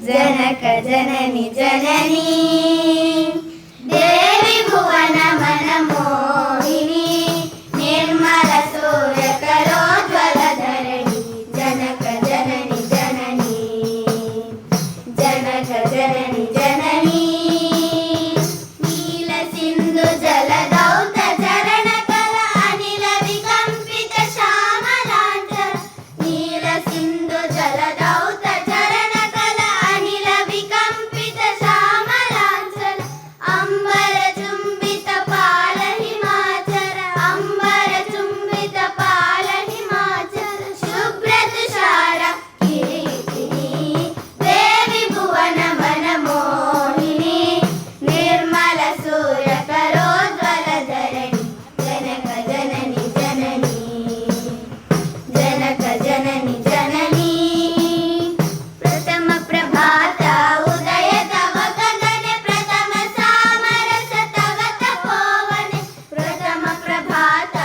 ಜನಕ ಜನನಿ ಜನನಿ ದೇವಿ ಭುವನ ಮನ ಮೋಹಿನಿ ನಿರ್ಮಲ ಸೂರ್ಯ ಕರೋಜ್ವಲ ಧರಣಿ ಜನಕ ಜನನಿ ಜನನಿ ಜನಕ ಜನನಿ ಜನನಿ ನೀಲ ಸಿಂಧು ಜಲದೌತ ಚರಣ ಕಲ ಅನಿಲ ವಿಕಂಪಿತ ಶ್ಯಾಮಲಾಂಚಲ ನೀಲ ಸಿಂಧು ಜಲದೌತ ಚರಣ ಕಲ ಅನಿಲ ವಿಕಂಪಿತ ಶ್ಯಾಮಲಾಂಚಲ ಅಂಬರ ಚುಂಬಿತ ಪಾಲ ಹಿಮಾಚಲ ಅಂಬರ ಚುಂಬಿತ ಪಾಲ ಹಿಮಾಚಲ ಶುಭ್ರ ತುಷಾರ ಕಿರೀಟಿನಿ ದೇವಿ ಭುವನ ಮನ ಮೋಹಿನಿ ನಿರ್ಮಲ ಸೂರ್ಯ ಕರೋಜ್ವಲ ಧರಣಿ ಜನಕ ಜನನಿ ಜನನಿ ಜನಕ ಜನನಿ ಜನನಿ ಪ್ರಥಮ ಪ್ರಭಾತ ಉದಯ ತವ ಗಗನೆ ಪ್ರಥಮ ಸಾಮರಸ ತವ ತಪೋವನೆ ಪ್ರಥಮ ಪ್ರಭಾತ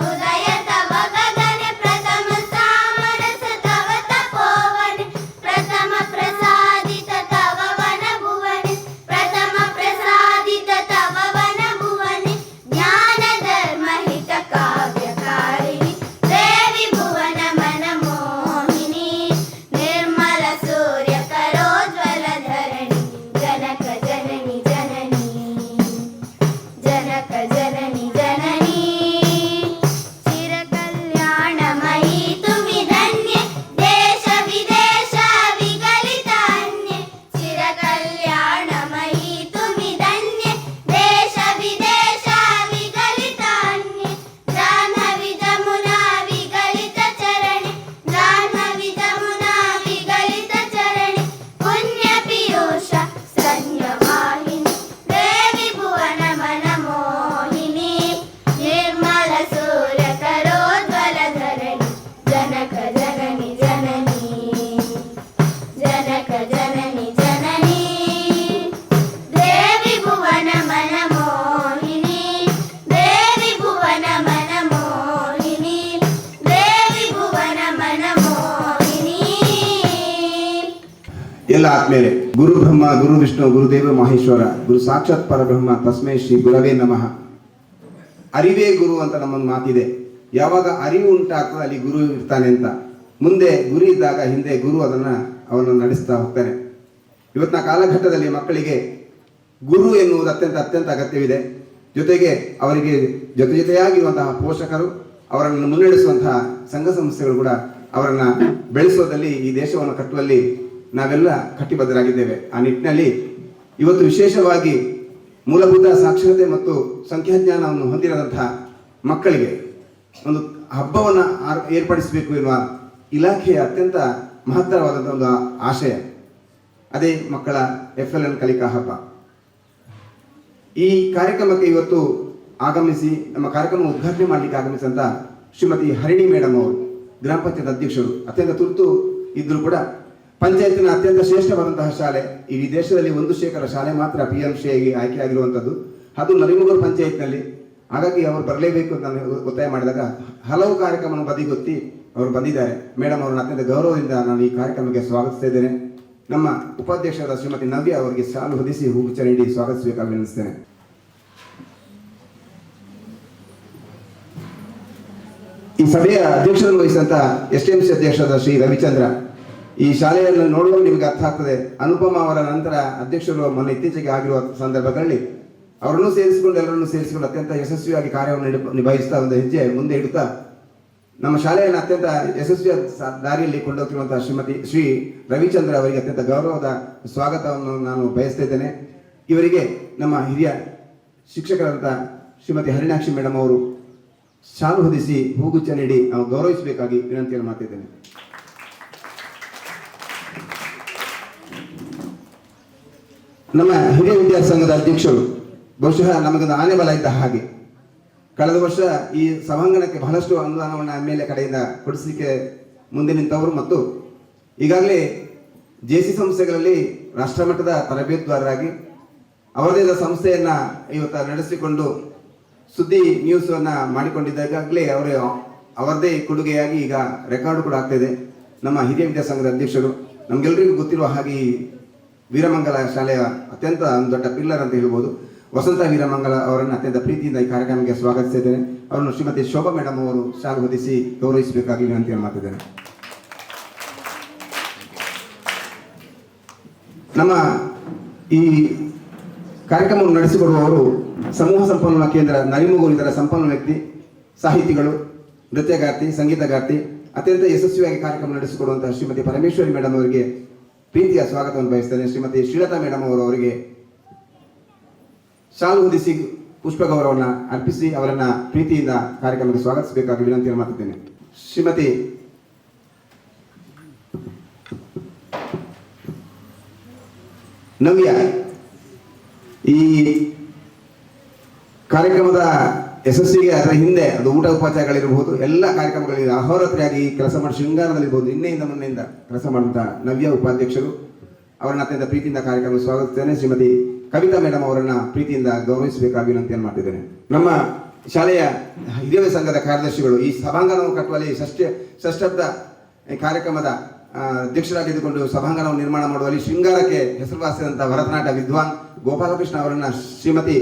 ಉದಯ ತವ ಗಗನೆ ಪ್ರಥಮ ಸಾಮರಸ ತವ ತಪೋವನೆ ಪ್ರಥಮ ಪ್ರಸಾದಿತ ತವ ವನ ಭುವನೆ ಪ್ರಥಮ ಪ್ರಸಾದಿತ ತವ ವನ ಭುವನೆ ಜ್ಞಾನ ಧರ್ಮ ಹಿತ ಕಾವ್ಯಕಾರಿಣಿ ದೇವಿ ಭುವನ ಮನ ಮೋಹಿನಿ ನಿರ್ಮಲ ಸೂರ್ಯ ಕರೋಜ್ವಲ ಧರಣಿ ಜನಕ ಜನನಿ ಜನನಿ ಜನಕ ಜನನಿ ಜನನಿ ಚಿರ ಕಲ್ಯಾಣಮಯಿ ತುಮಿ ಧನ್ಯೆ ದೇಶ ವಿದೇಶ ವಿಗಲಿತ ಅನ್ಯೆ ಚಿರ ಕಲ್ಯಾಣಮಯಿ ತುಮಿ ಧನ್ಯೆ ದೇಶ ವಿದೇಶ ವಿಗಲಿತ ಅನ್ಯೆ ಜಾಹ್ನವಿ ಜಮುನಾ ವಿಗಲಿತ ಚರಣೆ ಜಾಹ್ನವಿ ಜಮುನಾ ವಿಗಲಿತ ಚರಣೆ ಪುಣ್ಯ ಪಿಯೂಷ ಸಂಯವಾಹಿನಿ ದೇವಿ ಭುವನ ಮನ ಮೋಹಿನಿ ನಿರ್ಮಲ ಸೂರ್ಯ ಕರೋಜ್ವಲ ಧರಣಿ ಜನಕ ಜನನಿ ಜನನಿ ಜನಕ ಜನನಿ ಜನನಿ ದೇವಿ ಭುವನ ಮನ ಮೋಹಿನಿ ದೇವಿ ಭುವನ ಮನ ಮೋಹಿನಿ ದೇವಿ ಭುವನ ಮನ ಮೋಹಿನಿ. ಎಲ್ಲ ಆದ್ಮೇಲೆ ಗುರು ಬ್ರಹ್ಮ ಗುರು ವಿಷ್ಣು ಗುರುದೇವ ಮಹೇಶ್ವರ ಗುರು ಸಾಕ್ಷಾತ್ ಪರಬ್ರಹ್ಮ ತಸ್ಮೈ ಶ್ರೀ ಗುರವೇ ನಮಃ. ಅರಿವೇ ಗುರು ಅಂತ ನಮ್ಮೊಂದು ಮಾತಿದೆ. ಯಾವಾಗ ಅರಿವು ಉಂಟಾಗ್ತದೆ ಅಲ್ಲಿ ಗುರು ಇರ್ತಾನೆ ಅಂತ. ಮುಂದೆ ಗುರಿ ಇದ್ದಾಗ ಹಿಂದೆ ಗುರು ಅವನನ್ನು ನಡೆಸ್ತಾ ಹೋಗ್ತಾನೆ. ಇವತ್ತಿನ ಕಾಲಘಟ್ಟದಲ್ಲಿ ಮಕ್ಕಳಿಗೆ ಗುರು ಎನ್ನುವುದು ಅತ್ಯಂತ ಅಗತ್ಯವಿದೆ. ಜೊತೆಗೆ ಅವರಿಗೆ ಜೊತೆಯಾಗಿರುವಂತಹ ಪೋಷಕರು, ಅವರನ್ನು ಮುನ್ನಡೆಸುವಂತಹ ಸಂಘ ಸಂಸ್ಥೆಗಳು ಕೂಡ ಅವರನ್ನು ಬೆಳೆಸೋದಲ್ಲಿ, ಈ ದೇಶವನ್ನು ಕಟ್ಟುವಲ್ಲಿ ನಾವೆಲ್ಲ ಕಟ್ಟಿಬದ್ಧರಾಗಿದ್ದೇವೆ. ಆ ನಿಟ್ಟಿನಲ್ಲಿ ಇವತ್ತು ವಿಶೇಷವಾಗಿ ಮೂಲಭೂತ ಸಾಕ್ಷರತೆ ಮತ್ತು ಸಂಖ್ಯಾಜ್ಞಾನವನ್ನು ಹೊಂದಿರದಂತಹ ಮಕ್ಕಳಿಗೆ ಒಂದು ಹಬ್ಬವನ್ನು ಏರ್ಪಡಿಸಬೇಕು ಎನ್ನುವ ಇಲಾಖೆಯ ಅತ್ಯಂತ ಮಹತ್ತರವಾದಂಥ ಒಂದು ಆಶಯ. ಅದೇ ಮಕ್ಕಳ FLN ಕಲಿಕಾ ಹಬ್ಬ. ಈ ಕಾರ್ಯಕ್ರಮಕ್ಕೆ ಇವತ್ತು ಆಗಮಿಸಿ ನಮ್ಮ ಕಾರ್ಯಕ್ರಮ ಉದ್ಘಾಟನೆ ಮಾಡಲಿಕ್ಕೆ ಆಗಮಿಸಿದಂಥ ಶ್ರೀಮತಿ ಹರಿಣಿ ಮೇಡಮ್ ಅವರು, ಗ್ರಾಮ ಪಂಚಾಯತ್ ಅಧ್ಯಕ್ಷರು, ಅತ್ಯಂತ ತುರ್ತು ಇದ್ದರೂ ಕೂಡ ಪಂಚಾಯತಿನ ಅತ್ಯಂತ ಶ್ರೇಷ್ಠವಾದಂತಹ ಶಾಲೆ. ಈ ದೇಶದಲ್ಲಿ 1% ಶಾಲೆ ಮಾತ್ರ PMC ಆಗಿ ಆಯ್ಕೆಯಾಗಿರುವಂಥದ್ದು, ಅದು ನರಿಮುಗೂರು ಪಂಚಾಯತ್ನಲ್ಲಿ. ಹಾಗಾಗಿ ಅವರು ಬರಲೇಬೇಕು ಅಂತ ನಾನು ಒತ್ತಾಯ ಮಾಡಿದಾಗ ಹಲವು ಕಾರ್ಯಕ್ರಮವನ್ನು ಬದಿಗೊತ್ತಿ ಅವರು ಬಂದಿದ್ದಾರೆ. ಮೇಡಮ್ ಅವರನ್ನು ಅತ್ಯಂತ ಗೌರವದಿಂದ ನಾನು ಈ ಕಾರ್ಯಕ್ರಮಕ್ಕೆ ಸ್ವಾಗತಿಸ್ತಾ ಇದ್ದೇನೆ. ನಮ್ಮ ಉಪಾಧ್ಯಕ್ಷರಾದ ಶ್ರೀಮತಿ ನವ್ಯ ಅವರಿಗೆ ಸಾಲು ಹೊದಿಸಿ ಹೂಗುಚ್ಛ ನೀಡಿ ಸ್ವಾಗತಿಸಬೇಕಾಗಿ ವಿನಂತಿಸ್ತೇನೆ. ಈ ಸಭೆಯ ಅಧ್ಯಕ್ಷರನ್ನು ವಹಿಸಿದಂಥ STMC ಅಧ್ಯಕ್ಷರಾದ ಶ್ರೀ ರವಿಚಂದ್ರ, ಈ ಶಾಲೆಯನ್ನು ನೋಡುವಾಗ ನಿಮಗೆ ಅರ್ಥ ಆಗ್ತದೆ. ಅನುಪಮ ಅವರ ನಂತರ ಅಧ್ಯಕ್ಷರು ಮೊನ್ನೆ ಇತ್ತೀಚೆಗೆ ಆಗಿರುವ ಸಂದರ್ಭಗಳಲ್ಲಿ ಅವರನ್ನು ಸೇರಿಸಿಕೊಂಡು ಎಲ್ಲರನ್ನು ಸೇರಿಸಿಕೊಂಡು ಅತ್ಯಂತ ಯಶಸ್ವಿಯಾಗಿ ಕಾರ್ಯವನ್ನು ನಿಭಾಯಿಸ್ತಾ ಒಂದು ಹೆಜ್ಜೆ ಮುಂದೆ ಇಡುತ್ತಾ ನಮ್ಮ ಶಾಲೆಯನ್ನು ಅತ್ಯಂತ ಯಶಸ್ವಿಯ ದಾರಿಯಲ್ಲಿ ಕೊಂಡೋಗ್ತಿರುವಂತಹ ಶ್ರೀ ರವಿಚಂದ್ರ ಅವರಿಗೆ ಅತ್ಯಂತ ಗೌರವದ ಸ್ವಾಗತವನ್ನು ನಾನು ಬಯಸ್ತಾ ಇದ್ದೇನೆ. ಇವರಿಗೆ ನಮ್ಮ ಹಿರಿಯ ಶಿಕ್ಷಕರಾದಂಥ ಶ್ರೀಮತಿ ಹರಿಣಾಕ್ಷಿ ಮೇಡಮ್ ಅವರು ಶಾಲು ಹೊದಿಸಿ ಹೂಗುಚ್ಛ ನೀಡಿ ನಾವು ಗೌರವಿಸಬೇಕಾಗಿ ವಿನಂತಿಯನ್ನು ಮಾಡ್ತಿದ್ದೇನೆ. ನಮ್ಮ ಹಿರಿಯ ವಿದ್ಯಾರ್ಥಿ ಸಂಘದ ಅಧ್ಯಕ್ಷರು ಬಹುಶಃ ನಮಗೊಂದು ಆನೆ ಬಲ ಇದ್ದ ಹಾಗೆ. ಕಳೆದ ವರ್ಷ ಈ ಸಭಾಂಗಣಕ್ಕೆ ಬಹಳಷ್ಟು ಅನುದಾನವನ್ನು ಮೇಲೆ ಕಡೆಯಿಂದ ಕೊಡಿಸಲಿಕ್ಕೆ ಮುಂದೆ ನಿಂತವರು ಮತ್ತು ಈಗಾಗಲೇ JC ಸಂಸ್ಥೆಗಳಲ್ಲಿ ರಾಷ್ಟ್ರಮಟ್ಟದ ತರಬೇತುದಾರರಾಗಿ ಅವರದೇ ಸಂಸ್ಥೆಯನ್ನು ಇವತ್ತು ನಡೆಸಿಕೊಂಡು ಸುದ್ದಿ ನ್ಯೂಸ್ ಅನ್ನ ಮಾಡಿಕೊಂಡಿದ್ದಾಗಲೇ ಅವರದೇ ಕೊಡುಗೆಯಾಗಿ ಈಗ ರೆಕಾರ್ಡ್ ಕೂಡ ಆಗ್ತಾ ಇದೆ. ನಮ್ಮ ಹಿರಿಯ ವಿದ್ಯಾಸಂಘದ ಅಧ್ಯಕ್ಷರು ನಮಗೆಲ್ಲರಿಗೂ ಗೊತ್ತಿರುವ ಹಾಗೆ ಈ ವೀರಮಂಗಲ ಶಾಲೆಯ ಅತ್ಯಂತ ಒಂದು ದೊಡ್ಡ ಪಿಲ್ಲರ್ ಅಂತ ಹೇಳ್ಬೋದು ವಸಂತ ವೀರಮಂಗಲ ಅವರನ್ನು ಅತ್ಯಂತ ಪ್ರೀತಿಯಿಂದ ಈ ಕಾರ್ಯಕ್ರಮಕ್ಕೆ ಸ್ವಾಗತಿಸಿದ್ದೇನೆ. ಅವರನ್ನು ಶ್ರೀಮತಿ ಶೋಭಾ ಮೇಡಮ್ ಅವರು ಶಾಲು ಹೊದಿಸಿ ಗೌರವಿಸಬೇಕಾಗಿ ವಿನಂತಿಯನ್ನು ಮಾಡ್ತಿದ್ದೇನೆ. ನಮ್ಮ ಈ ಕಾರ್ಯಕ್ರಮವನ್ನು ನಡೆಸಿಕೊಡುವವರು ಸಮೂಹ ಸಂಪನ್ಮೂಲ ಕೇಂದ್ರ ನರಿಮುಗು ಇದರ ಸಂಪನ್ಮೂಲ ವ್ಯಕ್ತಿ, ಸಾಹಿತಿಗಳು, ನೃತ್ಯಗಾರ್ತಿ, ಸಂಗೀತಗಾರ್ತಿ, ಅತ್ಯಂತ ಯಶಸ್ವಿಯಾಗಿ ಕಾರ್ಯಕ್ರಮ ನಡೆಸಿಕೊಡುವಂತಹ ಶ್ರೀಮತಿ ಪರಮೇಶ್ವರಿ ಮೇಡಮ್ ಅವರಿಗೆ ಪ್ರೀತಿಯ ಸ್ವಾಗತವನ್ನು ಬಯಸ್ತೇನೆ. ಶ್ರೀಮತಿ ಶ್ರೀಲತಾ ಮೇಡಮ್ ಅವರಿಗೆ ಶಾಲು ಹೊದಿಸಿ ಪುಷ್ಪ ಗೌರವವನ್ನು ಅರ್ಪಿಸಿ ಅವರನ್ನ ಪ್ರೀತಿಯಿಂದ ಕಾರ್ಯಕ್ರಮಕ್ಕೆ ಸ್ವಾಗತಿಸಬೇಕಾಗಿ ವಿನಂತಿಯನ್ನು ಮಾಡ್ತಿದ್ದೇನೆ. ಶ್ರೀಮತಿ ನವ್ಯ ಈ ಕಾರ್ಯಕ್ರಮದ ಯಶಸ್ಸಿಗೆ ಅದರ ಹಿಂದೆ ಅದು ಊಟ ಉಪಚಾರಗಳಿರಬಹುದು, ಎಲ್ಲ ಕಾರ್ಯಕ್ರಮಗಳಿಗೆ ಅಹೋರಾತ್ರಿಯಾಗಿ ಕೆಲಸ ಮಾಡಿ ಶೃಂಗಾರದಲ್ಲಿರ್ಬೋದು ನಿನ್ನೆಯಿಂದ ಮೊನ್ನೆಯಿಂದ ಕೆಲಸ ಮಾಡುವಂತಹ ನವ್ಯ ಉಪಾಧ್ಯಕ್ಷರು ಅವರನ್ನ ಅತ್ಯಂತ ಪ್ರೀತಿಯಿಂದ ಕಾರ್ಯಕ್ರಮ ಸ್ವಾಗತಿಸ್ತೇನೆ. ಶ್ರೀಮತಿ ಕವಿತಾ ಮೇಡಮ್ ಅವರನ್ನ ಪ್ರೀತಿಯಿಂದ ಗೌರವಿಸಬೇಕಾಗಿ ವಿನಂತಿಯನ್ನು ಮಾಡ್ತಿದ್ದೇನೆ. ನಮ್ಮ ಶಾಲೆಯ ಹಿರಿಯ ಸಂಘದ ಕಾರ್ಯದರ್ಶಿಗಳು ಈ ಸಭಾಂಗಣವನ್ನು ಕಟ್ಟುವಲ್ಲಿ ಷಷ್ಠಬ್ದ ಕಾರ್ಯಕ್ರಮದ ಅಧ್ಯಕ್ಷರಾಗಿದ್ದುಕೊಂಡು ಸಭಾಂಗಣವನ್ನು ನಿರ್ಮಾಣ ಮಾಡುವಲ್ಲಿ ಶೃಂಗಾರಕ್ಕೆ ಹೆಸರುವಾಸಿದಂತಹ ಭರತನಾಟ್ಯ ವಿದ್ವಾನ್ ಗೋಪಾಲಕೃಷ್ಣ ಅವರನ್ನ ಶ್ರೀಮತಿ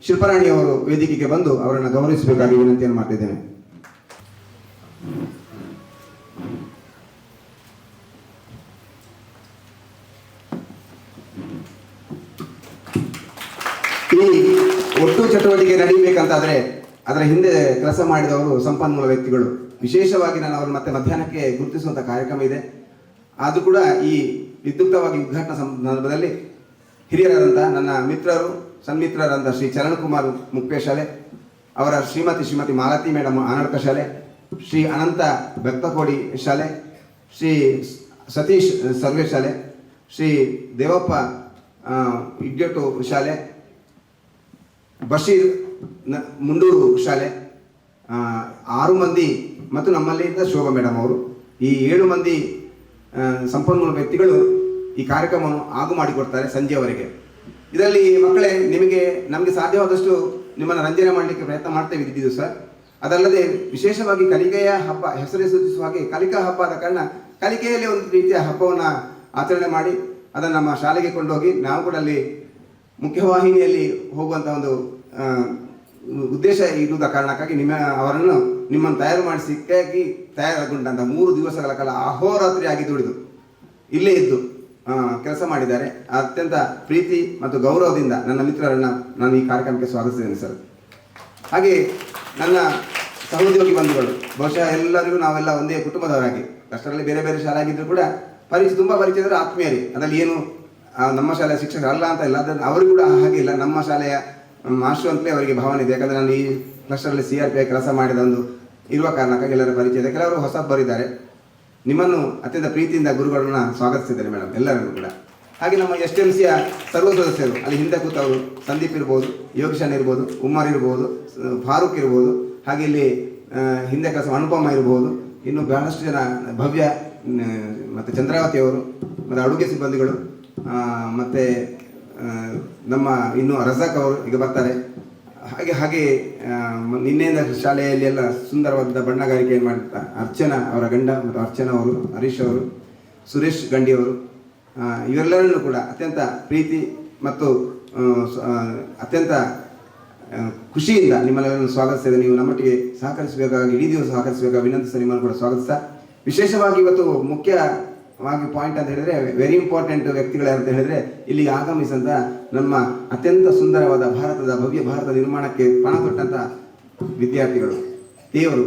ಶಿಲ್ಪರಾಣಿ ಅವರು ವೇದಿಕೆಗೆ ಬಂದು ಅವರನ್ನು ಗೌರವಿಸಬೇಕಾಗಿ ವಿನಂತಿಯನ್ನು ಮಾಡ್ತಿದ್ದೇನೆ. ಈ ಒಟ್ಟು ಚಟುವಟಿಕೆ ನಡೆಯಬೇಕಂತಾದ್ರೆ ಅದರ ಹಿಂದೆ ಕೆಲಸ ಮಾಡಿದವರು ಸಂಪನ್ಮೂಲ ವ್ಯಕ್ತಿಗಳು. ವಿಶೇಷವಾಗಿ ನಾನು ಅವ್ರನ್ನ ಮತ್ತೆ ಮಧ್ಯಾಹ್ನಕ್ಕೆ ಗುರುತಿಸುವಂಥ ಕಾರ್ಯಕ್ರಮ ಇದೆ. ಅದು ಕೂಡ ಈ ವಿದ್ಯುಕ್ತವಾಗಿ ಉದ್ಘಾಟನಾ ಸಂದರ್ಭದಲ್ಲಿ ಹಿರಿಯರಾದಂಥ ನನ್ನ ಮಿತ್ರರು ಸನ್ಮಿತ್ರರಾದಂಥ ಶ್ರೀ ಚರಣಕುಮಾರ್ ಮುಕ್ಪೆ ಶಾಲೆ, ಅವರ ಶ್ರೀಮತಿ ಮಾಲತಿ ಮೇಡಮ್ ಆನಡ್ಕ ಶಾಲೆ, ಶ್ರೀ ಅನಂತ ಬೆಕ್ತಕೋಡಿ ಶಾಲೆ, ಶ್ರೀ ಸತೀಶ್ ಸರ್ವೆ ಶಾಲೆ, ಶ್ರೀ ದೇವಪ್ಪ ಇಡ್ಯಟು ಶಾಲೆ, ಬಶೀರ್ ಮುಂಡೂರು ಶಾಲೆ 6 ಮಂದಿ ಮತ್ತು ನಮ್ಮಲ್ಲಿದ್ದ ಶೋಭಾ ಮೇಡಮ್ ಅವರು, ಈ 7 ಮಂದಿ ಸಂಪನ್ಮೂಲ ವ್ಯಕ್ತಿಗಳು ಈ ಕಾರ್ಯಕ್ರಮವನ್ನು ಆಗು ಮಾಡಿಕೊಡ್ತಾರೆ ಸಂಜೆಯವರೆಗೆ. ಇದರಲ್ಲಿ ಮಕ್ಕಳೇ ನಮಗೆ ಸಾಧ್ಯವಾದಷ್ಟು ನಿಮ್ಮನ್ನು ರಂಜನೆ ಮಾಡಲಿಕ್ಕೆ ಪ್ರಯತ್ನ ಮಾಡ್ತೇವೆ ಇದ್ದಿದ್ದು ಸರ್. ಅದಲ್ಲದೆ ವಿಶೇಷವಾಗಿ ಕಲಿಕೆಯ ಹಬ್ಬ ಹೆಸರೇ ಸೂಚಿಸುವ ಹಾಗೆ ಕಲಿಕಾ ಹಬ್ಬ ಆದ ಕಾರಣ ಕಲಿಕೆಯಲ್ಲಿ ಒಂದು ರೀತಿಯ ಹಬ್ಬವನ್ನು ಆಚರಣೆ ಮಾಡಿ ಅದನ್ನು ನಮ್ಮ ಶಾಲೆಗೆ ಕೊಂಡೋಗಿ ನಾವು ಕೂಡ ಅಲ್ಲಿ ಮುಖ್ಯವಾಹಿನಿಯಲ್ಲಿ ಹೋಗುವಂಥ ಒಂದು ಉದ್ದೇಶ ಇರುವುದ ಕಾರಣಕ್ಕಾಗಿ ನಿಮ್ಮನ್ನು ತಯಾರು ಮಾಡಿ ಸಿಕ್ಕಾಗಿ ತಯಾರುಗೊಂಡಂಥ 3 ದಿವಸಗಳ ಕಾಲ ಅಹೋರಾತ್ರಿಯಾಗಿ ದುಡಿದು ಇಲ್ಲೇ ಇದ್ದು ಕೆಲಸ ಮಾಡಿದ್ದಾರೆ. ಅತ್ಯಂತ ಪ್ರೀತಿ ಮತ್ತು ಗೌರವದಿಂದ ನನ್ನ ಮಿತ್ರರನ್ನು ನಾನು ಈ ಕಾರ್ಯಕ್ರಮಕ್ಕೆ ಸ್ವಾಗತಿಸಿದ್ದೇನೆ ಸರ್. ಹಾಗೆ ನನ್ನ ಸಹೋದ್ಯೋಗಿ ಬಂಧುಗಳು, ಬಹುಶಃ ಎಲ್ಲರಿಗೂ ನಾವೆಲ್ಲ ಒಂದೇ ಕುಟುಂಬದವರಾಗಿ ಅಷ್ಟರಲ್ಲಿ ಬೇರೆ ಬೇರೆ ಶಾಲೆ ಆಗಿದ್ರು ಕೂಡ ತುಂಬ ಪರಿಚಯದ ಆತ್ಮೀಯರೇ. ಅದರಲ್ಲಿ ಏನು ನಮ್ಮ ಶಾಲೆಯ ಶಿಕ್ಷಕರು ಅಲ್ಲ ಅಂತ ಇಲ್ಲ, ಅದನ್ನು ಅವರು ಕೂಡ ಹಾಗೆ ಇಲ್ಲ, ನಮ್ಮ ಶಾಲೆಯ ಮಾಸ್ಟರ್ ಅಂತಲೇ ಅವರಿಗೆ ಭಾವನೆ ಇದೆ. ಯಾಕಂದರೆ ನಾನು ಈ ಕ್ಲಸ್ಟರಲ್ಲಿ CRPI ಕೆಲಸ ಮಾಡಿದ ಒಂದು ಇರುವ ಕಾರಣಕ್ಕಾಗಿ ಎಲ್ಲರ ಪರಿಚಯ ಇದೆ. ಕೆಲವರು ಹೊಸಬರಿದ್ದಾರೆ. ನಿಮ್ಮನ್ನು ಅತ್ಯಂತ ಪ್ರೀತಿಯಿಂದ ಗುರುಗಳನ್ನ ಸ್ವಾಗತಿಸಿದ್ದಾರೆ ಮೇಡಮ್, ಎಲ್ಲರಿಗೂ ಕೂಡ. ಹಾಗೆ ನಮ್ಮ STMCಯ ಸರ್ವ ಸದಸ್ಯರು ಅಲ್ಲಿ ಹಿಂದೆ ಕೂತವರು ಸಂದೀಪ್ ಇರ್ಬೋದು, ಯೋಗೇಶನ್ ಇರ್ಬೋದು, ಉಮ್ಮರ್ ಇರ್ಬೋದು, ಫಾರೂಕ್ ಇರ್ಬೋದು, ಹಾಗೆ ಇಲ್ಲಿ ಹಿಂದೆ ಕೆಲಸ ಅನುಪಮ ಇರ್ಬೋದು, ಇನ್ನು ಬಹಳಷ್ಟು ಜನ ಭವ್ಯ ಮತ್ತು ಚಂದ್ರಾವತಿ ಅವರು ಮತ್ತು ಅಡುಗೆ ಸಿಬ್ಬಂದಿಗಳು, ಮತ್ತು ನಮ್ಮ ಇನ್ನು ರಜಾಕ್ ಅವರು ಈಗ ಬರ್ತಾರೆ. ಹಾಗೆ ನಿನ್ನೆಯಿಂದ ಶಾಲೆಯಲ್ಲಿ ಎಲ್ಲ ಸುಂದರವಾದ ಬಣ್ಣಗಾರಿಕೆಯನ್ನು ಮಾಡ್ತಾ ಅರ್ಚನಾ ಅವರ ಗಂಡ ಮತ್ತು ಅರ್ಚನಾ ಅವರು, ಹರೀಶ್ ಅವರು, ಸುರೇಶ್ ಗಂಡಿಯವರು, ಇವರೆಲ್ಲರನ್ನೂ ಕೂಡ ಅತ್ಯಂತ ಪ್ರೀತಿ ಮತ್ತು ಅತ್ಯಂತ ಖುಷಿಯಿಂದ ನಿಮ್ಮೆಲ್ಲರನ್ನು ಸ್ವಾಗತಿಸಿದೆ. ನೀವು ನಮ್ಮೊಟ್ಟಿಗೆ ಸಹಕರಿಸಬೇಕಾಗಿ ಇಡೀ ದಿವಸ ಸಹಕರಿಸಬೇಕಾಗಿ ವಿನಂತಿಸಿ ನಿಮ್ಮನ್ನು ಕೂಡ ಸ್ವಾಗತಿಸ್ತಾ, ವಿಶೇಷವಾಗಿ ಇವತ್ತು ಮುಖ್ಯವಾಗಿ ಪಾಯಿಂಟ್ ಅಂತ ಹೇಳಿದ್ರೆ ವೆರಿ ಇಂಪಾರ್ಟೆಂಟ್ ವ್ಯಕ್ತಿಗಳು ಅಂತ ಹೇಳಿದ್ರೆ ಇಲ್ಲಿ ಆಗಮಿಸಿದಂಥ ನಮ್ಮ ಅತ್ಯಂತ ಸುಂದರವಾದ ಭಾರತದ ಭವ್ಯ ಭಾರತ ನಿರ್ಮಾಣಕ್ಕೆ ಪಣ ತೊಟ್ಟಂಥ ವಿದ್ಯಾರ್ಥಿಗಳು, ದೇವರು,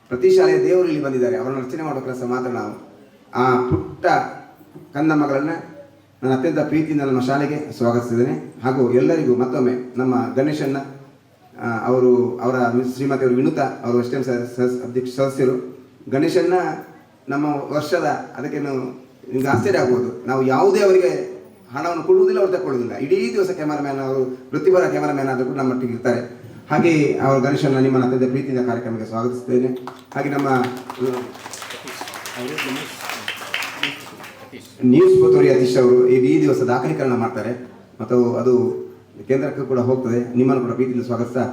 ಪ್ರತಿ ಶಾಲೆಯ ದೇವರು ಇಲ್ಲಿ ಬಂದಿದ್ದಾರೆ. ಅವರನ್ನು ರಚನೆ ಮಾಡೋ ಕೆಲಸ ಮಾತ್ರ ನಾವು. ಆ ಪುಟ್ಟ ಕಂದ ಮಗಳನ್ನು ನಾನು ಅತ್ಯಂತ ಪ್ರೀತಿಯಿಂದ ನಮ್ಮ ಶಾಲೆಗೆ ಸ್ವಾಗತಿಸಿದ್ದೇನೆ. ಹಾಗೂ ಎಲ್ಲರಿಗೂ ಮತ್ತೊಮ್ಮೆ ನಮ್ಮ ಗಣೇಶನ್ನ ಅವರ ಶ್ರೀಮತಿ ಅವರು ವಿನುತಾ ಅವರು STM ಅಧ್ಯಕ್ಷ ಸದಸ್ಯರು. ಗಣೇಶನ್ನ ನಮ್ಮ ವರ್ಷದ ಅದಕ್ಕೆ ನಿಮ್ಗೆ ಆಶ್ಚರ್ಯ ಆಗ್ಬೋದು, ನಾವು ಯಾವುದೇ ಅವರಿಗೆ ಹಣವನ್ನು ಕೊಡುವುದಿಲ್ಲ, ಅವ್ರು ತಗೊಳ್ಳುವುದಿಲ್ಲ. ಇಡೀ ದಿವಸ ಕ್ಯಾಮರಾಮ್ಯಾನ್ ಅವರು ವೃತ್ತಿಪರ ಕ್ಯಾಮರಾಮ್ಯಾನ್ ಆದರೂ ಕೂಡ ನಮ್ಮೊಟ್ಟಿಗೆ ಇರ್ತಾರೆ. ಹಾಗೆ ಅವರು ಗಣೇಶನ ನಿಮ್ಮನ್ನು ಅತ್ಯಂತ ಪ್ರೀತಿಯಿಂದ ಕಾರ್ಯಕ್ರಮಕ್ಕೆ ಸ್ವಾಗತಿಸ್ತೇನೆ. ಹಾಗೆ ನಮ್ಮ ನ್ಯೂಸ್ ಪುತ್ತೂರಿ ಅತೀಶ್ ಅವರು ಇಡೀ ದಿವಸ ದಾಖಲೀಕರಣ ಮಾಡ್ತಾರೆ ಮತ್ತು ಅದು ಕೇಂದ್ರಕ್ಕೂ ಕೂಡ ಹೋಗ್ತದೆ. ನಿಮ್ಮನ್ನು ಕೂಡ ಪ್ರೀತಿಯಿಂದ ಸ್ವಾಗತಿಸ್ತಾ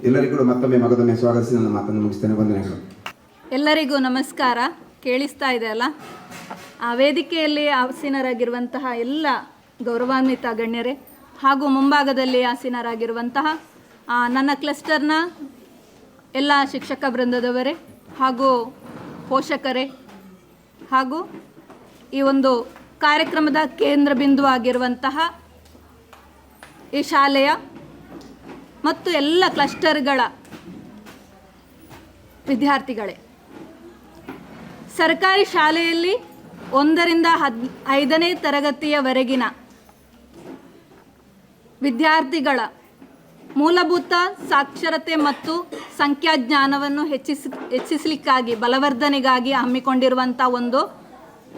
ಎಲ್ಲರಿಗೂ ಕೂಡ ಮಗದೊಮ್ಮೆ ಸ್ವಾಗತಿಸಿ ನನ್ನ ಮಾತನ್ನು ಮುಗಿಸ್ತೇನೆ. ವಂದನೆಗಳು. ಎಲ್ಲರಿಗೂ ನಮಸ್ಕಾರ. ಕೇಳಿಸ್ತಾ ಇದೆ ಅಲ್ಲ? ಆ ವೇದಿಕೆಯಲ್ಲಿ ಆಸೀನರಾಗಿರುವಂತಹ ಎಲ್ಲ ಗೌರವಾನ್ವಿತ ಗಣ್ಯರೇ ಹಾಗೂ ಮುಂಭಾಗದಲ್ಲಿ ಆಸೀನರಾಗಿರುವಂತಹ ನನ್ನ ಕ್ಲಸ್ಟರ್ನ ಎಲ್ಲ ಶಿಕ್ಷಕ ವೃಂದದವರೇ ಹಾಗೂ ಪೋಷಕರೇ ಹಾಗೂ ಈ ಒಂದು ಕಾರ್ಯಕ್ರಮದ ಕೇಂದ್ರ ಬಿಂದು ಆಗಿರುವಂತಹ ಈ ಶಾಲೆಯ ಮತ್ತು ಎಲ್ಲ ಕ್ಲಸ್ಟರ್ಗಳ ವಿದ್ಯಾರ್ಥಿಗಳೇ, ಸರ್ಕಾರಿ ಶಾಲೆಯಲ್ಲಿ 1ರಿಂದ 5ನೇ ತರಗತಿಯವರೆಗಿನ ವಿದ್ಯಾರ್ಥಿಗಳ ಮೂಲಭೂತ ಸಾಕ್ಷರತೆ ಮತ್ತು ಸಂಖ್ಯಾಜ್ಞಾನವನ್ನು ಹೆಚ್ಚಿಸಲಿಕ್ಕಾಗಿ ಬಲವರ್ಧನೆಗಾಗಿ ಹಮ್ಮಿಕೊಂಡಿರುವಂಥ ಒಂದು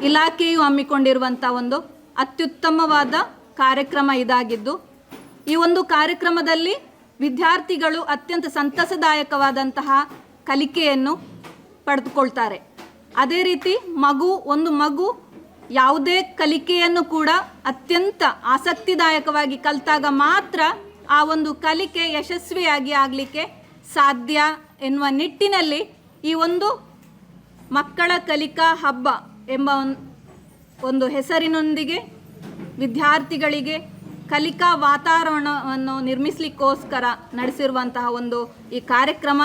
ಇಲಾಖೆಯು ಹಮ್ಮಿಕೊಂಡಿರುವಂಥ ಒಂದು ಅತ್ಯುತ್ತಮವಾದ ಕಾರ್ಯಕ್ರಮ ಇದಾಗಿದ್ದು, ಈ ಒಂದು ಕಾರ್ಯಕ್ರಮದಲ್ಲಿ ವಿದ್ಯಾರ್ಥಿಗಳು ಅತ್ಯಂತ ಸಂತಸದಾಯಕವಾದಂತಹ ಕಲಿಕೆಯನ್ನು ಪಡೆದುಕೊಳ್ತಾರೆ. ಅದೇ ರೀತಿ ಒಂದು ಮಗು ಯಾವುದೇ ಕಲಿಕೆಯನ್ನು ಕೂಡ ಅತ್ಯಂತ ಆಸಕ್ತಿದಾಯಕವಾಗಿ ಕಲಿತಾಗ ಮಾತ್ರ ಆ ಒಂದು ಕಲಿಕೆ ಯಶಸ್ವಿಯಾಗಿ ಆಗಲಿಕ್ಕೆ ಸಾಧ್ಯ ಎನ್ನುವ ನಿಟ್ಟಿನಲ್ಲಿ ಈ ಒಂದು ಮಕ್ಕಳ ಕಲಿಕಾ ಹಬ್ಬ ಎಂಬ ಒಂದು ಹೆಸರಿನೊಂದಿಗೆ ವಿದ್ಯಾರ್ಥಿಗಳಿಗೆ ಕಲಿಕಾ ವಾತಾವರಣವನ್ನು ನಿರ್ಮಿಸಲಿಕ್ಕೋಸ್ಕರ ನಡೆಸಿರುವಂತಹ ಒಂದು ಈ ಕಾರ್ಯಕ್ರಮ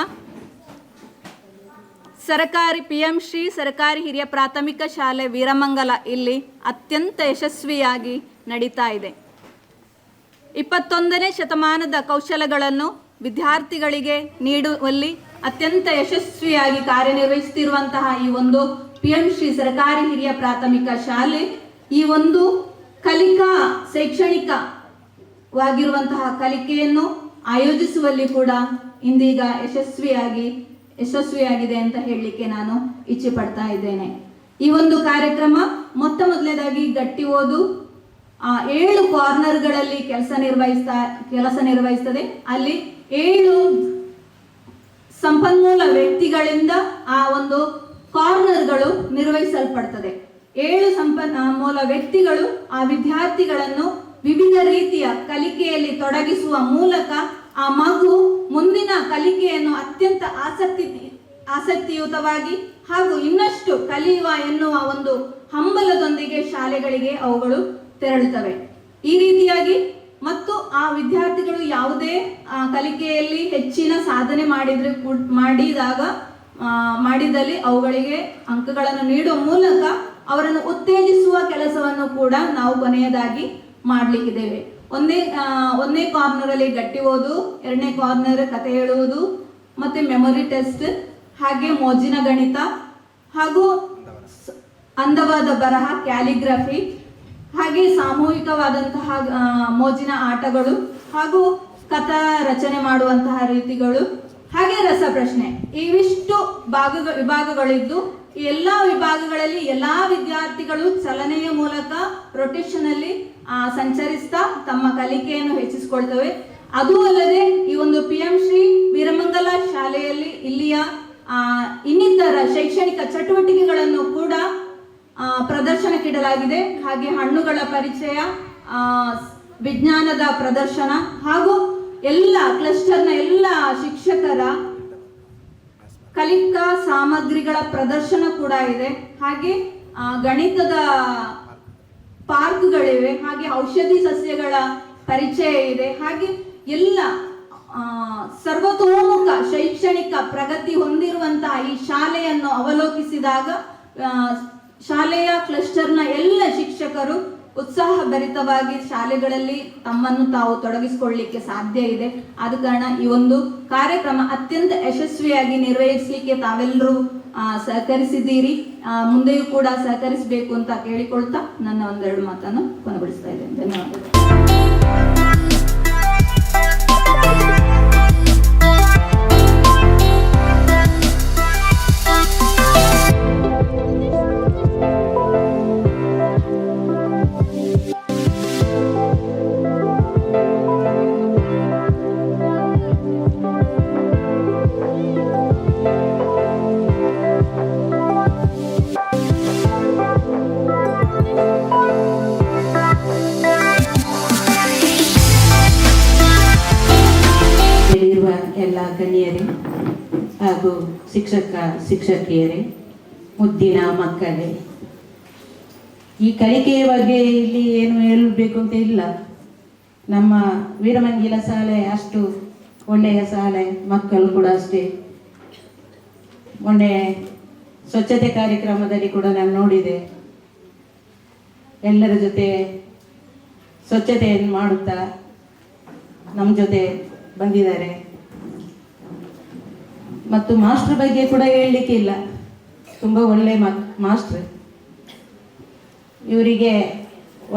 ಸರ್ಕಾರಿ PM ಶ್ರೀ ಸರ್ಕಾರಿ ಹಿರಿಯ ಪ್ರಾಥಮಿಕ ಶಾಲೆ ವೀರಮಂಗಲ ಇಲ್ಲಿ ಅತ್ಯಂತ ಯಶಸ್ವಿಯಾಗಿ ನಡೀತಾ ಇದೆ. 21ನೇ ಶತಮಾನದ ಕೌಶಲಗಳನ್ನು ವಿದ್ಯಾರ್ಥಿಗಳಿಗೆ ನೀಡುವಲ್ಲಿ ಅತ್ಯಂತ ಯಶಸ್ವಿಯಾಗಿ ಕಾರ್ಯನಿರ್ವಹಿಸುತ್ತಿರುವಂತಹ ಈ ಒಂದು PM ಶ್ರೀ ಸರ್ಕಾರಿ ಹಿರಿಯ ಪ್ರಾಥಮಿಕ ಶಾಲೆ ಈ ಒಂದು ಕಲಿಕಾ ಶೈಕ್ಷಣಿಕವಾಗಿರುವಂತಹ ಕಲಿಕೆಯನ್ನು ಆಯೋಜಿಸುವಲ್ಲಿ ಕೂಡ ಇಂದೀಗ ಯಶಸ್ವಿಯಾಗಿದೆ ಅಂತ ಹೇಳಲಿಕ್ಕೆ ನಾನು ಇಚ್ಛೆ ಪಡ್ತಾ ಇದ್ದೇನೆ. ಈ ಒಂದು ಕಾರ್ಯಕ್ರಮ ಮೊದಲನೇದಾಗಿ ಗಟ್ಟಿ ಓದು 7 ಕಾರ್ನರ್ಗಳಲ್ಲಿ ಕೆಲಸ ನಿರ್ವಹಿಸ್ತದೆ. ಅಲ್ಲಿ 7 ಸಂಪನ್ಮೂಲ ವ್ಯಕ್ತಿಗಳಿಂದ ಆ ಒಂದು ಕಾರ್ನರ್ಗಳು ನಿರ್ವಹಿಸಲ್ಪಡ್ತದೆ. 7 ಸಂಪನ್ಮೂಲ ವ್ಯಕ್ತಿಗಳು ಆ ವಿದ್ಯಾರ್ಥಿಗಳನ್ನು ವಿವಿಧ ರೀತಿಯ ಕಲಿಕೆಯಲ್ಲಿ ತೊಡಗಿಸುವ ಮೂಲಕ ಆ ಮಗು ಮುಂದಿನ ಕಲಿಕೆಯನ್ನು ಅತ್ಯಂತ ಆಸಕ್ತಿಯುತವಾಗಿ ಹಾಗೂ ಇನ್ನಷ್ಟು ಕಲಿಯುವ ಎನ್ನುವ ಒಂದು ಹಂಬಲದೊಂದಿಗೆ ಶಾಲೆಗಳಿಗೆ ಅವುಗಳು ತೆರಳುತ್ತವೆ. ಈ ರೀತಿಯಾಗಿ ಮತ್ತು ಆ ವಿದ್ಯಾರ್ಥಿಗಳು ಯಾವುದೇ ಕಲಿಕೆಯಲ್ಲಿ ಹೆಚ್ಚಿನ ಸಾಧನೆ ಮಾಡಿದಲ್ಲಿ ಅವುಗಳಿಗೆ ಅಂಕಗಳನ್ನು ನೀಡುವ ಮೂಲಕ ಅವರನ್ನು ಉತ್ತೇಜಿಸುವ ಕೆಲಸವನ್ನು ಕೂಡ ನಾವು ಕೊನೆಯದಾಗಿ ಮಾಡಲಿಕ್ಕಿದ್ದೇವೆ. ಒಂದನೇ ಕಾರ್ನರ್ ಅಲ್ಲಿ ಗಟ್ಟಿ ಓದು, 2ನೇ ಕಾರ್ನರ್ ಕತೆ ಹೇಳುವುದು ಮತ್ತೆ ಮೆಮೊರಿ ಟೆಸ್ಟ್, ಹಾಗೆ ಮೋಜಿನ ಗಣಿತ ಹಾಗೂ ಅಂದವಾದ ಬರಹ ಕ್ಯಾಲಿಗ್ರಫಿ, ಹಾಗೆ ಸಾಮೂಹಿಕವಾದಂತಹ ಮೋಜಿನ ಆಟಗಳು ಹಾಗೂ ಕಥಾ ರಚನೆ ಮಾಡುವಂತಹ ರೀತಿಗಳು, ಹಾಗೆ ರಸಪ್ರಶ್ನೆ. ಇವಿಷ್ಟು ವಿಭಾಗಗಳಿದ್ದು ಈ ಎಲ್ಲಾ ವಿಭಾಗಗಳಲ್ಲಿ ಎಲ್ಲಾ ವಿದ್ಯಾರ್ಥಿಗಳು ಚಲನೆಯ ಮೂಲಕ ರೊಟೇಷನ್ ಅಲ್ಲಿ ಸಂಚರಿಸ್ತಾ ತಮ್ಮ ಕಲಿಕೆಯನ್ನು ಹೆಚ್ಚಿಸಿಕೊಳ್ತವೆ. ಅದು ಅಲ್ಲದೆ ಈ ಒಂದು PM ಶ್ರೀ ವೀರಮಂಗಲ ಶಾಲೆಯಲ್ಲಿ ಇಲ್ಲಿಯ ಇನ್ನಿತರ ಶೈಕ್ಷಣಿಕ ಚಟುವಟಿಕೆಗಳನ್ನು ಕೂಡ ಪ್ರದರ್ಶನಕ್ಕಿಡಲಾಗಿದೆ. ಹಾಗೆ ಹಣ್ಣುಗಳ ಪರಿಚಯ, ವಿಜ್ಞಾನದ ಪ್ರದರ್ಶನ ಹಾಗೂ ಎಲ್ಲ ಕ್ಲಸ್ಟರ್ನ ಎಲ್ಲ ಶಿಕ್ಷಕರ ಕಲಿಕಾ ಸಾಮಗ್ರಿಗಳ ಪ್ರದರ್ಶನ ಕೂಡ ಇದೆ. ಹಾಗೆ ಗಣಿತದ ಪಾರ್ಕ್ಗಳಿವೆ, ಹಾಗೆ ಔಷಧಿ ಸಸ್ಯಗಳ ಪರಿಚಯ ಇದೆ. ಹಾಗೆ ಎಲ್ಲ ಸರ್ವತೋಮುಖ ಶೈಕ್ಷಣಿಕ ಪ್ರಗತಿ ಹೊಂದಿರುವಂತಹ ಈ ಶಾಲೆಯನ್ನು ಅವಲೋಕಿಸಿದಾಗ ಶಾಲೆಯ ಕ್ಲಸ್ಟರ್ನ ಎಲ್ಲ ಶಿಕ್ಷಕರು ಉತ್ಸಾಹಭರಿತವಾಗಿ ಶಾಲೆಗಳಲ್ಲಿ ತಮ್ಮನ್ನು ತಾವು ತೊಡಗಿಸಿಕೊಳ್ಳಲಿಕ್ಕೆ ಸಾಧ್ಯ ಇದೆ. ಆದ ಕಾರಣ ಈ ಒಂದು ಕಾರ್ಯಕ್ರಮ ಅತ್ಯಂತ ಯಶಸ್ವಿಯಾಗಿ ನಿರ್ವಹಿಸಲಿಕ್ಕೆ ತಾವೆಲ್ಲರೂ ಸಹಕರಿಸಿದ್ದೀರಿ. ಮುಂದೆಯೂ ಕೂಡ ಸಹಕರಿಸಬೇಕು ಅಂತ ಕೇಳಿಕೊಳ್ತಾ ನನ್ನ ಒಂದೆರಡು ಮಾತನ್ನು ಕೊನೆಗೊಳಿಸ್ತಾ ಇದ್ದೇನೆ. ಧನ್ಯವಾದಗಳು. ಎಲ್ಲ ಗಣ್ಯರೇ ಹಾಗೂ ಶಿಕ್ಷಕಿಯರೇ, ಮುದ್ದಿನ ಮಕ್ಕಳೇ, ಈ ಕಲಿಕೆಯ ಬಗ್ಗೆ ಇಲ್ಲಿ ಏನು ಹೇಳಬೇಕು ಅಂತ ಇಲ್ಲ. ನಮ್ಮ ವೀರಮಂಗಿಲ ಶಾಲೆ ಅಷ್ಟು ಒಳ್ಳೆಯ ಶಾಲೆ, ಮಕ್ಕಳು ಕೂಡ ಅಷ್ಟೇ. ಮೊನ್ನೆ ಸ್ವಚ್ಛತೆ ಕಾರ್ಯಕ್ರಮದಲ್ಲಿ ಕೂಡ ನಾನು ನೋಡಿದೆ, ಎಲ್ಲರ ಜೊತೆ ಸ್ವಚ್ಛತೆಯನ್ನು ಮಾಡುತ್ತಾ ನಮ್ಮ ಜೊತೆ ಬಂದಿದ್ದಾರೆ. ಮತ್ತು ಮಾಸ್ಟರ್ ಬಗ್ಗೆ ಕೂಡ ಹೇಳಲಿಕ್ಕೆ ಇಲ್ಲ, ತುಂಬ ಒಳ್ಳೆ ಮಾಸ್ಟರ್. ಇವರಿಗೆ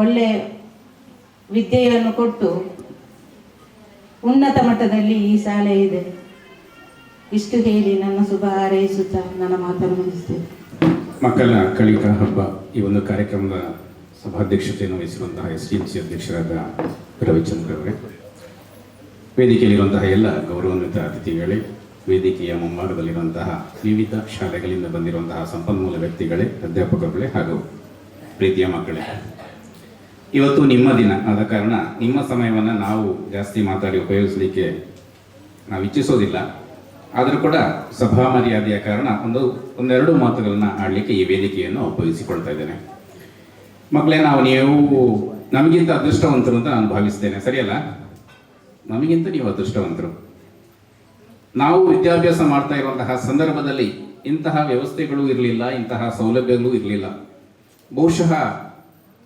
ಒಳ್ಳೆ ವಿದ್ಯೆಯನ್ನು ಕೊಟ್ಟು ಉನ್ನತ ಮಟ್ಟದಲ್ಲಿ ಈ ಶಾಲೆ ಇದೆ. ಇಷ್ಟು ಹೇಳಿ ನನ್ನ ಶುಭ ಹಾರೈಸುತ್ತಾ ನನ್ನ ಮಾತನ್ನು ಮುಗಿಸ್ತೇನೆ. ಮಕ್ಕಳ ಕಲಿಕಾ ಹಬ್ಬ ಈ ಒಂದು ಕಾರ್ಯಕ್ರಮದ ಸಭಾಧ್ಯಕ್ಷತೆಯನ್ನು ವಹಿಸಿರುವಂತಹ SDMC ಅಧ್ಯಕ್ಷರಾದ ರವಿಚಂದ್ರ ಅವರೇ, ವೇದಿಕೆಯಲ್ಲಿರುವಂತಹ ಎಲ್ಲ ಗೌರವಾನ್ವಿತ ಅತಿಥಿಗಳೇ, ವೇದಿಕೆಯ ಮುಂಭಾಗದಲ್ಲಿರುವಂತಹ ವಿವಿಧ ಶಾಲೆಗಳಿಂದ ಬಂದಿರುವಂತಹ ಸಂಪನ್ಮೂಲ ವ್ಯಕ್ತಿಗಳೇ, ಅಧ್ಯಾಪಕರುಗಳೇ ಹಾಗೂ ಪ್ರೀತಿಯ ಮಕ್ಕಳೇ, ಇವತ್ತು ನಿಮ್ಮ ದಿನ ಆದ ಕಾರಣ ನಿಮ್ಮ ಸಮಯವನ್ನು ನಾವು ಜಾಸ್ತಿ ಮಾತಾಡಿ ಉಪಯೋಗಿಸಲಿಕ್ಕೆ ನಾವು ಇಚ್ಛಿಸೋದಿಲ್ಲ. ಆದರೂ ಕೂಡ ಸಭಾ ಮರ್ಯಾದೆಯ ಕಾರಣ ಒಂದೆರಡು ಮಾತುಗಳನ್ನ ಆಡಲಿಕ್ಕೆ ಈ ವೇದಿಕೆಯನ್ನು ಉಪಯೋಗಿಸಿಕೊಳ್ತಾ ಇದ್ದೇನೆ. ಮಕ್ಕಳೇ, ನೀವು ನಮಗಿಂತ ಅದೃಷ್ಟವಂತರು ಅಂತ ನಾನು ಭಾವಿಸ್ತೇನೆ, ಸರಿಯಲ್ಲ? ನಮಗಿಂತ ನೀವು ಅದೃಷ್ಟವಂತರು. ನಾವು ವಿದ್ಯಾಭ್ಯಾಸ ಮಾಡ್ತಾ ಇರುವಂತಹ ಸಂದರ್ಭದಲ್ಲಿ ಇಂತಹ ವ್ಯವಸ್ಥೆಗಳು ಇರಲಿಲ್ಲ, ಇಂತಹ ಸೌಲಭ್ಯಗಳು ಇರಲಿಲ್ಲ. ಬಹುಶಃ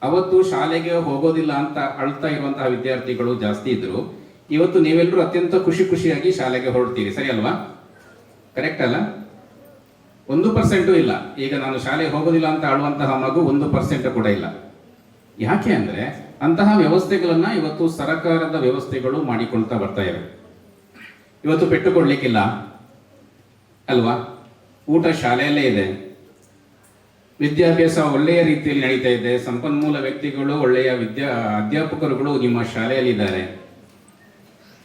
ಅವತ್ತು ಶಾಲೆಗೆ ಹೋಗೋದಿಲ್ಲ ಅಂತ ಅಳ್ತಾ ಇರುವಂತಹ ವಿದ್ಯಾರ್ಥಿಗಳು ಜಾಸ್ತಿ ಇದ್ರು. ಇವತ್ತು ನೀವೆಲ್ಲರೂ ಅತ್ಯಂತ ಖುಷಿಯಾಗಿ ಶಾಲೆಗೆ ಹೊರಡ್ತೀರಿ, ಸರಿ ಅಲ್ವಾ? ಕರೆಕ್ಟ್ ಅಲ್ಲ? 1% ಇಲ್ಲ. ಈಗ ನಾನು ಶಾಲೆಗೆ ಹೋಗೋದಿಲ್ಲ ಅಂತ ಆಳುವಂತಹ ಮಗು 1% ಕೂಡ ಇಲ್ಲ. ಯಾಕೆ ಅಂದ್ರೆ ಅಂತಹ ವ್ಯವಸ್ಥೆಗಳನ್ನ ಇವತ್ತು ಸರ್ಕಾರದ ವ್ಯವಸ್ಥೆಗಳು ಮಾಡಿಕೊಳ್ತಾ ಬರ್ತಾ ಇವೆ. ಇವತ್ತು ಪೆಟ್ಟು ಕೊಡ್ಲಿಕ್ಕಿಲ್ಲ ಅಲ್ವಾ? ಊಟ ಶಾಲೆಯಲ್ಲೇ ಇದೆ, ವಿದ್ಯಾಭ್ಯಾಸ ಒಳ್ಳೆಯ ರೀತಿಯಲ್ಲಿ ನಡೀತಾ ಇದೆ, ಸಂಪನ್ಮೂಲ ವ್ಯಕ್ತಿಗಳು, ಒಳ್ಳೆಯ ಅಧ್ಯಾಪಕರುಗಳು ನಿಮ್ಮ ಶಾಲೆಯಲ್ಲಿದ್ದಾರೆ.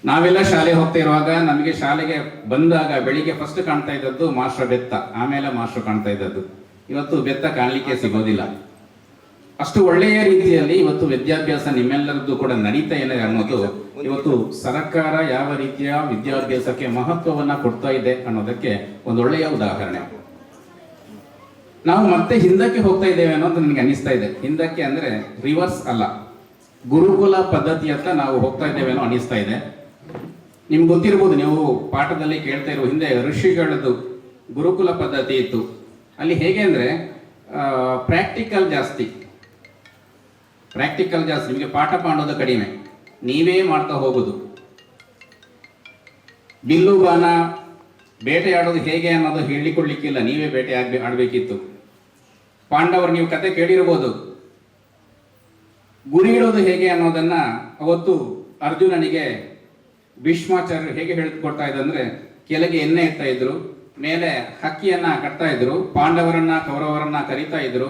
ನಾವೆಲ್ಲ ಶಾಲೆ ಹೋಗ್ತಾ ಇರುವಾಗ ನಮಗೆ ಶಾಲೆಗೆ ಬಂದಾಗ ಬೆಳಿಗ್ಗೆ ಫಸ್ಟ್ ಕಾಣ್ತಾ ಇದ್ದದ್ದು ಮಾಸ್ಟರ್ ಬೆತ್ತ, ಆಮೇಲೆ ಮಾಸ್ಟರ್ ಕಾಣ್ತಾ ಇದ್ದದ್ದು. ಇವತ್ತು ಬೆತ್ತ ಕಾಣಲಿಕ್ಕೆ ಸಿಗೋದಿಲ್ಲ. ಅಷ್ಟು ಒಳ್ಳೆಯ ರೀತಿಯಲ್ಲಿ ಇವತ್ತು ವಿದ್ಯಾಭ್ಯಾಸ ನಿಮ್ಮೆಲ್ಲರದ್ದು ಕೂಡ ನಡೀತಾ ಇದೆ ಅನ್ನೋದು ಇವತ್ತು ಸರ್ಕಾರ ಯಾವ ರೀತಿಯ ವಿದ್ಯಾಭ್ಯಾಸಕ್ಕೆ ಮಹತ್ವವನ್ನ ಕೊಡ್ತಾ ಇದೆ ಅನ್ನೋದಕ್ಕೆ ಒಂದು ಒಳ್ಳೆಯ ಉದಾಹರಣೆ. ನಾವು ಮತ್ತೆ ಹಿಂದಕ್ಕೆ ಹೋಗ್ತಾ ಇದ್ದೇವೆ ಅನ್ನೋದು ನನಗೆ ಅನಿಸ್ತಾ ಇದೆ. ಹಿಂದಕ್ಕೆ ಅಂದ್ರೆ ರಿವರ್ಸ್ ಅಲ್ಲ, ಗುರುಕುಲ ಪದ್ಧತಿಯತ್ತ ನಾವು ಹೋಗ್ತಾ ಇದ್ದೇವೆ ಅನ್ನೋ ಅನಿಸ್ತಾ ಇದೆ. ನಿಮ್ಗೆ ಗೊತ್ತಿರ್ಬೋದು, ನೀವು ಪಾಠದಲ್ಲಿ ಕೇಳ್ತಾ ಇರುವ ಹಿಂದೆ ಋಷಿಗಳದ್ದು ಗುರುಕುಲ ಪದ್ಧತಿ ಇತ್ತು. ಅಲ್ಲಿ ಹೇಗೆ ಅಂದ್ರೆ ಪ್ರಾಕ್ಟಿಕಲ್ ಜಾಸ್ತಿ. ನಿಮಗೆ ಪಾಠ ಮಾಡೋದು ಕಡಿಮೆ, ನೀವೇ ಮಾಡ್ತಾ ಹೋಗುದು. ಬಿಲ್ಲು ಬಾಣ ಬೇಟೆಯಾಡೋದು ಹೇಗೆ ಅನ್ನೋದು ಹೇಳಿಕೊಡ್ಲಿಕ್ಕಿಲ್ಲ, ನೀವೇ ಬೇಟೆ ಆಡ್ಬೇಕಿತ್ತು. ಪಾಂಡವರು ನೀವು ಕತೆ ಕೇಳಿರ್ಬೋದು. ಗುರಿ ಇಡೋದು ಹೇಗೆ ಅನ್ನೋದನ್ನ ಅವತ್ತು ಅರ್ಜುನನಿಗೆ ಭೀಷ್ಮಾಚಾರ್ಯರು ಹೇಗೆ ಹೇಳಿಕೊಡ್ತಾ ಇದ್ದಂದ್ರೆ, ಕೆಳಗೆ ಎಣ್ಣೆ ಇಡ್ತಾ ಇದ್ರು, ಮೇಲೆ ಹಕ್ಕಿಯನ್ನ ಕಟ್ತಾ ಇದ್ರು, ಪಾಂಡವರನ್ನ ಕೌರವರನ್ನ ಕರೀತಾ ಇದ್ರು,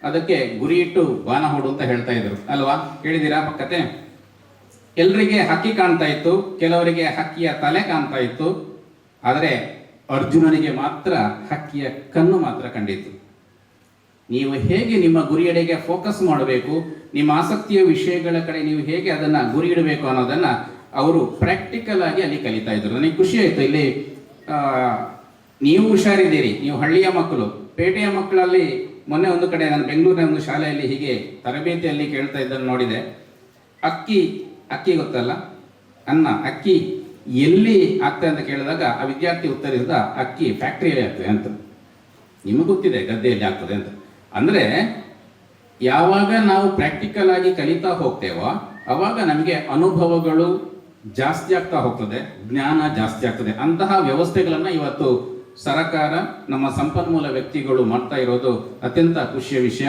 ಅದಕ್ಕೆ ಗುರಿ ಇಟ್ಟು ಬಾಣ ಹೊಡು ಅಂತ ಹೇಳ್ತಾ ಇದ್ರು ಅಲ್ವಾ? ಕೇಳಿದಿರಾ ಕತೆ? ಎಲ್ರಿಗೆ ಹಕ್ಕಿ ಕಾಣ್ತಾ ಇತ್ತು, ಕೆಲವರಿಗೆ ಹಕ್ಕಿಯ ತಲೆ ಕಾಣ್ತಾ ಇತ್ತು, ಆದರೆ ಅರ್ಜುನನಿಗೆ ಮಾತ್ರ ಹಕ್ಕಿಯ ಕಣ್ಣು ಮಾತ್ರ ಕಂಡಿತ್ತು. ನೀವು ಹೇಗೆ ನಿಮ್ಮ ಗುರಿಯೆಡೆಗೆ ಫೋಕಸ್ ಮಾಡಬೇಕು, ನಿಮ್ಮ ಆಸಕ್ತಿಯ ವಿಷಯಗಳ ಕಡೆ ನೀವು ಹೇಗೆ ಅದನ್ನ ಗುರಿ ಇಡಬೇಕು ಅನ್ನೋದನ್ನ ಅವರು ಪ್ರಾಕ್ಟಿಕಲ್ ಆಗಿ ಅಲ್ಲಿ ಕಲಿತಾ ಇದ್ರು. ನನಗೆ ಖುಷಿ ಆಯ್ತು. ಇಲ್ಲಿ ನೀವು ಹುಷಾರಿದ್ದೀರಿ, ನೀವು ಹಳ್ಳಿಯ ಮಕ್ಕಳು. ಪೇಟೆಯ ಮಕ್ಕಳಲ್ಲಿ ಮೊನ್ನೆ ಒಂದು ಕಡೆ ನಾನು ಬೆಂಗಳೂರಿನ ಒಂದು ಶಾಲೆಯಲ್ಲಿ ಹೀಗೆ ತರಬೇತಿಯಲ್ಲಿ ಕೇಳ್ತಾ ಇದ್ದನ್ನು ನೋಡಿದೆ. ಅಕ್ಕಿ ಗೊತ್ತಲ್ಲ, ಅಕ್ಕಿ ಎಲ್ಲಿ ಆಗ್ತದೆ ಅಂತ ಕೇಳಿದಾಗ ಆ ವಿದ್ಯಾರ್ಥಿ ಉತ್ತರಿಸಿದ, ಅಕ್ಕಿ ಫ್ಯಾಕ್ಟ್ರಿಯಲ್ಲಿ ಆಗ್ತದೆ ಅಂತ. ನಿಮಗೆ ಗೊತ್ತಿದೆ ಗದ್ದೆಯಲ್ಲಿ ಆಗ್ತದೆ ಅಂತ. ಅಂದ್ರೆ ಯಾವಾಗ ನಾವು ಪ್ರಾಕ್ಟಿಕಲ್ ಆಗಿ ಕಲಿತಾ ಹೋಗ್ತೇವೋ ಅವಾಗ ನಮಗೆ ಅನುಭವಗಳು ಜಾಸ್ತಿ ಆಗ್ತಾ ಹೋಗ್ತದೆ, ಜ್ಞಾನ ಜಾಸ್ತಿ ಆಗ್ತದೆ. ಅಂತಹ ವ್ಯವಸ್ಥೆಗಳನ್ನ ಇವತ್ತು ಸರ್ಕಾರ, ನಮ್ಮ ಸಂಪನ್ಮೂಲ ವ್ಯಕ್ತಿಗಳು ಮಾಡ್ತಾ ಇರೋದು ಅತ್ಯಂತ ಖುಷಿಯ ವಿಷಯ.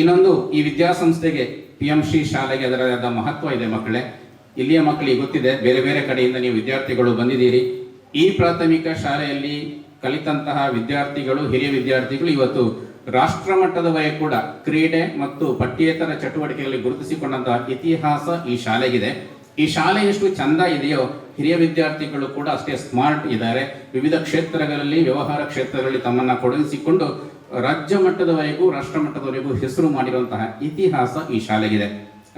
ಇನ್ನೊಂದು, ಈ ವಿದ್ಯಾಸಂಸ್ಥೆಗೆ PMC ಶಾಲೆಗೆ ಅದರ ಮಹತ್ವ ಇದೆ ಮಕ್ಕಳೇ. ಇಲ್ಲಿಯ ಮಕ್ಕಳಿಗೆ ಗೊತ್ತಿದೆ, ಬೇರೆ ಬೇರೆ ಕಡೆಯಿಂದ ನೀವು ವಿದ್ಯಾರ್ಥಿಗಳು ಬಂದಿದ್ದೀರಿ. ಈ ಪ್ರಾಥಮಿಕ ಶಾಲೆಯಲ್ಲಿ ಕಲಿತಂತಹ ವಿದ್ಯಾರ್ಥಿಗಳು, ಹಿರಿಯ ವಿದ್ಯಾರ್ಥಿಗಳು ಇವತ್ತು ರಾಷ್ಟ್ರ ಮಟ್ಟದವರೆಗೆ ಕೂಡ ಕ್ರೀಡೆ ಮತ್ತು ಪಠ್ಯೇತರ ಚಟುವಟಿಕೆಗಳಲ್ಲಿ ಗುರುತಿಸಿಕೊಂಡಂತಹ ಇತಿಹಾಸ ಈ ಶಾಲೆಗಿದೆ. ಈ ಶಾಲೆ ಎಷ್ಟು ಚಂದ ಇದೆಯೋ ಹಿರಿಯ ವಿದ್ಯಾರ್ಥಿಗಳು ಕೂಡ ಅಷ್ಟೇ ಸ್ಮಾರ್ಟ್ ಇದ್ದಾರೆ. ವಿವಿಧ ಕ್ಷೇತ್ರಗಳಲ್ಲಿ, ವ್ಯವಹಾರ ಕ್ಷೇತ್ರಗಳಲ್ಲಿ ತಮ್ಮನ್ನ ತೊಡಗಿಸಿಕೊಂಡು ರಾಜ್ಯ ಮಟ್ಟದವರೆಗೂ, ರಾಷ್ಟ್ರ ಮಟ್ಟದವರೆಗೂ ಹೆಸರು ಮಾಡಿರುವಂತಹ ಇತಿಹಾಸ ಈ ಶಾಲೆಗಿದೆ.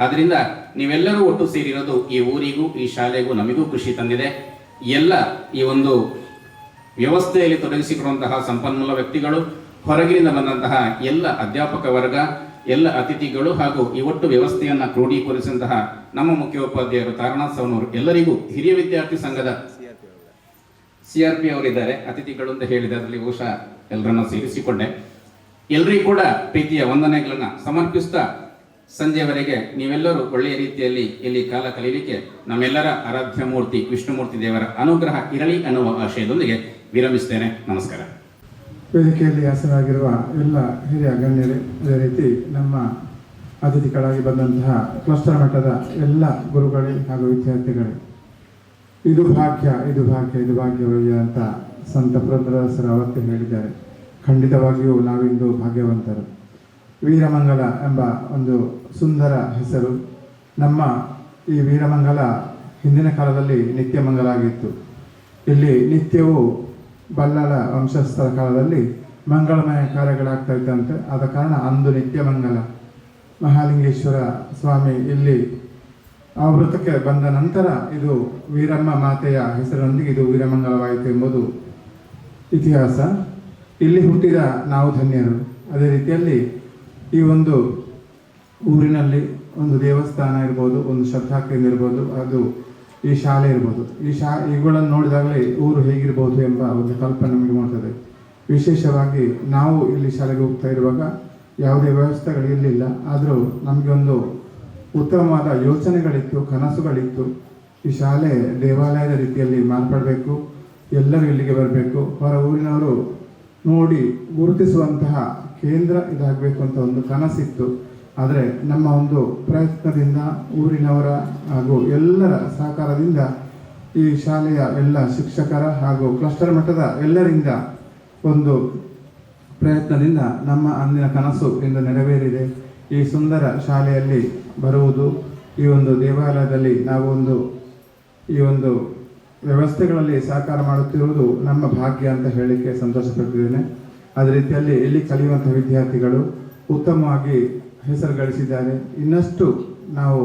ಆದ್ರಿಂದ ನೀವೆಲ್ಲರೂ ಒಟ್ಟು ಸೇರಿರೋದು ಈ ಊರಿಗೂ, ಈ ಶಾಲೆಗೂ, ನಮಗೂ ಖುಷಿ ತಂದಿದೆ. ಎಲ್ಲ ಈ ಒಂದು ವ್ಯವಸ್ಥೆಯಲ್ಲಿ ತೊಡಗಿಸಿಕೊಳ್ಳುವಂತಹ ಸಂಪನ್ಮೂಲ ವ್ಯಕ್ತಿಗಳು, ಹೊರಗಿನಿಂದ ಬಂದಂತಹ ಎಲ್ಲ ಅಧ್ಯಾಪಕ ವರ್ಗ, ಎಲ್ಲ ಅತಿಥಿಗಳು ಹಾಗೂ ಈ ಒಟ್ಟು ವ್ಯವಸ್ಥೆಯನ್ನ ಕ್ರೋಢೀಕರಿಸಿದಂತಹ ನಮ್ಮ ಮುಖ್ಯೋಪಾಧ್ಯಾಯರು ತಾರನಾಥ್ ಸವನವರು, ಎಲ್ಲರಿಗೂ ಹಿರಿಯ ವಿದ್ಯಾರ್ಥಿ ಸಂಘದ CRP ಅವರಿದ್ದಾರೆ, ಅತಿಥಿಗಳು ಅಂತ ಹೇಳಿದೆ, ಅದರಲ್ಲಿ ಬಹುಶಃ ಎಲ್ಲರನ್ನ ಸೇರಿಸಿಕೊಂಡೆ. ಎಲ್ಲರಿಗೂ ಕೂಡ ಪ್ರೀತಿಯ ವಂದನೆಗಳನ್ನ ಸಮರ್ಪಿಸ್ತಾ ಸಂಜೆವರೆಗೆ ನೀವೆಲ್ಲರೂ ಒಳ್ಳೆಯ ರೀತಿಯಲ್ಲಿ ಇಲ್ಲಿ ಕಾಲ ಕಳೆಯಲಿಕ್ಕೆ ನಮ್ಮೆಲ್ಲರ ಆರಾಧ್ಯ ಮೂರ್ತಿ ವಿಷ್ಣುಮೂರ್ತಿ ದೇವರ ಅನುಗ್ರಹ ಇರಲಿ ಅನ್ನುವ ಆಶಯದೊಂದಿಗೆ ವಿರಮಿಸ್ತೇನೆ. ನಮಸ್ಕಾರ. ವೇದಿಕೆಯಲ್ಲಿ ಆಸರಾಗಿರುವ ಎಲ್ಲ ಹಿರಿಯ ಗಣ್ಯರೇ, ಅದೇ ರೀತಿ ನಮ್ಮ ಅತಿಥಿಗಳಾಗಿ ಬಂದಂತಹ ಕ್ಲಸ್ಟರ್ ಮಟ್ಟದ ಎಲ್ಲ ಗುರುಗಳೇ ಹಾಗೂ ವಿದ್ಯಾರ್ಥಿಗಳೇ, ಇದು ಭಾಗ್ಯ ಇದು ಭಾಗ್ಯ ಇದು ಭಾಗ್ಯವಯ್ಯ ಅಂತ ಸಂತ ಪುರಂದರದಾಸರು ಅವತ್ತೇ ಹೇಳಿದ್ದಾರೆ. ಖಂಡಿತವಾಗಿಯೂ ನಾವಿಂದು ಭಾಗ್ಯವಂತರು. ವೀರಮಂಗಲ ಎಂಬ ಒಂದು ಸುಂದರ ಹೆಸರು. ನಮ್ಮ ಈ ವೀರಮಂಗಲ ಹಿಂದಿನ ಕಾಲದಲ್ಲಿ ನಿತ್ಯಮಂಗಲ ಆಗಿತ್ತು. ಇಲ್ಲಿ ನಿತ್ಯವೂ ಬಲ್ಲಾಳ ವಂಶಸ್ಥರ ಕಾಲದಲ್ಲಿ ಮಂಗಳಮಯ ಕಾರ್ಯಗಳಾಗ್ತಾ ಇದ್ದಂತೆ. ಆದ ಕಾರಣ ಅಂದು ನಿತ್ಯಮಂಗಲ. ಮಹಾಲಿಂಗೇಶ್ವರ ಸ್ವಾಮಿ ಇಲ್ಲಿ ಆವೃತಕ್ಕೆ ಬಂದ ನಂತರ ಇದು ವೀರಮ್ಮ ಮಾತೆಯ ಹೆಸರಿನೊಂದಿಗೆ ಇದು ವೀರಮಂಗಲವಾಯಿತು ಎಂಬುದು ಇತಿಹಾಸ. ಇಲ್ಲಿ ಹುಟ್ಟಿದ ನಾವು ಧನ್ಯರು. ಅದೇ ರೀತಿಯಲ್ಲಿ ಈ ಒಂದು ಊರಿನಲ್ಲಿ ಒಂದು ದೇವಸ್ಥಾನ ಇರ್ಬೋದು, ಒಂದು ಶ್ರದ್ಧಾಕೇಂದ್ರ ಇರ್ಬೋದು, ಅದು ಈ ಶಾಲೆ ಇರ್ಬೋದು. ಇವುಗಳನ್ನು ನೋಡಿದಾಗಲೇ ಊರು ಹೇಗಿರ್ಬೋದು ಎಂಬ ಒಂದು ಕಲ್ಪನೆ ನಮಗೆ ಮಾಡ್ತದೆ. ವಿಶೇಷವಾಗಿ ನಾವು ಇಲ್ಲಿ ಶಾಲೆಗೆ ಹೋಗ್ತಾ ಇರುವಾಗ ಯಾವುದೇ ವ್ಯವಸ್ಥೆಗಳು ಇರಲಿಲ್ಲ. ಆದರೂ ನಮಗೆ ಒಂದು ಉತ್ತಮವಾದ ಯೋಚನೆಗಳಿತ್ತು, ಕನಸುಗಳಿತ್ತು. ಈ ಶಾಲೆ ದೇವಾಲಯದ ರೀತಿಯಲ್ಲಿ ಮಾರ್ಪಡಬೇಕು, ಎಲ್ಲರೂ ಇಲ್ಲಿಗೆ ಬರಬೇಕು, ಹೊರ ಊರಿನವರು ನೋಡಿ ಗುರುತಿಸುವಂತಹ ಕೇಂದ್ರ ಇದಾಗಬೇಕು ಅಂತ ಒಂದು ಕನಸಿತ್ತು. ಆದರೆ ನಮ್ಮ ಒಂದು ಪ್ರಯತ್ನದಿಂದ, ಊರಿನವರ ಹಾಗೂ ಎಲ್ಲರ ಸಹಕಾರದಿಂದ, ಈ ಶಾಲೆಯ ಎಲ್ಲ ಶಿಕ್ಷಕರ ಹಾಗೂ ಕ್ಲಸ್ಟರ್ ಮಟ್ಟದ ಎಲ್ಲರಿಂದ ಒಂದು ಪ್ರಯತ್ನದಿಂದ ನಮ್ಮ ಅಂದಿನ ಕನಸು ಇಂದು ನೆರವೇರಿದೆ. ಈ ಸುಂದರ ಶಾಲೆಯಲ್ಲಿ ಬರುವುದು, ಈ ಒಂದು ದೇವಾಲಯದಲ್ಲಿ ನಾವು ಈ ಒಂದು ವ್ಯವಸ್ಥೆಗಳಲ್ಲಿ ಸಹಕಾರ ಮಾಡುತ್ತಿರುವುದು ನಮ್ಮ ಭಾಗ್ಯ ಅಂತ ಹೇಳಲಿಕ್ಕೆ ಸಂತೋಷಪಡ್ತಿದ್ದೇನೆ. ಅದೇ ರೀತಿಯಲ್ಲಿ ಇಲ್ಲಿ ಕಲಿಯುವಂಥ ವಿದ್ಯಾರ್ಥಿಗಳು ಉತ್ತಮವಾಗಿ ಹೆಸರು ಗಳಿಸಿದ್ದಾರೆ. ಇನ್ನಷ್ಟು ನಾವು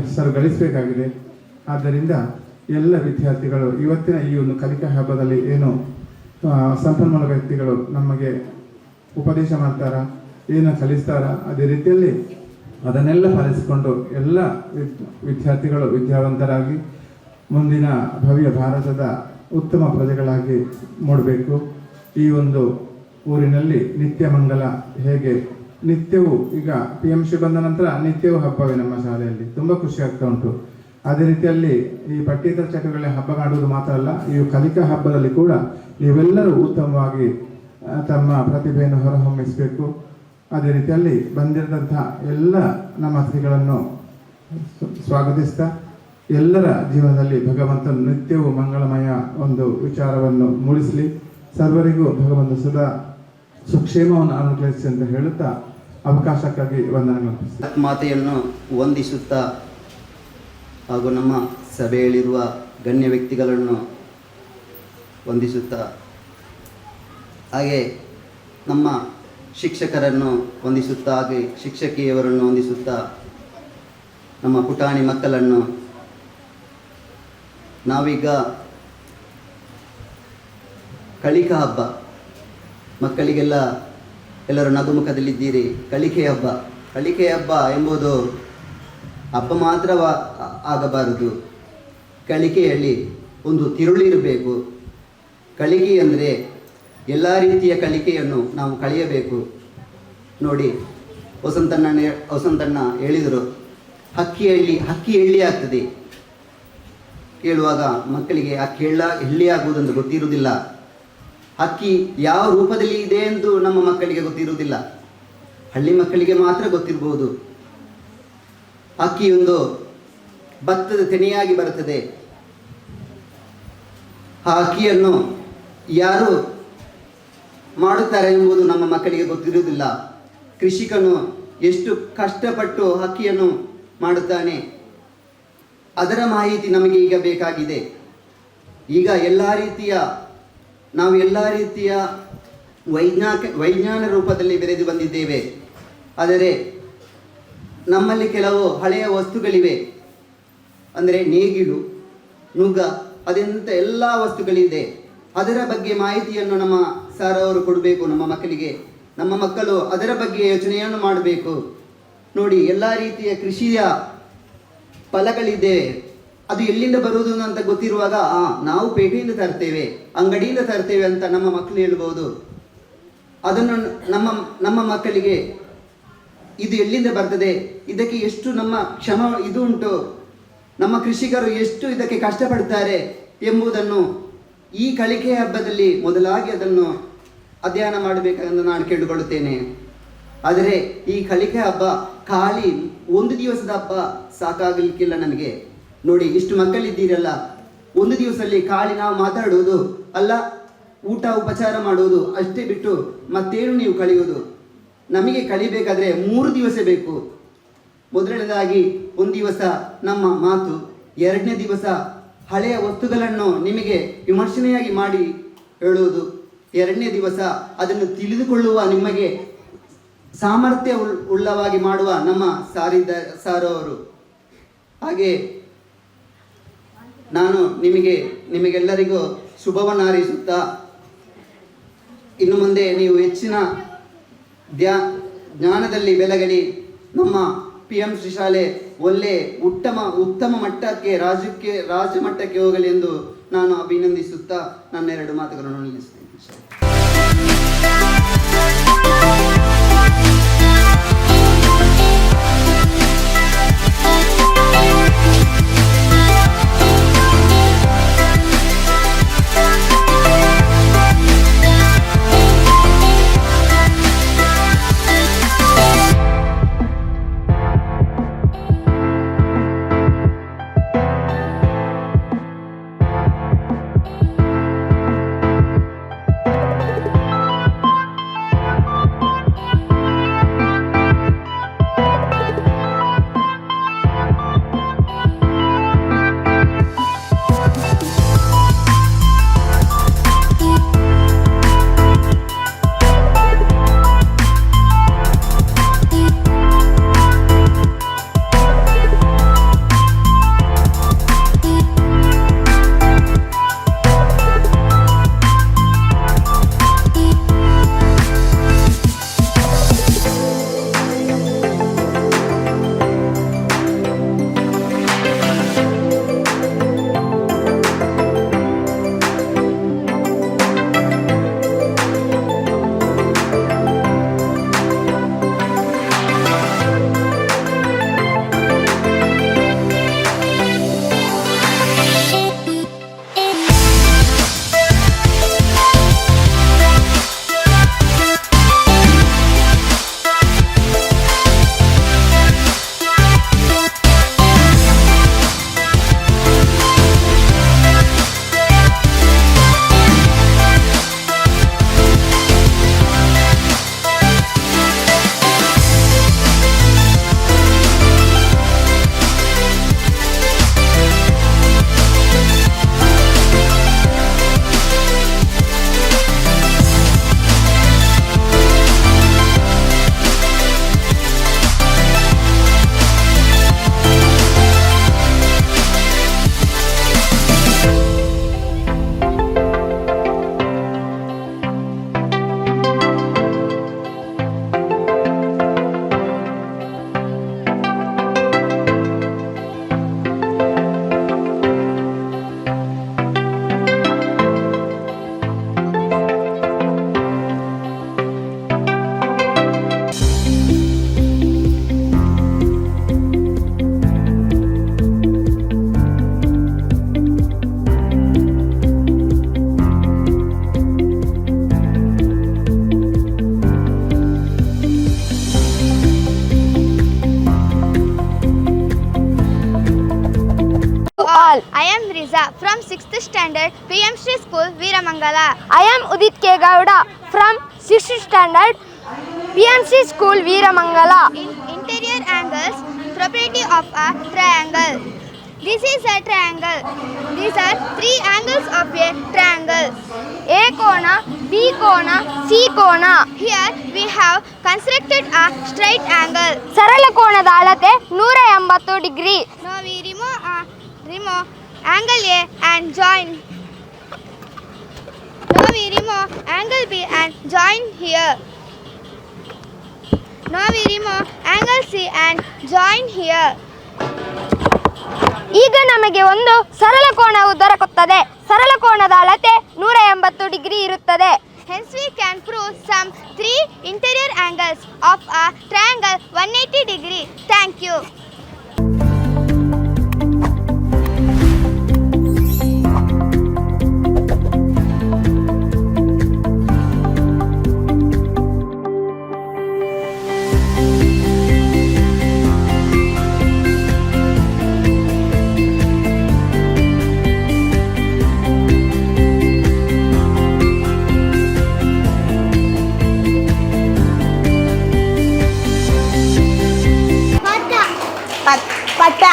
ಹೆಸರು ಗಳಿಸಬೇಕಾಗಿದೆ. ಆದ್ದರಿಂದ ಎಲ್ಲ ವಿದ್ಯಾರ್ಥಿಗಳು ಇವತ್ತಿನ ಈ ಒಂದು ಕಲಿಕಾ ಹಬ್ಬದಲ್ಲಿ ಏನು ಸಂಪನ್ಮೂಲ ವ್ಯಕ್ತಿಗಳು ನಮಗೆ ಉಪದೇಶ ಮಾಡ್ತಾರ, ಏನು ಕಲಿಸ್ತಾರ, ಅದೇ ರೀತಿಯಲ್ಲಿ ಅದನ್ನೆಲ್ಲ ಪಾಲಿಸಿಕೊಂಡು ಎಲ್ಲ ವಿದ್ಯಾರ್ಥಿಗಳು ವಿದ್ಯಾವಂತರಾಗಿ ಮುಂದಿನ ಭವ್ಯ ಭಾರತದ ಉತ್ತಮ ಪ್ರಜೆಗಳಾಗಿ ಮೂಡಬೇಕು. ಈ ಒಂದು ಊರಿನಲ್ಲಿ ನಿತ್ಯಮಂಗಲ ಹೇಗೆ ನಿತ್ಯವೂ ಈಗ PMC ಬಂದ ನಂತರ ನಿತ್ಯವೂ ಹಬ್ಬವೇ ನಮ್ಮ ಶಾಲೆಯಲ್ಲಿ. ತುಂಬ ಖುಷಿ ಆಗ್ತಾ ಉಂಟು. ಅದೇ ರೀತಿಯಲ್ಲಿ ಈ ಪಠ್ಯೇತರ ಚಟುವಟಿಕೆಗಳ ಹಬ್ಬ ಮಾಡುವುದು ಮಾತ್ರ ಅಲ್ಲ, ಈ ಕಲಿಕಾ ಹಬ್ಬದಲ್ಲಿ ಕೂಡ ನೀವೆಲ್ಲರೂ ಉತ್ತಮವಾಗಿ ತಮ್ಮ ಪ್ರತಿಭೆಯನ್ನು ಹೊರಹೊಮ್ಮಿಸಬೇಕು. ಅದೇ ರೀತಿಯಲ್ಲಿ ಬಂದಿರದಂತಹ ಎಲ್ಲ ನಮ್ಮ ಅತಿಥಿಗಳನ್ನು ಸ್ವಾಗತಿಸ್ತಾ ಎಲ್ಲರ ಜೀವನದಲ್ಲಿ ಭಗವಂತನು ನಿತ್ಯವೂ ಮಂಗಳಮಯ ಒಂದು ವಿಚಾರವನ್ನು ಮೂಡಿಸಲಿ, ಸರ್ವರಿಗೂ ಭಗವಂತ ಸದಾ ಸುಕ್ಷೇಮವನ್ನು ಅನುಗ್ರಹಿಸಿ ಅಂತ ಹೇಳುತ್ತಾ ಅವಕಾಶಕ್ಕಾಗಿ ವಂದನೆಗಳು. ಮಾತೆಯನ್ನು ವಂದಿಸುತ್ತಾ ಹಾಗೂ ನಮ್ಮ ಸಭೆಯಲ್ಲಿರುವ ಗಣ್ಯ ವ್ಯಕ್ತಿಗಳನ್ನು ವಂದಿಸುತ್ತಾ, ಹಾಗೆ ನಮ್ಮ ಶಿಕ್ಷಕರನ್ನು ವಂದಿಸುತ್ತಾ, ಹಾಗೆ ಶಿಕ್ಷಕಿಯವರನ್ನು ವಂದಿಸುತ್ತಾ, ನಮ್ಮ ಪುಟಾಣಿ ಮಕ್ಕಳನ್ನು ನಾವೀಗ ಕಲಿಕಾ ಹಬ್ಬ, ಮಕ್ಕಳಿಗೆಲ್ಲ ಎಲ್ಲರೂ ನಗುಮುಖದಲ್ಲಿದ್ದೀರಿ. ಕಲಿಕೆ ಹಬ್ಬ ಎಂಬುದು ಹಬ್ಬ ಮಾತ್ರ ಆಗಬಾರದು. ಕಲಿಕೆಯಲ್ಲಿ ಒಂದು ತಿರುಳಿರಬೇಕು. ಕಲಿಕೆ ಅಂದರೆ ಎಲ್ಲ ರೀತಿಯ ಕಲಿಕೆಯನ್ನು ನಾವು ಕಲಿಯಬೇಕು. ನೋಡಿ, ವಸಂತಣ್ಣ ಹೇಳಿದರು, ಹಕ್ಕಿ ಎಳ್ಳಿ ಆಗ್ತದೆ. ಕೇಳುವಾಗ ಮಕ್ಕಳಿಗೆ ಹಕ್ಕಿ ಎಳ್ಳಿ ಆಗುವುದೆಂದು ಗೊತ್ತಿರುವುದಿಲ್ಲ. ಹಕ್ಕಿ ಯಾವ ರೂಪದಲ್ಲಿ ಇದೆ ಎಂದು ನಮ್ಮ ಮಕ್ಕಳಿಗೆ ಗೊತ್ತಿರುವುದಿಲ್ಲ. ಹಳ್ಳಿ ಮಕ್ಕಳಿಗೆ ಮಾತ್ರ ಗೊತ್ತಿರಬಹುದು. ಹಕ್ಕಿಯೊಂದು ಭತ್ತದ ತೆನೆಯಾಗಿ ಬರುತ್ತದೆ. ಆ ಹಕ್ಕಿಯನ್ನು ಯಾರು ಮಾಡುತ್ತಾರೆ ಎಂಬುದು ನಮ್ಮ ಮಕ್ಕಳಿಗೆ ಗೊತ್ತಿರುವುದಿಲ್ಲ. ಕೃಷಿಕನು ಎಷ್ಟು ಕಷ್ಟಪಟ್ಟು ಹಕ್ಕಿಯನ್ನು ಮಾಡುತ್ತಾನೆ, ಅದರ ಮಾಹಿತಿ ನಮಗೆ ಈಗ ಬೇಕಾಗಿದೆ. ಈಗ ನಾವು ಎಲ್ಲ ರೀತಿಯ ವೈಜ್ಞಾನ ರೂಪದಲ್ಲಿ ಬೆರೆದು ಬಂದಿದ್ದೇವೆ. ಆದರೆ ನಮ್ಮಲ್ಲಿ ಕೆಲವು ಹಳೆಯ ವಸ್ತುಗಳಿವೆ. ಅಂದರೆ ನೇಗಿಲು, ನುಗ್ಗ, ಅದೆಂಥ ಎಲ್ಲ ವಸ್ತುಗಳಿದೆ. ಅದರ ಬಗ್ಗೆ ಮಾಹಿತಿಯನ್ನು ನಮ್ಮ ಸರ್ ಅವರು ಕೊಡಬೇಕು ನಮ್ಮ ಮಕ್ಕಳಿಗೆ. ನಮ್ಮ ಮಕ್ಕಳು ಅದರ ಬಗ್ಗೆ ಯೋಚನೆಯನ್ನು ಮಾಡಬೇಕು. ನೋಡಿ, ಎಲ್ಲ ರೀತಿಯ ಕೃಷಿಯ ಫಲಗಳಿದೆ, ಅದು ಎಲ್ಲಿಂದ ಬರುವುದು ಅಂತ ಗೊತ್ತಿರುವಾಗ ನಾವು ಪೇಟೆಯಿಂದ ತರ್ತೇವೆ, ಅಂಗಡಿಯಿಂದ ತರ್ತೇವೆ ಅಂತ ನಮ್ಮ ಮಕ್ಕಳು ಹೇಳ್ಬೋದು. ಅದನ್ನು ನಮ್ಮ ಮಕ್ಕಳಿಗೆ ಇದು ಎಲ್ಲಿಂದ ಬರ್ತದೆ, ಇದಕ್ಕೆ ಎಷ್ಟು ನಮ್ಮ ಇದು ಉಂಟು, ನಮ್ಮ ಕೃಷಿಕರು ಎಷ್ಟು ಇದಕ್ಕೆ ಕಷ್ಟಪಡ್ತಾರೆ ಎಂಬುದನ್ನು ಈ ಕಲಿಕೆ ಹಬ್ಬದಲ್ಲಿ ಮೊದಲಾಗಿ ಅದನ್ನು ಅಧ್ಯಯನ ಮಾಡಬೇಕೆಂದು ನಾನು ಕೇಳಿಕೊಳ್ಳುತ್ತೇನೆ. ಆದರೆ ಈ ಕಲಿಕೆ ಹಬ್ಬ ಖಾಲಿ ಒಂದು ದಿವಸದ ಹಬ್ಬ ಸಾಕಾಗಲಿಕ್ಕಿಲ್ಲ ನಮಗೆ. ನೋಡಿ, ಇಷ್ಟು ಮಕ್ಕಳಿದ್ದೀರಲ್ಲ, ಒಂದು ದಿವಸದಲ್ಲಿ ಖಾಲಿ ನಾವು ಮಾತಾಡುವುದು ಅಲ್ಲ, ಊಟ ಉಪಚಾರ ಮಾಡುವುದು ಅಷ್ಟೇ ಬಿಟ್ಟು ಮತ್ತೇನು ನೀವು ಕಲಿಯುವುದು? ನಮಗೆ ಕಲಿಬೇಕಾದ್ರೆ 3 ದಿವಸ ಬೇಕು. ಮೊದಲನೇದಾಗಿ ಒಂದು ದಿವಸ ನಮ್ಮ ಮಾತು, ಎರಡನೇ ದಿವಸ ಹಳೆಯ ವಸ್ತುಗಳನ್ನು ನಿಮಗೆ ವಿಮರ್ಶನೆಯಾಗಿ ಮಾಡಿ ಹೇಳುವುದು, ಎರಡನೇ ದಿವಸ ಅದನ್ನು ತಿಳಿದುಕೊಳ್ಳುವ ನಿಮಗೆ ಸಾಮರ್ಥ್ಯ ಉಳ್ಳವಾಗಿ ಮಾಡುವ ನಮ್ಮ ಸಾರುವವರು. ಹಾಗೆ ನಾನು ನಿಮಗೆಲ್ಲರಿಗೂ ಶುಭವನ್ನು ಹಾರೈಸುತ್ತಾ, ಇನ್ನು ಮುಂದೆ ನೀವು ಹೆಚ್ಚಿನ ಜ್ಞಾನದಲ್ಲಿ ಬೆಳಗಲಿ, ನಮ್ಮ PM ಶ್ರೀ ಶಾಲೆ ಒಳ್ಳೆ ಉತ್ತಮ ಮಟ್ಟಕ್ಕೆ ರಾಜ್ಯ ಮಟ್ಟಕ್ಕೆ ಹೋಗಲಿ ಎಂದು ನಾನು ಅಭಿನಂದಿಸುತ್ತಾ ನನ್ನ 2 ಮಾತುಗಳನ್ನು ನಿಲ್ಲಿಸುತ್ತೇನೆ. All. I am Riza from 6th standard PM Shri School Veeramangala. I am Udit K. Gowda from 6th standard PM Shri School Veeramangala. In interior angles, property of a triangle. This is a triangle. These are 3 angles of a triangle. A kona, B kona, C kona. Here we have constructed a straight angle. ಸರಳ ಕೋನದ ಅಳತೆ 180 degree. Now we remove angle A and join. Now we remove angle B and join here. Now we remove angle C and join here. ಈಗ ನಮಗೆ ಒಂದು ಸರಳ ಕೋನವು ದೊರಕುತ್ತದೆ. ಸರಳ ಕೋನದ ಅಳತೆ 180 ಡಿಗ್ರಿ ಇರುತ್ತದೆ. Hence we can prove some 3 interior angles of a triangle 180 degree. Thank you. ಪಟ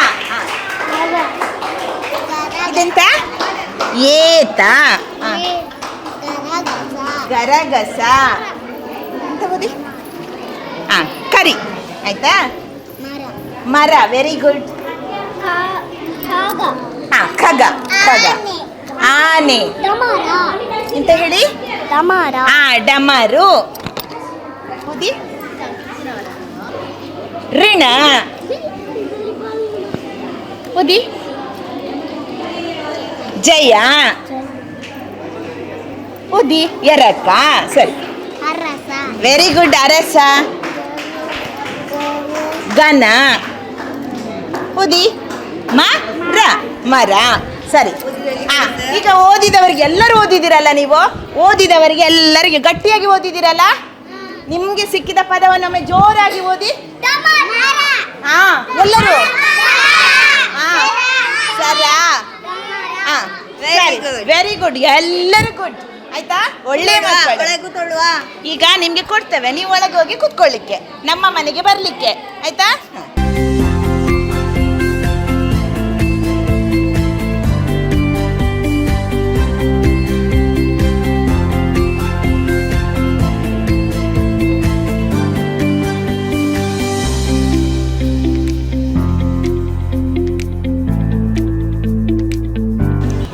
ಇದೆಂತ ಏತ ಗರಗಸ ಅಂತ ಓದಿ. ಕರಿ ಆಯ್ತಾ. ಮರ ವೆರಿ ಗುಡ್. ಖಗ ಖಗ ಆನೆ ಅಂತ ಹೇಳಿ. ಡಮರು ಓದಿ. ಋಣ ಓದಿ. ಜಯ ಓದಿ. ಎರಕ ಸರಿ ವೆರಿ ಗುಡ್. ಅರಸ ಗನ ಓದಿ. ಮರ ಸರಿ. ಈಗ ಓದಿದವರಿಗೆ ಎಲ್ಲರೂ ಓದಿದಿರಲ್ಲ ನೀವು. ಓದಿದವರಿಗೆ ಎಲ್ಲರಿಗೆ ಗಟ್ಟಿಯಾಗಿ ಓದಿದಿರಲ್ಲ. ನಿಮ್ಗೆ ಸಿಕ್ಕಿದ ಪದವನ್ನು ಒಮ್ಮೆ ಜೋರಾಗಿ ಓದಿ. ಎಲ್ಲರೂ ವೆರಿ ಗುಡ್. ಎಲ್ಲರೂ ಗುಡ್ ಆಯ್ತಾ. ಒಳ್ಳೆ ಮಕ್ಕಳು. ಈಗ ನಿಮ್ಗೆ ಕೊಡ್ತೇವೆ, ನೀವು ಒಳಗೆ ಹೋಗಿ ಕೂತ್ಕೊಳ್ಳಿಕ್ಕೆ, ನಮ್ಮ ಮನೆಗೆ ಬರ್ಲಿಕ್ಕೆ ಆಯ್ತಾ.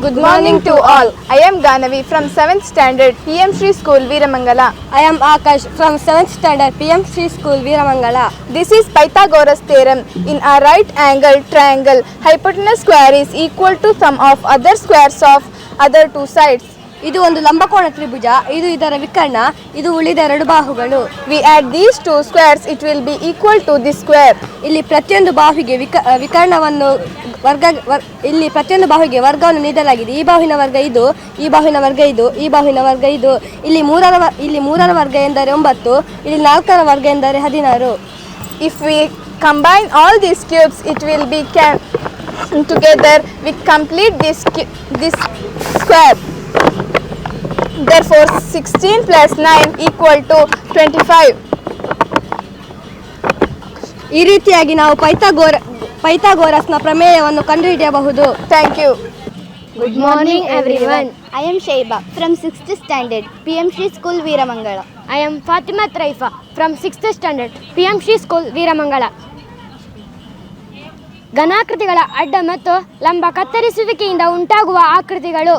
Good morning to all. I am Ganavi from 7th standard PM Shri School Veeramangala. I am Akash from 7th standard PM Shri School Veeramangala. This is Pythagoras theorem. In a right angle triangle, hypotenuse square is equal to sum of other squares of other two sides. ಇದು ಒಂದು ಲಂಬಕೋನ ತ್ರಿಭುಜ. ಇದು ಇದರ ವಿಕರ್ಣ. ಇದು ಉಳಿದ ಎರಡು ಬಾಹುಗಳು. We add these two squares, it will be equal to this square. ಇಲ್ಲಿ ಪ್ರತಿಯೊಂದು ಬಾಹುವಿಗೆ ವಿಕರ್ಣವನ್ನು ಇಲ್ಲಿ ಪ್ರತಿಯೊಂದು ಬಾಹುವಿಗೆ ವರ್ಗವನ್ನು ನೀಡಲಾಗಿದೆ. ಈ ಬಾಹುವಿನ ವರ್ಗ ಇದು, ಈ ಬಾಹುವಿನ ವರ್ಗ ಇದು, ಈ ಬಾಹುವಿನ ವರ್ಗ ಇದು. ಇಲ್ಲಿ ಮೂರರ ವರ್ಗ ಎಂದರೆ 9, ಇಲ್ಲಿ 4ರ ವರ್ಗ ಎಂದರೆ 16. If we combine all these cubes, it will be together we complete this square. Therefore 16 plus 9 equal to 25. ಈ ರೀತಿಯಾಗಿ ನಾವು ಪೈಥಾಗೋರಸ್ನ ಪ್ರಮೇಯವನ್ನು ಕಂಡುಹಿಡಿಯಬಹುದು. Thank you. Good morning everyone. I am Shaiba from 6th standard PM Shri School Veeramangala. I am Fatima Traifa from 6th standard PM Shri School Veeramangala. ಘನಾಕೃತಿಗಳ ಅಡ್ಡ ಮತ್ತು ಲಂಬ ಕತ್ತರಿಸುವಿಕೆಯಿಂದ ಉಂಟಾಗುವ ಆಕೃತಿಗಳು.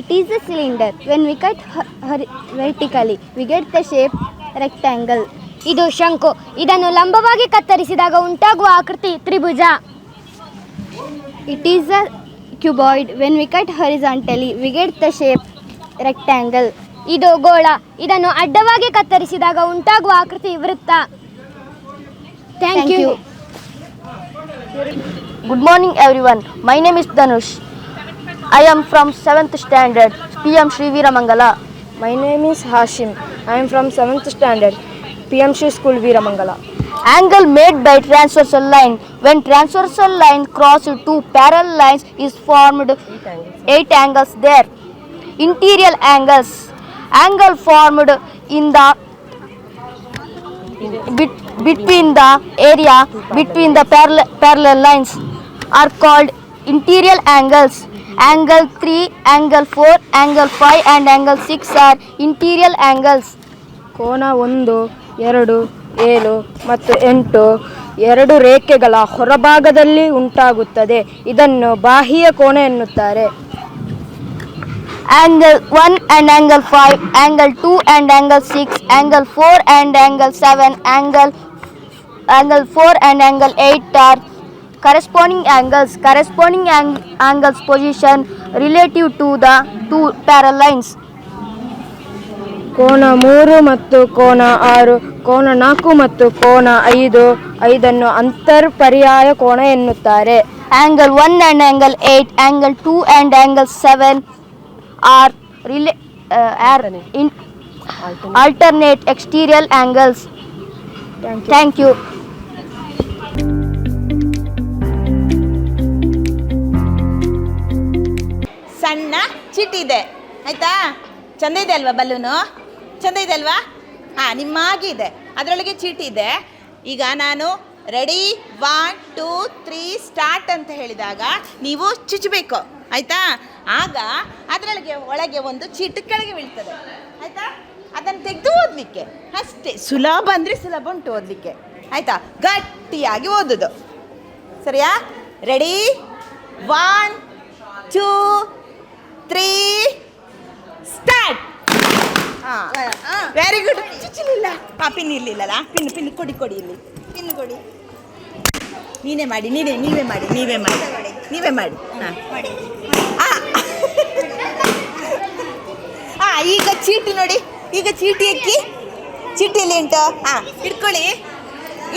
It is a cylinder. When we cut vertically, we get the shape rectangle. ಇದು ಶಂಕು. ಇದನ್ನು ಲಂಬವಾಗಿ ಕತ್ತರಿಸಿದಾಗ ಉಂಟಾಗುವ ಆಕೃತಿ ತ್ರಿಭುಜ. It is a cuboid. When we cut horizontally, we get the shape rectangle. ಇದು ಗೋಳ. ಇದನ್ನು ಅಡ್ಡವಾಗಿ ಕತ್ತರಿಸಿದಾಗ ಉಂಟಾಗುವ ಆಕೃತಿ ವೃತ್ತ. Thank you. Good morning everyone. My name is Dhanush. I am from 7th standard PM Shri Veeramangala. My name is Hashim. I am from 7th standard PM Shri School Veeramangala. Angle made by transversal line. When transversal line crosses two parallel lines is formed 8 angles there. Interior angles. Angle formed in the between the area between the parallel lines are called interior angles. Angle 3, angle 4, angle 5 and angle 6 are interior angles. ಕೋನ 1, 2, 7 ಮತ್ತು 8 ಎರಡು ರೇಖೆಗಳ ಹೊರಭಾಗದಲ್ಲಿ ಉಂಟಾಗುತ್ತದೆ. ಇದನ್ನು ಬಾಹ್ಯ ಕೋನ ಎನ್ನುತ್ತಾರೆ. Angle 1 and angle 5, angle 2 and angle 6, angle 4 and angle 7, angle angle 4 and angle 8 are corresponding angles. Corresponding angles position relative to the two parallel lines. ಕೋನ 3 ಮತ್ತು ಕೋನ 6, ಕೋನ 4 ಮತ್ತು ಕೋನ 5, 5 ಅಂತರ್ಪರ್ಯಾಯ ಕೋನ ಎನ್ನುತ್ತಾರೆ. Angle 1 and angle 8, angle 2 and angle 7 are alternate exterior angles. Thank you. ಸಣ್ಣ ಚೀಟಿ ಇದೆ ಆಯ್ತಾ? ಚಂದ ಇದೆ ಅಲ್ವಾ ಬಲ್ಲೂನು? ಚಂದ ಇದೆ ಅಲ್ವಾ? ಹಾಂ, ನಿಮ್ಮಾಗಿ ಇದೆ, ಅದರೊಳಗೆ ಚೀಟಿ ಇದೆ. ಈಗ ನಾನು ರೆಡಿ 1 2 3 ಸ್ಟಾರ್ಟ್ ಅಂತ ಹೇಳಿದಾಗ ನೀವು ಚುಚ್ಚಬೇಕು ಆಯಿತಾ? ಆಗ ಒಳಗೆ ಒಂದು ಚೀಟಿ ಕೆಳಗೆ ಬೀಳ್ತದೆ ಆಯಿತಾ? ಅದನ್ನು ತೆಗೆದು ಓದಲಿಕ್ಕೆ ಅಷ್ಟೇ. ಸುಲಭ ಅಂದರೆ ಸುಲಭ ಉಂಟು ಓದಲಿಕ್ಕೆ ಆಯಿತಾ? ಗಟ್ಟಿಯಾಗಿ ಓದೋದು, ಸರಿಯಾ? Ready 1 2 3 start. ಹಾಂ, ವೆರಿ ಗುಡ್. ಚುಚ್ಚಲಿಲ್ಲ, ಪಿನ್ ಇರಲಿಲ್ಲಲ್ಲ? ಪಿನ್ ಕೊಡಿ ಇಲ್ಲಿ, ಪಿನ್ ಕೊಡಿ. ನೀವೇ ಮಾಡಿ. ಹಾಂ, ಈಗ ಚೀಟಿ ನೋಡಿ. ಈಗ ಚೀಟಿ ಎಕ್ಕಿ, ಚೀಟಿಯಲ್ಲಿ ಉಂಟು. ಹಾಂ, ಇಟ್ಕೊಳ್ಳಿ.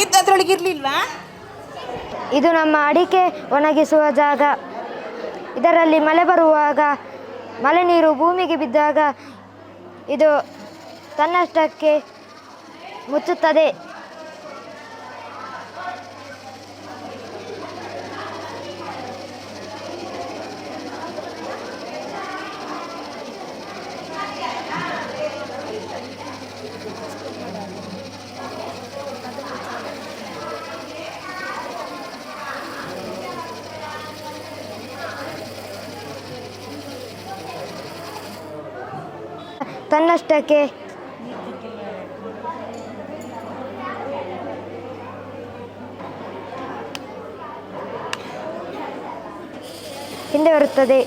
ಇದು ಅದರೊಳಗೆ ಇರಲಿಲ್ವಾ? ಇದು ನಮ್ಮ ಅಡಿಕೆ ಒಣಗಿಸುವ ಜಾಗ. ಇದರಲ್ಲಿ ಮಳೆ ಬರುವಾಗ ಮಳೆ ನೀರು ಭೂಮಿಗೆ ಬಿದ್ದಾಗ ಇದು ತನ್ನಷ್ಟಕ್ಕೆ ಮುಚ್ಚುತ್ತದೆ. ತನ್ನಷ್ಟಕ್ಕೆ ಹಿಂದೆ ಬರುತ್ತದೆ.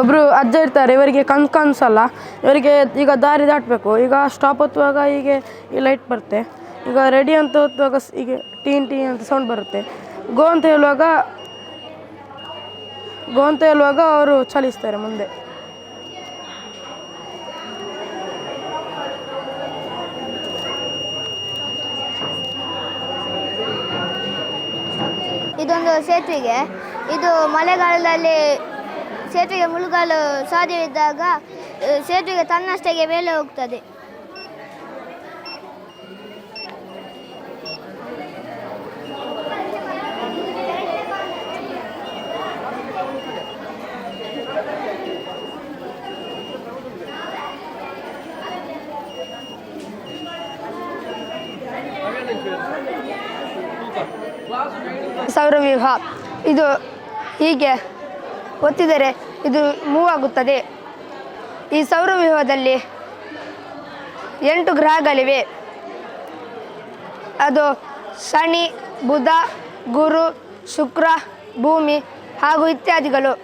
ಒಬ್ಬರು ಅಜ್ಜ ಇರ್ತಾರೆ, ಇವರಿಗೆ ಕನ್ಸಲ್ಲ. ಇವರಿಗೆ ಈಗ ದಾರಿ ದಾಟಬೇಕು. ಈಗ ಸ್ಟಾಪ್ ಹೊತ್ತುವಾಗ ಹೀಗೆ ಈ ಲೈಟ್ ಬರುತ್ತೆ. ಈಗ ರೆಡಿ ಅಂತ ಹೊತ್ತುವಾಗ ಹೀಗೆ ಟೀನ್ ಅಂತ ಸೌಂಡ್ ಬರುತ್ತೆ. ಗೋ ಅಂತ ಹೇಳುವಾಗ ಅವರು ಚಲಿಸ್ತಾರೆ ಮುಂದೆ. ಇದೊಂದು ಸೇತುವೆಗೆ, ಇದು ಮಳೆಗಾಲದಲ್ಲಿ ಸೇತುವೆಗೆ ಮುಳುಗಲು ಸಾಧ್ಯವಿದ್ದಾಗ ಸೇತುವೆಗೆ ತನ್ನಷ್ಟಕ್ಕೆ ಮೇಲೆ ಹೋಗ್ತದೆ. ಸೌರವ್ಯೂಹ ಇದು ಹೀಗೆ ಒತ್ತಿದರೆ ಇದು ಮೂವ್ ಆಗುತ್ತದೆ. ಈ ಸೌರವ್ಯೂಹದಲ್ಲಿ 8 ಗ್ರಹಗಳಿವೆ. ಅದು ಶನಿ, ಬುಧ, ಗುರು, ಶುಕ್ರ, ಭೂಮಿ ಹಾಗೂ ಇತ್ಯಾದಿಗಳು.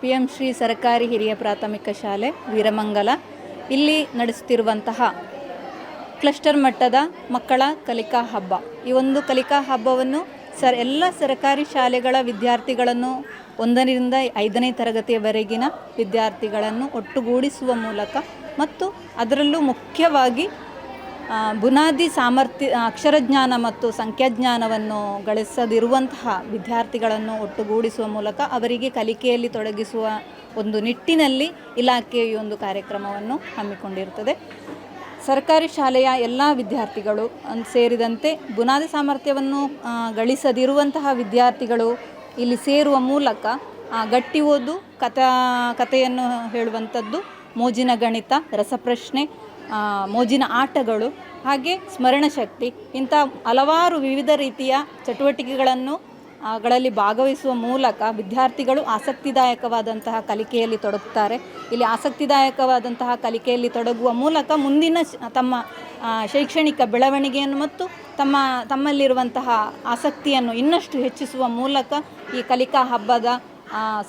PM ಶ್ರೀ ಸರ್ಕಾರಿ ಹಿರಿಯ ಪ್ರಾಥಮಿಕ ಶಾಲೆ ವೀರಮಂಗಲ ಇಲ್ಲಿ ನಡೆಸುತ್ತಿರುವಂತಹ ಕ್ಲಸ್ಟರ್ ಮಟ್ಟದ ಮಕ್ಕಳ ಕಲಿಕಾ ಹಬ್ಬ. ಈ ಒಂದು ಕಲಿಕಾ ಹಬ್ಬವನ್ನು ಎಲ್ಲ ಸರ್ಕಾರಿ ಶಾಲೆಗಳ ವಿದ್ಯಾರ್ಥಿಗಳನ್ನು 1ರಿಂದ 5ನೇ ತರಗತಿಯವರೆಗಿನ ವಿದ್ಯಾರ್ಥಿಗಳನ್ನು ಒಟ್ಟುಗೂಡಿಸುವ ಮೂಲಕ ಮತ್ತು ಅದರಲ್ಲೂ ಮುಖ್ಯವಾಗಿ ಬುನಾದಿ ಸಾಮರ್ಥ್ಯ ಅಕ್ಷರಜ್ಞಾನ ಮತ್ತು ಸಂಖ್ಯಾಜ್ಞಾನವನ್ನು ಗಳಿಸದಿರುವಂತಹ ವಿದ್ಯಾರ್ಥಿಗಳನ್ನು ಒಟ್ಟುಗೂಡಿಸುವ ಮೂಲಕ ಅವರಿಗೆ ಕಲಿಕೆಯಲ್ಲಿ ತೊಡಗಿಸುವ ಒಂದು ನಿಟ್ಟಿನಲ್ಲಿ ಇಲಾಖೆಯು ಒಂದು ಕಾರ್ಯಕ್ರಮವನ್ನು ಹಮ್ಮಿಕೊಂಡಿರುತ್ತದೆ. ಸರ್ಕಾರಿ ಶಾಲೆಯ ಎಲ್ಲ ವಿದ್ಯಾರ್ಥಿಗಳು ಸೇರಿದಂತೆ ಬುನಾದಿ ಸಾಮರ್ಥ್ಯವನ್ನು ಗಳಿಸದಿರುವಂತಹ ವಿದ್ಯಾರ್ಥಿಗಳು ಇಲ್ಲಿ ಸೇರುವ ಮೂಲಕ ಗಟ್ಟಿ ಓದು, ಕಥೆಯನ್ನು ಹೇಳುವಂಥದ್ದು, ಮೋಜಿನ ಗಣಿತ, ರಸಪ್ರಶ್ನೆ, ಮೋಜಿನ ಆಟಗಳು, ಹಾಗೆ ಸ್ಮರಣಶಕ್ತಿ ಇಂಥ ಹಲವಾರು ವಿವಿಧ ರೀತಿಯ ಚಟುವಟಿಕೆಗಳನ್ನು ಗಳಲ್ಲಿ ಭಾಗವಹಿಸುವ ಮೂಲಕ ವಿದ್ಯಾರ್ಥಿಗಳು ಆಸಕ್ತಿದಾಯಕವಾದಂತಹ ಕಲಿಕೆಯಲ್ಲಿ ತೊಡಗುತ್ತಾರೆ. ಇಲ್ಲಿ ಆಸಕ್ತಿದಾಯಕವಾದಂತಹ ಕಲಿಕೆಯಲ್ಲಿ ತೊಡಗುವ ಮೂಲಕ ಮುಂದಿನ ತಮ್ಮ ಶೈಕ್ಷಣಿಕ ಬೆಳವಣಿಗೆಯನ್ನು ಮತ್ತು ತಮ್ಮಲ್ಲಿರುವಂತಹ ಆಸಕ್ತಿಯನ್ನು ಇನ್ನಷ್ಟು ಹೆಚ್ಚಿಸುವ ಮೂಲಕ ಈ ಕಲಿಕಾ ಹಬ್ಬದ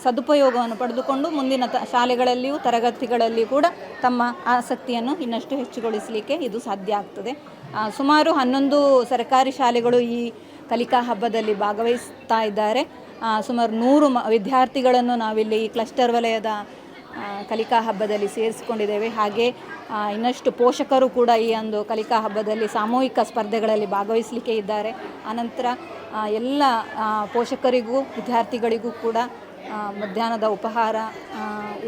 ಸದುಪಯೋಗವನ್ನು ಪಡೆದುಕೊಂಡು ಮುಂದಿನ ಶಾಲೆಗಳಲ್ಲಿಯೂ ತರಗತಿಗಳಲ್ಲಿಯೂ ಕೂಡ ತಮ್ಮ ಆಸಕ್ತಿಯನ್ನು ಇನ್ನಷ್ಟು ಹೆಚ್ಚುಗೊಳಿಸಲಿಕ್ಕೆ ಇದು ಸಾಧ್ಯ ಆಗ್ತದೆ. ಸುಮಾರು 11 ಸರ್ಕಾರಿ ಶಾಲೆಗಳು ಈ ಕಲಿಕಾ ಹಬ್ಬದಲ್ಲಿ ಭಾಗವಹಿಸ್ತಾ ಇದ್ದಾರೆ. ಸುಮಾರು 100 ವಿದ್ಯಾರ್ಥಿಗಳನ್ನು ನಾವಿಲ್ಲಿ ಈ ಕ್ಲಸ್ಟರ್ ವಲಯದ ಕಲಿಕಾ ಹಬ್ಬದಲ್ಲಿ ಸೇರಿಸಿಕೊಂಡಿದ್ದೇವೆ. ಹಾಗೆ ಇನ್ನಷ್ಟು ಪೋಷಕರು ಕೂಡ ಈ ಒಂದು ಕಲಿಕಾ ಹಬ್ಬದಲ್ಲಿ ಸಾಮೂಹಿಕ ಸ್ಪರ್ಧೆಗಳಲ್ಲಿ ಭಾಗವಹಿಸಲಿಕ್ಕೆ ಇದ್ದಾರೆ. ಆನಂತರ ಎಲ್ಲ ಪೋಷಕರಿಗೂ ವಿದ್ಯಾರ್ಥಿಗಳಿಗೂ ಕೂಡ ಮಧ್ಯಾಹ್ನದ ಉಪಹಾರ,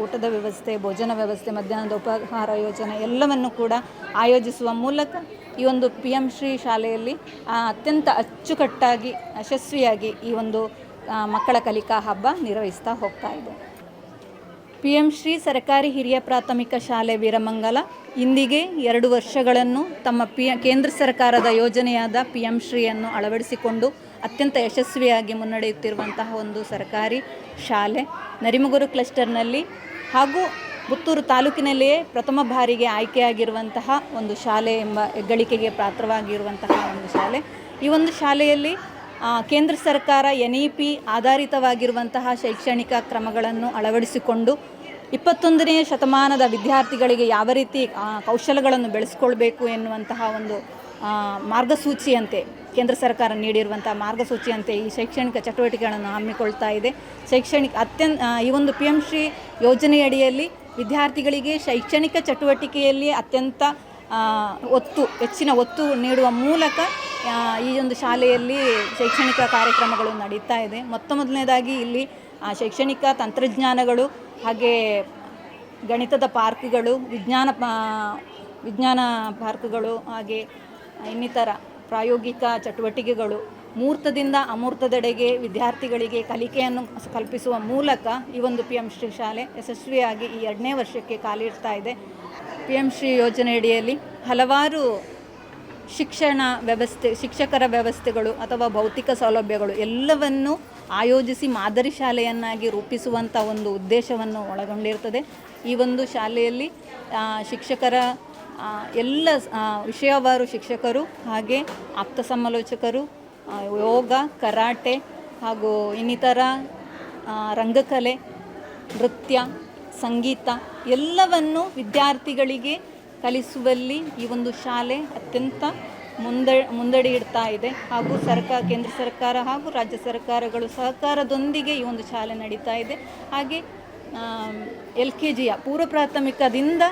ಊಟದ ವ್ಯವಸ್ಥೆ, ಭೋಜನ ವ್ಯವಸ್ಥೆ, ಮಧ್ಯಾಹ್ನದ ಉಪಹಾರ ಯೋಜನೆ ಎಲ್ಲವನ್ನು ಕೂಡ ಆಯೋಜಿಸುವ ಮೂಲಕ ಈ ಒಂದು PM ಶ್ರೀ ಶಾಲೆಯಲ್ಲಿ ಅತ್ಯಂತ ಅಚ್ಚುಕಟ್ಟಾಗಿ ಯಶಸ್ವಿಯಾಗಿ ಈ ಒಂದು ಮಕ್ಕಳ ಕಲಿಕಾ ಹಬ್ಬ ನಿರ್ವಹಿಸ್ತಾ ಹೋಗ್ತಾ ಇದೆ. PM ಶ್ರೀ ಸರ್ಕಾರಿ ಹಿರಿಯ ಪ್ರಾಥಮಿಕ ಶಾಲೆ ವೀರಮಂಗಲ ಇಂದಿಗೆ 2 ವರ್ಷಗಳನ್ನು ತಮ್ಮ ಕೇಂದ್ರ ಸರ್ಕಾರದ ಯೋಜನೆಯಾದ PM ಶ್ರೀಯನ್ನು ಅಳವಡಿಸಿಕೊಂಡು ಅತ್ಯಂತ ಯಶಸ್ವಿಯಾಗಿ ಮುನ್ನಡೆಯುತ್ತಿರುವಂತಹ ಒಂದು ಸರ್ಕಾರಿ ಶಾಲೆ. ನರಿಮುಗೂರು ಕ್ಲಸ್ಟರ್ನಲ್ಲಿ ಹಾಗೂ ಪುತ್ತೂರು ತಾಲೂಕಿನಲ್ಲಿಯೇ ಪ್ರಥಮ ಬಾರಿಗೆ ಆಯ್ಕೆಯಾಗಿರುವಂತಹ ಒಂದು ಶಾಲೆ ಎಂಬ ಹೆಗ್ಗಳಿಕೆಗೆ ಪಾತ್ರವಾಗಿರುವಂತಹ ಒಂದು ಶಾಲೆ. ಈ ಒಂದು ಶಾಲೆಯಲ್ಲಿ ಕೇಂದ್ರ ಸರ್ಕಾರ NEP ಆಧಾರಿತವಾಗಿರುವಂತಹ ಶೈಕ್ಷಣಿಕ ಕ್ರಮಗಳನ್ನು ಅಳವಡಿಸಿಕೊಂಡು 21ನೇ ಶತಮಾನದ ವಿದ್ಯಾರ್ಥಿಗಳಿಗೆ ಯಾವ ರೀತಿ ಕೌಶಲ್ಯಗಳನ್ನು ಬೆಳೆಸ್ಕೊಳ್ಬೇಕು ಎನ್ನುವಂತಹ ಒಂದು ಮಾರ್ಗಸೂಚಿಯಂತೆ ಕೇಂದ್ರ ಸರ್ಕಾರ ನೀಡಿರುವಂಥ ಮಾರ್ಗಸೂಚಿಯಂತೆ ಈ ಶೈಕ್ಷಣಿಕ ಚಟುವಟಿಕೆಗಳನ್ನು ಹಮ್ಮಿಕೊಳ್ತಾ ಇದೆ. ಈ ಒಂದು PM ಶ್ರೀ ಯೋಜನೆಯಡಿಯಲ್ಲಿ ವಿದ್ಯಾರ್ಥಿಗಳಿಗೆ ಶೈಕ್ಷಣಿಕ ಚಟುವಟಿಕೆಯಲ್ಲಿ ಅತ್ಯಂತ ಹೆಚ್ಚಿನ ಒತ್ತು ನೀಡುವ ಮೂಲಕ ಈ ಒಂದು ಶಾಲೆಯಲ್ಲಿ ಶೈಕ್ಷಣಿಕ ಕಾರ್ಯಕ್ರಮಗಳು ನಡೀತಾ ಇದೆ. ಮೊದಲನೇದಾಗಿ ಇಲ್ಲಿ ಶೈಕ್ಷಣಿಕ ತಂತ್ರಜ್ಞಾನಗಳು, ಹಾಗೆ ಗಣಿತದ ಪಾರ್ಕ್ಗಳು, ವಿಜ್ಞಾನ ಪಾರ್ಕ್ಗಳು, ಹಾಗೆ ಇನ್ನಿತರ ಪ್ರಾಯೋಗಿಕ ಚಟುವಟಿಕೆಗಳು ಮೂರ್ತದಿಂದ ಅಮೂರ್ತದೆಡೆಗೆ ವಿದ್ಯಾರ್ಥಿಗಳಿಗೆ ಕಲಿಕೆಯನ್ನು ಕಲ್ಪಿಸುವ ಮೂಲಕ ಈ ಒಂದು PM ಶ್ರೀ ಶಾಲೆ ಯಶಸ್ವಿಯಾಗಿ ಈ 2ನೇ ವರ್ಷಕ್ಕೆ ಕಾಲಿಡ್ತಾ ಇದೆ. PM ಶ್ರೀ ಯೋಜನೆಯಡಿಯಲ್ಲಿ ಹಲವಾರು ಶಿಕ್ಷಕರ ವ್ಯವಸ್ಥೆಗಳು ಅಥವಾ ಭೌತಿಕ ಸೌಲಭ್ಯಗಳು ಎಲ್ಲವನ್ನು ಆಯೋಜಿಸಿ ಮಾದರಿ ಶಾಲೆಯನ್ನಾಗಿ ರೂಪಿಸುವಂಥ ಒಂದು ಉದ್ದೇಶವನ್ನು ಒಳಗೊಂಡಿರ್ತದೆ. ಈ ಒಂದು ಶಾಲೆಯಲ್ಲಿ ಶಿಕ್ಷಕರ ಎಲ್ಲ ವಿಷಯವಾರು ಶಿಕ್ಷಕರು, ಹಾಗೆ ಆಪ್ತ ಸಮಾಲೋಚಕರು, ಯೋಗ, ಕರಾಟೆ ಹಾಗೂ ಇನ್ನಿತರ ರಂಗಕಲೆ, ನೃತ್ಯ, ಸಂಗೀತ ಎಲ್ಲವನ್ನು ವಿದ್ಯಾರ್ಥಿಗಳಿಗೆ ಕಲಿಸುವಲ್ಲಿ ಈ ಒಂದು ಶಾಲೆ ಅತ್ಯಂತ ಮುಂದಡಿ ಇಡ್ತಾ ಇದೆ. ಹಾಗೂ ಕೇಂದ್ರ ಸರ್ಕಾರ ಹಾಗೂ ರಾಜ್ಯ ಸರ್ಕಾರಗಳು ಸಹಕಾರದೊಂದಿಗೆ ಈ ಒಂದು ಶಾಲೆ ನಡೀತಾ ಇದೆ. ಹಾಗೆ LKGಯ ಪೂರ್ವ ಪ್ರಾಥಮಿಕದಿಂದ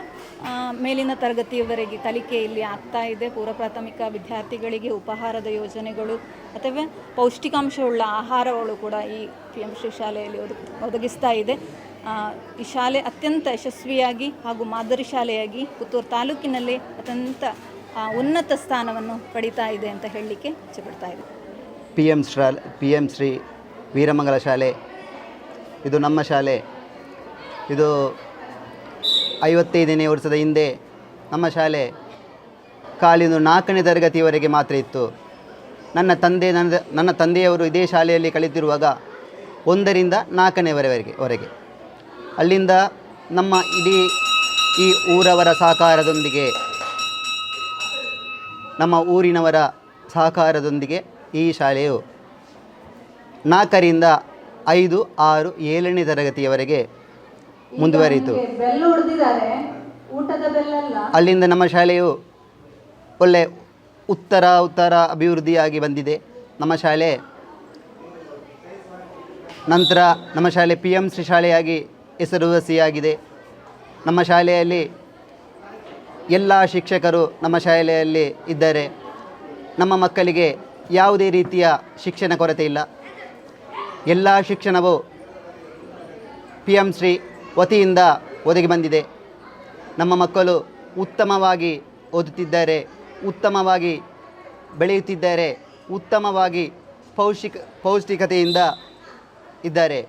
ಮೇಲಿನ ತರಗತಿಯವರೆಗೆ ಕಲಿಕೆ ಇಲ್ಲಿ ಆಗ್ತಾ ಇದೆ. ಪೂರ್ವ ಪ್ರಾಥಮಿಕ ವಿದ್ಯಾರ್ಥಿಗಳಿಗೆ ಉಪಹಾರದ ಯೋಜನೆಗಳು ಅಥವಾ ಪೌಷ್ಟಿಕಾಂಶವುಳ್ಳ ಆಹಾರಗಳು ಕೂಡ ಈ PM ಶ್ರೀ ಶಾಲೆಯಲ್ಲಿ ಒದಗಿಸ್ತಾ ಇದೆ. ಈ ಶಾಲೆ ಅತ್ಯಂತ ಯಶಸ್ವಿಯಾಗಿ ಹಾಗೂ ಮಾದರಿ ಶಾಲೆಯಾಗಿ ಪುತ್ತೂರು ತಾಲೂಕಿನಲ್ಲಿ ಅತ್ಯಂತ ಉನ್ನತ ಸ್ಥಾನವನ್ನು ಪಡಿತಾ ಇದೆ ಅಂತ ಹೇಳಲಿಕ್ಕೆ ಇಚ್ಛೆಪಡ್ತಾ ಇದೆ. PM ಶ್ರೀ ವೀರಮಂಗಲ ಶಾಲೆ ಇದು ನಮ್ಮ ಶಾಲೆ. ಇದು 55ನೇ ವರ್ಷದ ಹಿಂದೆ ನಮ್ಮ ಶಾಲೆ ಕಾಲಿಂದು 4ನೇ ತರಗತಿಯವರೆಗೆ ಮಾತ್ರ ಇತ್ತು. ನನ್ನ ತಂದೆಯವರು ಇದೇ ಶಾಲೆಯಲ್ಲಿ ಕಲಿತಿರುವಾಗ 1ರಿಂದ 4ನೇವರೆಗೆ ಅಲ್ಲಿಂದ ನಮ್ಮ ಇಡೀ ಈ ಊರವರ ಸಹಕಾರದೊಂದಿಗೆ, ನಮ್ಮ ಊರಿನವರ ಸಹಕಾರದೊಂದಿಗೆ ಈ ಶಾಲೆಯು 4ರಿಂದ 5, 6, 7ನೇ ತರಗತಿಯವರೆಗೆ ಮುಂದುವರಿಯಿತು. ಅಲ್ಲಿಂದ ನಮ್ಮ ಶಾಲೆಯು ಒಳ್ಳೆ ಉತ್ತರ ಅಭಿವೃದ್ಧಿಯಾಗಿ ಬಂದಿದೆ. ನಮ್ಮ ಶಾಲೆ ನಂತರ ನಮ್ಮ ಶಾಲೆ PM ಶ್ರೀ ಶಾಲೆಯಾಗಿ ಹೆಸರುವಾಸಿಯಾಗಿದೆ. ನಮ್ಮ ಶಾಲೆಯಲ್ಲಿ ಎಲ್ಲ ಶಿಕ್ಷಕರು ನಮ್ಮ ಶಾಲೆಯಲ್ಲಿ ಇದ್ದಾರೆ. ನಮ್ಮ ಮಕ್ಕಳಿಗೆ ಯಾವುದೇ ರೀತಿಯ ಶಿಕ್ಷಣ ಕೊರತೆ ಇಲ್ಲ. ಎಲ್ಲ ಶಿಕ್ಷಣವು PM ಶ್ರೀ ವತಿಯಿಂದ ಒದಗಿ ಬಂದಿದೆ. ನಮ್ಮ ಮಕ್ಕಳು ಉತ್ತಮವಾಗಿ ಓದುತ್ತಿದ್ದಾರೆ, ಉತ್ತಮವಾಗಿ ಬೆಳೆಯುತ್ತಿದ್ದಾರೆ, ಉತ್ತಮವಾಗಿ ಪೌಷ್ಟಿಕತೆಯಿಂದ ಇದ್ದಾರೆ.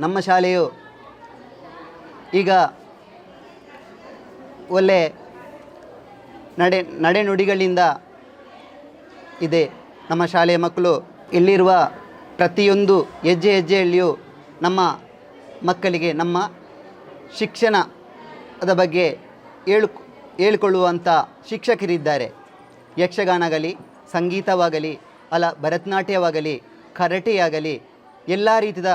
ನಮ್ಮ ಶಾಲೆಯು ಈಗ ಒಳ್ಳೆ ನಡೆನುಡಿಗಳಿಂದ ಇದೆ. ನಮ್ಮ ಶಾಲೆಯ ಮಕ್ಕಳು ಇಲ್ಲಿರುವ ಪ್ರತಿಯೊಂದು ಹೆಜ್ಜೆ ಹೆಜ್ಜೆಯಲ್ಲಿಯೂ ನಮ್ಮ ಮಕ್ಕಳಿಗೆ ನಮ್ಮ ಶಿಕ್ಷಣದ ಬಗ್ಗೆ ಹೇಳಿಕೊಳ್ಳುವಂಥ ಶಿಕ್ಷಕರಿದ್ದಾರೆ. ಯಕ್ಷಗಾನವಾಗಲಿ, ಸಂಗೀತವಾಗಲಿ, ಭರತನಾಟ್ಯವಾಗಲಿ, ಕರಾಟೆಯಾಗಲಿ, ಎಲ್ಲ ರೀತಿಯ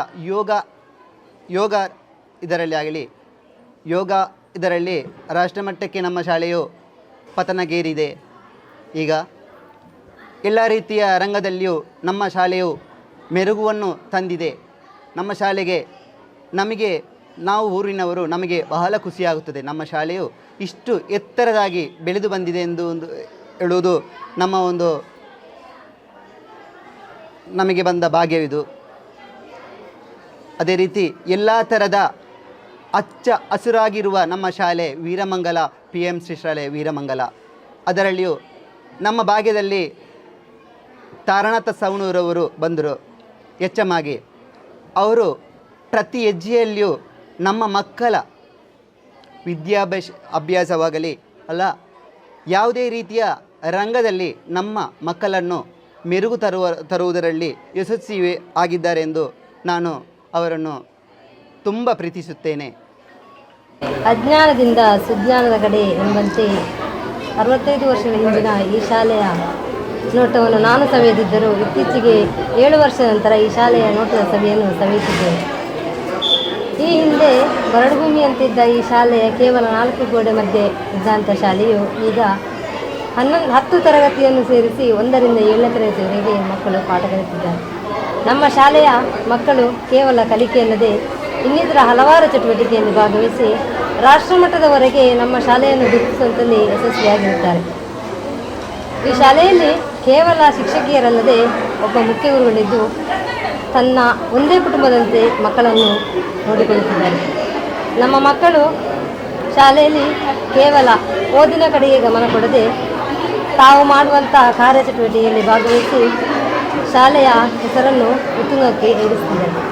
ಯೋಗ ಇದರಲ್ಲಿ ರಾಷ್ಟ್ರಮಟ್ಟಕ್ಕೆ ನಮ್ಮ ಶಾಲೆಯು ಪತನಗೇರಿದೆ. ಈಗ ಎಲ್ಲ ರೀತಿಯ ರಂಗದಲ್ಲಿಯೂ ನಮ್ಮ ಶಾಲೆಯು ಮೆರುಗನ್ನು ತಂದಿದೆ. ನಮ್ಮ ಶಾಲೆಗೆ ನಾವು ಊರಿನವರು ನಮಗೆ ಬಹಳ ಖುಷಿಯಾಗುತ್ತದೆ. ನಮ್ಮ ಶಾಲೆಯು ಇಷ್ಟು ಎತ್ತರದಾಗಿ ಬೆಳೆದು ಬಂದಿದೆ ಎಂದು ಹೇಳುವುದು ನಮಗೆ ಬಂದ ಭಾಗ್ಯವಿದು. ಅದೇ ರೀತಿ ಎಲ್ಲ ಥರದ ಹಚ್ಚ ಹಸಿರಾಗಿರುವ ನಮ್ಮ ಶಾಲೆ ವೀರಮಂಗಲ PMC ಶಾಲೆ ವೀರಮಂಗಲ. ಅದರಲ್ಲಿಯೂ ನಮ್ಮ ಭಾಗ್ಯದಲ್ಲಿ ತಾರನಾಥ ಸವಣೂರವರು ಬಂದರು ಹೆಚ್ಚಮಾಗಿ. ಅವರು ಪ್ರತಿ ಹೆಜ್ಜೆಯಲ್ಲಿಯೂ ನಮ್ಮ ಮಕ್ಕಳ ಅಭ್ಯಾಸವಾಗಲಿ ಯಾವುದೇ ರೀತಿಯ ರಂಗದಲ್ಲಿ ನಮ್ಮ ಮಕ್ಕಳನ್ನು ಮೆರುಗು ತರುವುದರಲ್ಲಿ ಯಶಸ್ವಿ ಆಗಿದ್ದಾರೆ ಎಂದು ನಾನು ಅವರನ್ನು ತುಂಬ ಪ್ರೀತಿಸುತ್ತೇನೆ. ಅಜ್ಞಾನದಿಂದ ಸುಜ್ಞಾನದ ಕಡೆ ಎಂಬಂತೆ 65 ವರ್ಷಗಳ ಹಿಂದಿನ ಈ ಶಾಲೆಯ ನೋಟವನ್ನು ನಾನು ಸವಿಯದಿದ್ದರೂ ಇತ್ತೀಚೆಗೆ 7 ವರ್ಷದ ನಂತರ ಈ ಶಾಲೆಯ ನೋಟದ ಸವಿಯನ್ನು ಸವಿಯುತ್ತಿದ್ದೇನೆ. ಈ ಹಿಂದೆ ಬರಡುಭೂಮಿಯಂತಿದ್ದ ಈ ಶಾಲೆಯ ಕೇವಲ 4 ಗೋಡೆ ಮಧ್ಯೆ ಇದ್ದಂಥ ಶಾಲೆಯು ಈಗ 10 ತರಗತಿಯನ್ನು ಸೇರಿಸಿ 1ರಿಂದ 7ನೇ ತರಗತಿವರೆಗೆ ಮಕ್ಕಳು ಪಾಠ ಕಲಿತಿದ್ದಾರೆ. ನಮ್ಮ ಶಾಲೆಯ ಮಕ್ಕಳು ಕೇವಲ ಕಲಿಕೆಯಲ್ಲದೆ ಇನ್ನಿತರ ಹಲವಾರು ಚಟುವಟಿಕೆಯಲ್ಲಿ ಭಾಗವಹಿಸಿ ರಾಷ್ಟ್ರಮಟ್ಟದವರೆಗೆ ನಮ್ಮ ಶಾಲೆಯನ್ನು ಗುರುತಿಸುವಂತಲ್ಲಿ ಯಶಸ್ವಿಯಾಗಿರುತ್ತಾರೆ. ಈ ಶಾಲೆಯಲ್ಲಿ ಕೇವಲ ಶಿಕ್ಷಕಿಯರಲ್ಲದೆ ಒಬ್ಬ ಮುಖ್ಯ ಗುರುಗಳಿದ್ದು ತನ್ನ ಒಂದೇ ಕುಟುಂಬದಂತೆ ಮಕ್ಕಳನ್ನು ನೋಡಿಕೊಳ್ಳುತ್ತಿದ್ದಾರೆ. ನಮ್ಮ ಮಕ್ಕಳು ಶಾಲೆಯಲ್ಲಿ ಕೇವಲ ಓದಿನ ಕಡೆಗೆ ಗಮನ ಕೊಡದೆ ತಾವು ಮಾಡುವಂತಹ ಕಾರ್ಯಚಟುವಟಿಕೆಯಲ್ಲಿ ಭಾಗವಹಿಸಿ ಶಾಲೆಯ ಹೆಸರನ್ನು ಉತ್ತುಂಗಕ್ಕೆ ಏರಿಸುತ್ತಿದ್ದಾರೆ.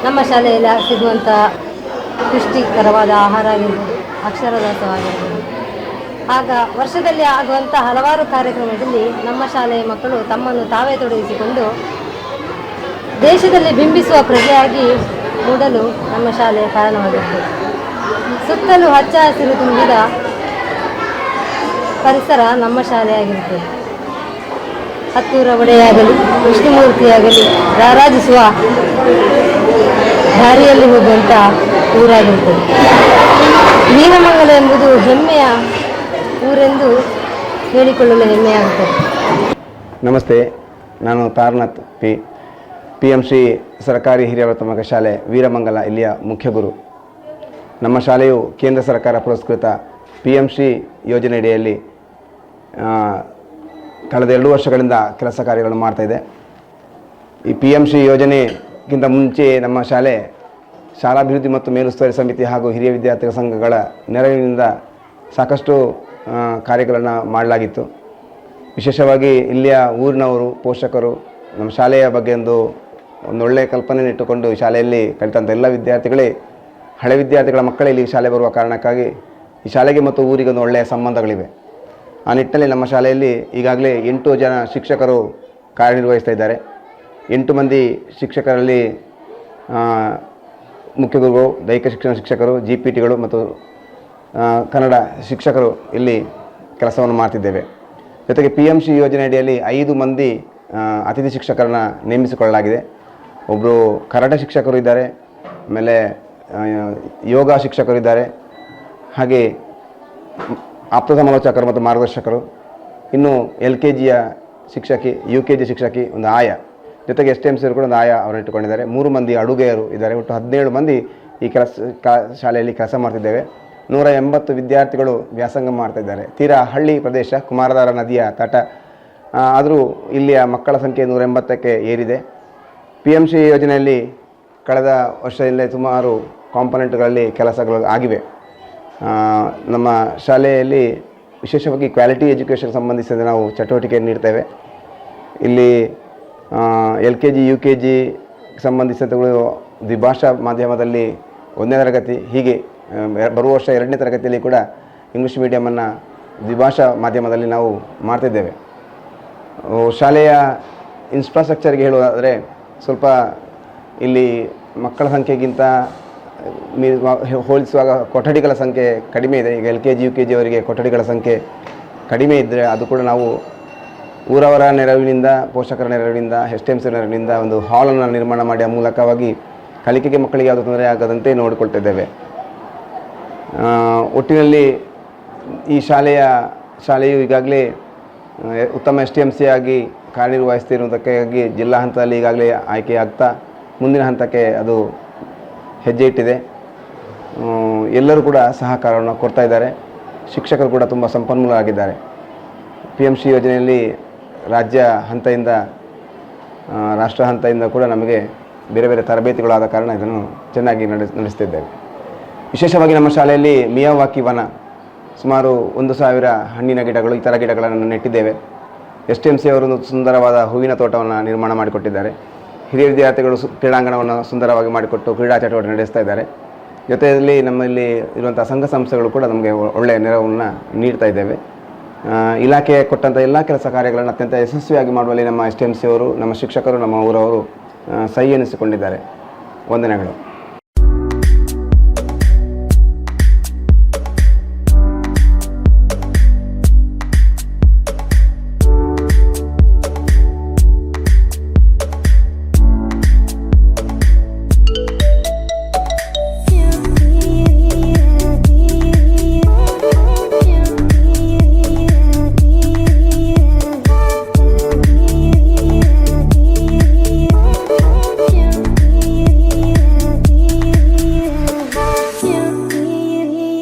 ನಮ್ಮ ಶಾಲೆಯಲ್ಲಿ ಸಿಗುವಂಥ ಪುಷ್ಟಿಕರವಾದ ಆಹಾರ ಆಗಿರ್ಬೋದು, ಅಕ್ಷರದಾಸವಾಗಿರ್ಬೋದು, ಆಗ ವರ್ಷದಲ್ಲಿ ಆಗುವಂಥ ಹಲವಾರು ಕಾರ್ಯಕ್ರಮದಲ್ಲಿ ನಮ್ಮ ಶಾಲೆಯ ಮಕ್ಕಳು ತಮ್ಮನ್ನು ತಾವೇ ತೊಡಗಿಸಿಕೊಂಡು ದೇಶದಲ್ಲಿ ಬಿಂಬಿಸುವ ಪ್ರಜೆಯಾಗಿ ಮೂಡಲು ನಮ್ಮ ಶಾಲೆಯ ಕಾರಣವಾಗಿತ್ತು. ಸುತ್ತಲೂ ಹಚ್ಚ ಹಸಿರು ತುಂಬಿದ ಪರಿಸರ ನಮ್ಮ ಶಾಲೆಯಾಗಿರುತ್ತದೆ. ಹತ್ತೂರ ಒಡೆಯಾಗಲಿ, ವಿಷ್ಣುಮೂರ್ತಿಯಾಗಲಿ ರಾರಾಜಿಸುವ ದಾರಿಯಲ್ಲಿ ಹೋಗುವಂಥ ಊರಾಗಿರುತ್ತದೆ. ವೀರಮಂಗಲ ಎಂಬುದು ಹೆಮ್ಮೆಯ ಊರೆಂದು ಹೇಳಿಕೊಳ್ಳಲು ಹೆಮ್ಮೆಯಾಗುತ್ತದೆ. ನಮಸ್ತೆ, ನಾನು ತಾರನಾಥ್ PMC ಸರ್ಕಾರಿ ಹಿರಿಯ ಪ್ರಾಥಮಿಕ ಶಾಲೆ ವೀರಮಂಗಲ ಇಲ್ಲಿಯ ಮುಖ್ಯ ಗುರು. ನಮ್ಮ ಶಾಲೆಯು ಕೇಂದ್ರ ಸರ್ಕಾರ ಪುರಸ್ಕೃತ PMC ಯೋಜನೆಯಡಿಯಲ್ಲಿ ಕಳೆದ 2 ವರ್ಷಗಳಿಂದ ಕೆಲಸ ಕಾರ್ಯಗಳನ್ನು ಮಾಡ್ತಾಯಿದೆ. ಈ PMC ಯೋಜನೆಗಿಂತ ಮುಂಚೆ ನಮ್ಮ ಶಾಲೆ ಶಾಲಾಭಿವೃದ್ಧಿ ಮತ್ತು ಮೇಲುಸ್ತುವಾರಿ ಸಮಿತಿ ಹಾಗೂ ಹಿರಿಯ ವಿದ್ಯಾರ್ಥಿಗಳ ಸಂಘಗಳ ನೆರವಿನಿಂದ ಸಾಕಷ್ಟು ಕಾರ್ಯಗಳನ್ನು ಮಾಡಲಾಗಿತ್ತು. ವಿಶೇಷವಾಗಿ ಇಲ್ಲಿಯ ಊರಿನವರು, ಪೋಷಕರು ನಮ್ಮ ಶಾಲೆಯ ಬಗ್ಗೆ ಒಂದು ಒಳ್ಳೆಯ ಕಲ್ಪನೆ ಇಟ್ಟುಕೊಂಡು ಶಾಲೆಯಲ್ಲಿ ಕಲಿತಂಥ ಎಲ್ಲ ವಿದ್ಯಾರ್ಥಿಗಳೇ ಹಳೆ ವಿದ್ಯಾರ್ಥಿಗಳ ಮಕ್ಕಳೇ ಇಲ್ಲಿ ಶಾಲೆ ಬರುವ ಕಾರಣಕ್ಕಾಗಿ ಈ ಶಾಲೆಗೆ ಮತ್ತು ಊರಿಗೆ ಒಂದು ಒಳ್ಳೆಯ ಸಂಬಂಧಗಳಿವೆ. ಆ ನಿಟ್ಟಿನಲ್ಲಿ ನಮ್ಮ ಶಾಲೆಯಲ್ಲಿ ಈಗಾಗಲೇ 8 ಜನ ಶಿಕ್ಷಕರು ಕಾರ್ಯನಿರ್ವಹಿಸ್ತಾ ಇದ್ದಾರೆ. 8 ಮಂದಿ ಶಿಕ್ಷಕರಲ್ಲಿ ಮುಖ್ಯ ಗುರುಗಳು, ದೈಹಿಕ ಶಿಕ್ಷಣ ಶಿಕ್ಷಕರು, GPTಗಳು ಮತ್ತು ಕನ್ನಡ ಶಿಕ್ಷಕರು ಇಲ್ಲಿ ಕೆಲಸವನ್ನು ಮಾಡ್ತಿದ್ದೇವೆ. ಜೊತೆಗೆ PMC ಯೋಜನೆ ಅಡಿಯಲ್ಲಿ 5 ಮಂದಿ ಅತಿಥಿ ಶಿಕ್ಷಕರನ್ನು ನೇಮಿಸಿಕೊಳ್ಳಲಾಗಿದೆ. ಒಬ್ಬರು ಕರಾಟೆ ಶಿಕ್ಷಕರು ಇದ್ದಾರೆ, ಆಮೇಲೆ ಯೋಗ ಶಿಕ್ಷಕರು ಇದ್ದಾರೆ, ಹಾಗೆ ಆಪ್ತ ಸಮಾಲೋಚಕರು ಮತ್ತು ಮಾರ್ಗದರ್ಶಕರು, ಇನ್ನು LKGಯ ಶಿಕ್ಷಕಿ, UKG ಶಿಕ್ಷಕಿ, ಒಂದು ಆಯ, ಜೊತೆಗೆ STMC ಕೂಡ ಒಂದು ಆಯ ಅವರನ್ನು ಇಟ್ಟುಕೊಂಡಿದ್ದಾರೆ. 3 ಮಂದಿ ಅಡುಗೆಯರು ಇದ್ದಾರೆ. ಒಟ್ಟು 17 ಮಂದಿ ಈ ಶಾಲೆಯಲ್ಲಿ ಕೆಲಸ ಮಾಡ್ತಿದ್ದೇವೆ. 180 ವಿದ್ಯಾರ್ಥಿಗಳು ವ್ಯಾಸಂಗ ಮಾಡ್ತಾಯಿದ್ದಾರೆ. ತೀರಾ ಹಳ್ಳಿ ಪ್ರದೇಶ, ಕುಮಾರಧಾರ ನದಿಯ ತಟ, ಆದರೂ ಇಲ್ಲಿಯ ಮಕ್ಕಳ ಸಂಖ್ಯೆ 180ಕ್ಕೆ ಏರಿದೆ. PMC ಯೋಜನೆಯಲ್ಲಿ ಕಳೆದ ವರ್ಷದಲ್ಲೇ ಸುಮಾರು ಕಾಂಪೊನೆಂಟ್ಗಳಲ್ಲಿ ಕೆಲಸಗಳು ಆಗಿವೆ. ನಮ್ಮ ಶಾಲೆಯಲ್ಲಿ ವಿಶೇಷವಾಗಿ ಕ್ವಾಲಿಟಿ ಎಜುಕೇಷನ್ ಸಂಬಂಧಿಸಿದ ನಾವು ಚಟುವಟಿಕೆಯನ್ನು ನೀಡ್ತೇವೆ. ಇಲ್ಲಿ LKG UKG ಸಂಬಂಧಿಸಿದಗಳು ದ್ವಿಭಾಷಾ ಮಾಧ್ಯಮದಲ್ಲಿ 1ನೇ ತರಗತಿ, ಹೀಗೆ ಬರುವ ವರ್ಷ 2ನೇ ತರಗತಿಯಲ್ಲಿ ಕೂಡ ಇಂಗ್ಲೀಷ್ ಮೀಡಿಯಮನ್ನು ದ್ವಿಭಾಷಾ ಮಾಧ್ಯಮದಲ್ಲಿ ನಾವು ಮಾಡ್ತಿದ್ದೇವೆ. ಶಾಲೆಯ ಇನ್ಫ್ರಾಸ್ಟ್ರಕ್ಚರ್ಗೆ ಹೇಳುವುದಾದರೆ ಸ್ವಲ್ಪ ಇಲ್ಲಿ ಮಕ್ಕಳ ಸಂಖ್ಯೆಗಿಂತ ಹೋಲಿಸುವಾಗ ಕೊಠಡಿಗಳ ಸಂಖ್ಯೆ ಕಡಿಮೆ ಇದೆ. ಈಗ LKG UKG ಅವರಿಗೆ ಕೊಠಡಿಗಳ ಸಂಖ್ಯೆ ಕಡಿಮೆ ಇದ್ದರೆ ಅದು ಕೂಡ ನಾವು ಊರವರ ನೆರವಿನಿಂದ, ಪೋಷಕರ ನೆರವಿನಿಂದ, HTMC ನೆರವಿನಿಂದ ಒಂದು ಹಾಲನ್ನು ನಿರ್ಮಾಣ ಮಾಡಿ ಆ ಮೂಲಕವಾಗಿ ಕಲಿಕೆಗೆ ಮಕ್ಕಳಿಗೆ ಯಾವುದೇ ತೊಂದರೆ ಆಗದಂತೆ ನೋಡಿಕೊಳ್ತಿದ್ದೇವೆ. ಒಟ್ಟಿನಲ್ಲಿ ಈ ಶಾಲೆಯು ಈಗಾಗಲೇ ಉತ್ತಮ STMC ಆಗಿ ಕಾರ್ಯನಿರ್ವಹಿಸ್ತಿರುವುದಕ್ಕಾಗಿ ಜಿಲ್ಲಾ ಹಂತದಲ್ಲಿ ಈಗಾಗಲೇ ಆಯ್ಕೆಯಾಗ್ತಾ ಮುಂದಿನ ಹಂತಕ್ಕೆ ಅದು ಹೆಜ್ಜೆ ಇಟ್ಟಿದೆ. ಎಲ್ಲರೂ ಕೂಡ ಸಹಕಾರವನ್ನು ಕೊಡ್ತಾ ಇದ್ದಾರೆ. ಶಿಕ್ಷಕರು ಕೂಡ ತುಂಬ ಸಂಪನ್ಮೂಲರಾಗಿದ್ದಾರೆ. PMC ಯೋಜನೆಯಲ್ಲಿ ರಾಜ್ಯ ಹಂತದಿಂದ ರಾಷ್ಟ್ರ ಹಂತದಿಂದ ಕೂಡ ನಮಗೆ ಬೇರೆ ಬೇರೆ ತರಬೇತಿಗಳಾದ ಕಾರಣ ಇದನ್ನು ಚೆನ್ನಾಗಿ ನಡೆಸ್ತಿದ್ದೇವೆ. ವಿಶೇಷವಾಗಿ ನಮ್ಮ ಶಾಲೆಯಲ್ಲಿ ಮಿಯಾವಾಕಿ ವನ ಸುಮಾರು 1,000 ಹಣ್ಣಿನ ಗಿಡಗಳು, ಇತರ ಗಿಡಗಳನ್ನು ನೆಟ್ಟಿದ್ದೇವೆ. STMC ಅವರು ಸುಂದರವಾದ ಹೂವಿನ ತೋಟವನ್ನು ನಿರ್ಮಾಣ ಮಾಡಿಕೊಟ್ಟಿದ್ದಾರೆ. ಹಿರಿಯ ವಿದ್ಯಾರ್ಥಿಗಳು ಕ್ರೀಡಾಂಗಣವನ್ನು ಸುಂದರವಾಗಿ ಮಾಡಿಕೊಟ್ಟು ಕ್ರೀಡಾ ಚಟುವಟಿಕೆ ನಡೆಸ್ತಾ ಇದ್ದಾರೆ. ಜೊತೆಯಲ್ಲಿ ನಮ್ಮಲ್ಲಿ ಇರುವಂಥ ಸಂಘ ಸಂಸ್ಥೆಗಳು ಕೂಡ ನಮಗೆ ಒಳ್ಳೆಯ ನೆರವನ್ನು ನೀಡ್ತಾ ಇದ್ದೇವೆ. ಇಲಾಖೆ ಕೊಟ್ಟಂಥ ಎಲ್ಲ ಕೆಲಸ ಕಾರ್ಯಗಳನ್ನು ಅತ್ಯಂತ ಯಶಸ್ವಿಯಾಗಿ ಮಾಡುವಲ್ಲಿ ನಮ್ಮ STMC ಅವರು, ನಮ್ಮ ಶಿಕ್ಷಕರು, ನಮ್ಮ ಊರವರು ಸಹಿ ಎನಿಸಿಕೊಂಡಿದ್ದಾರೆ. ವಂದನೆಗಳು.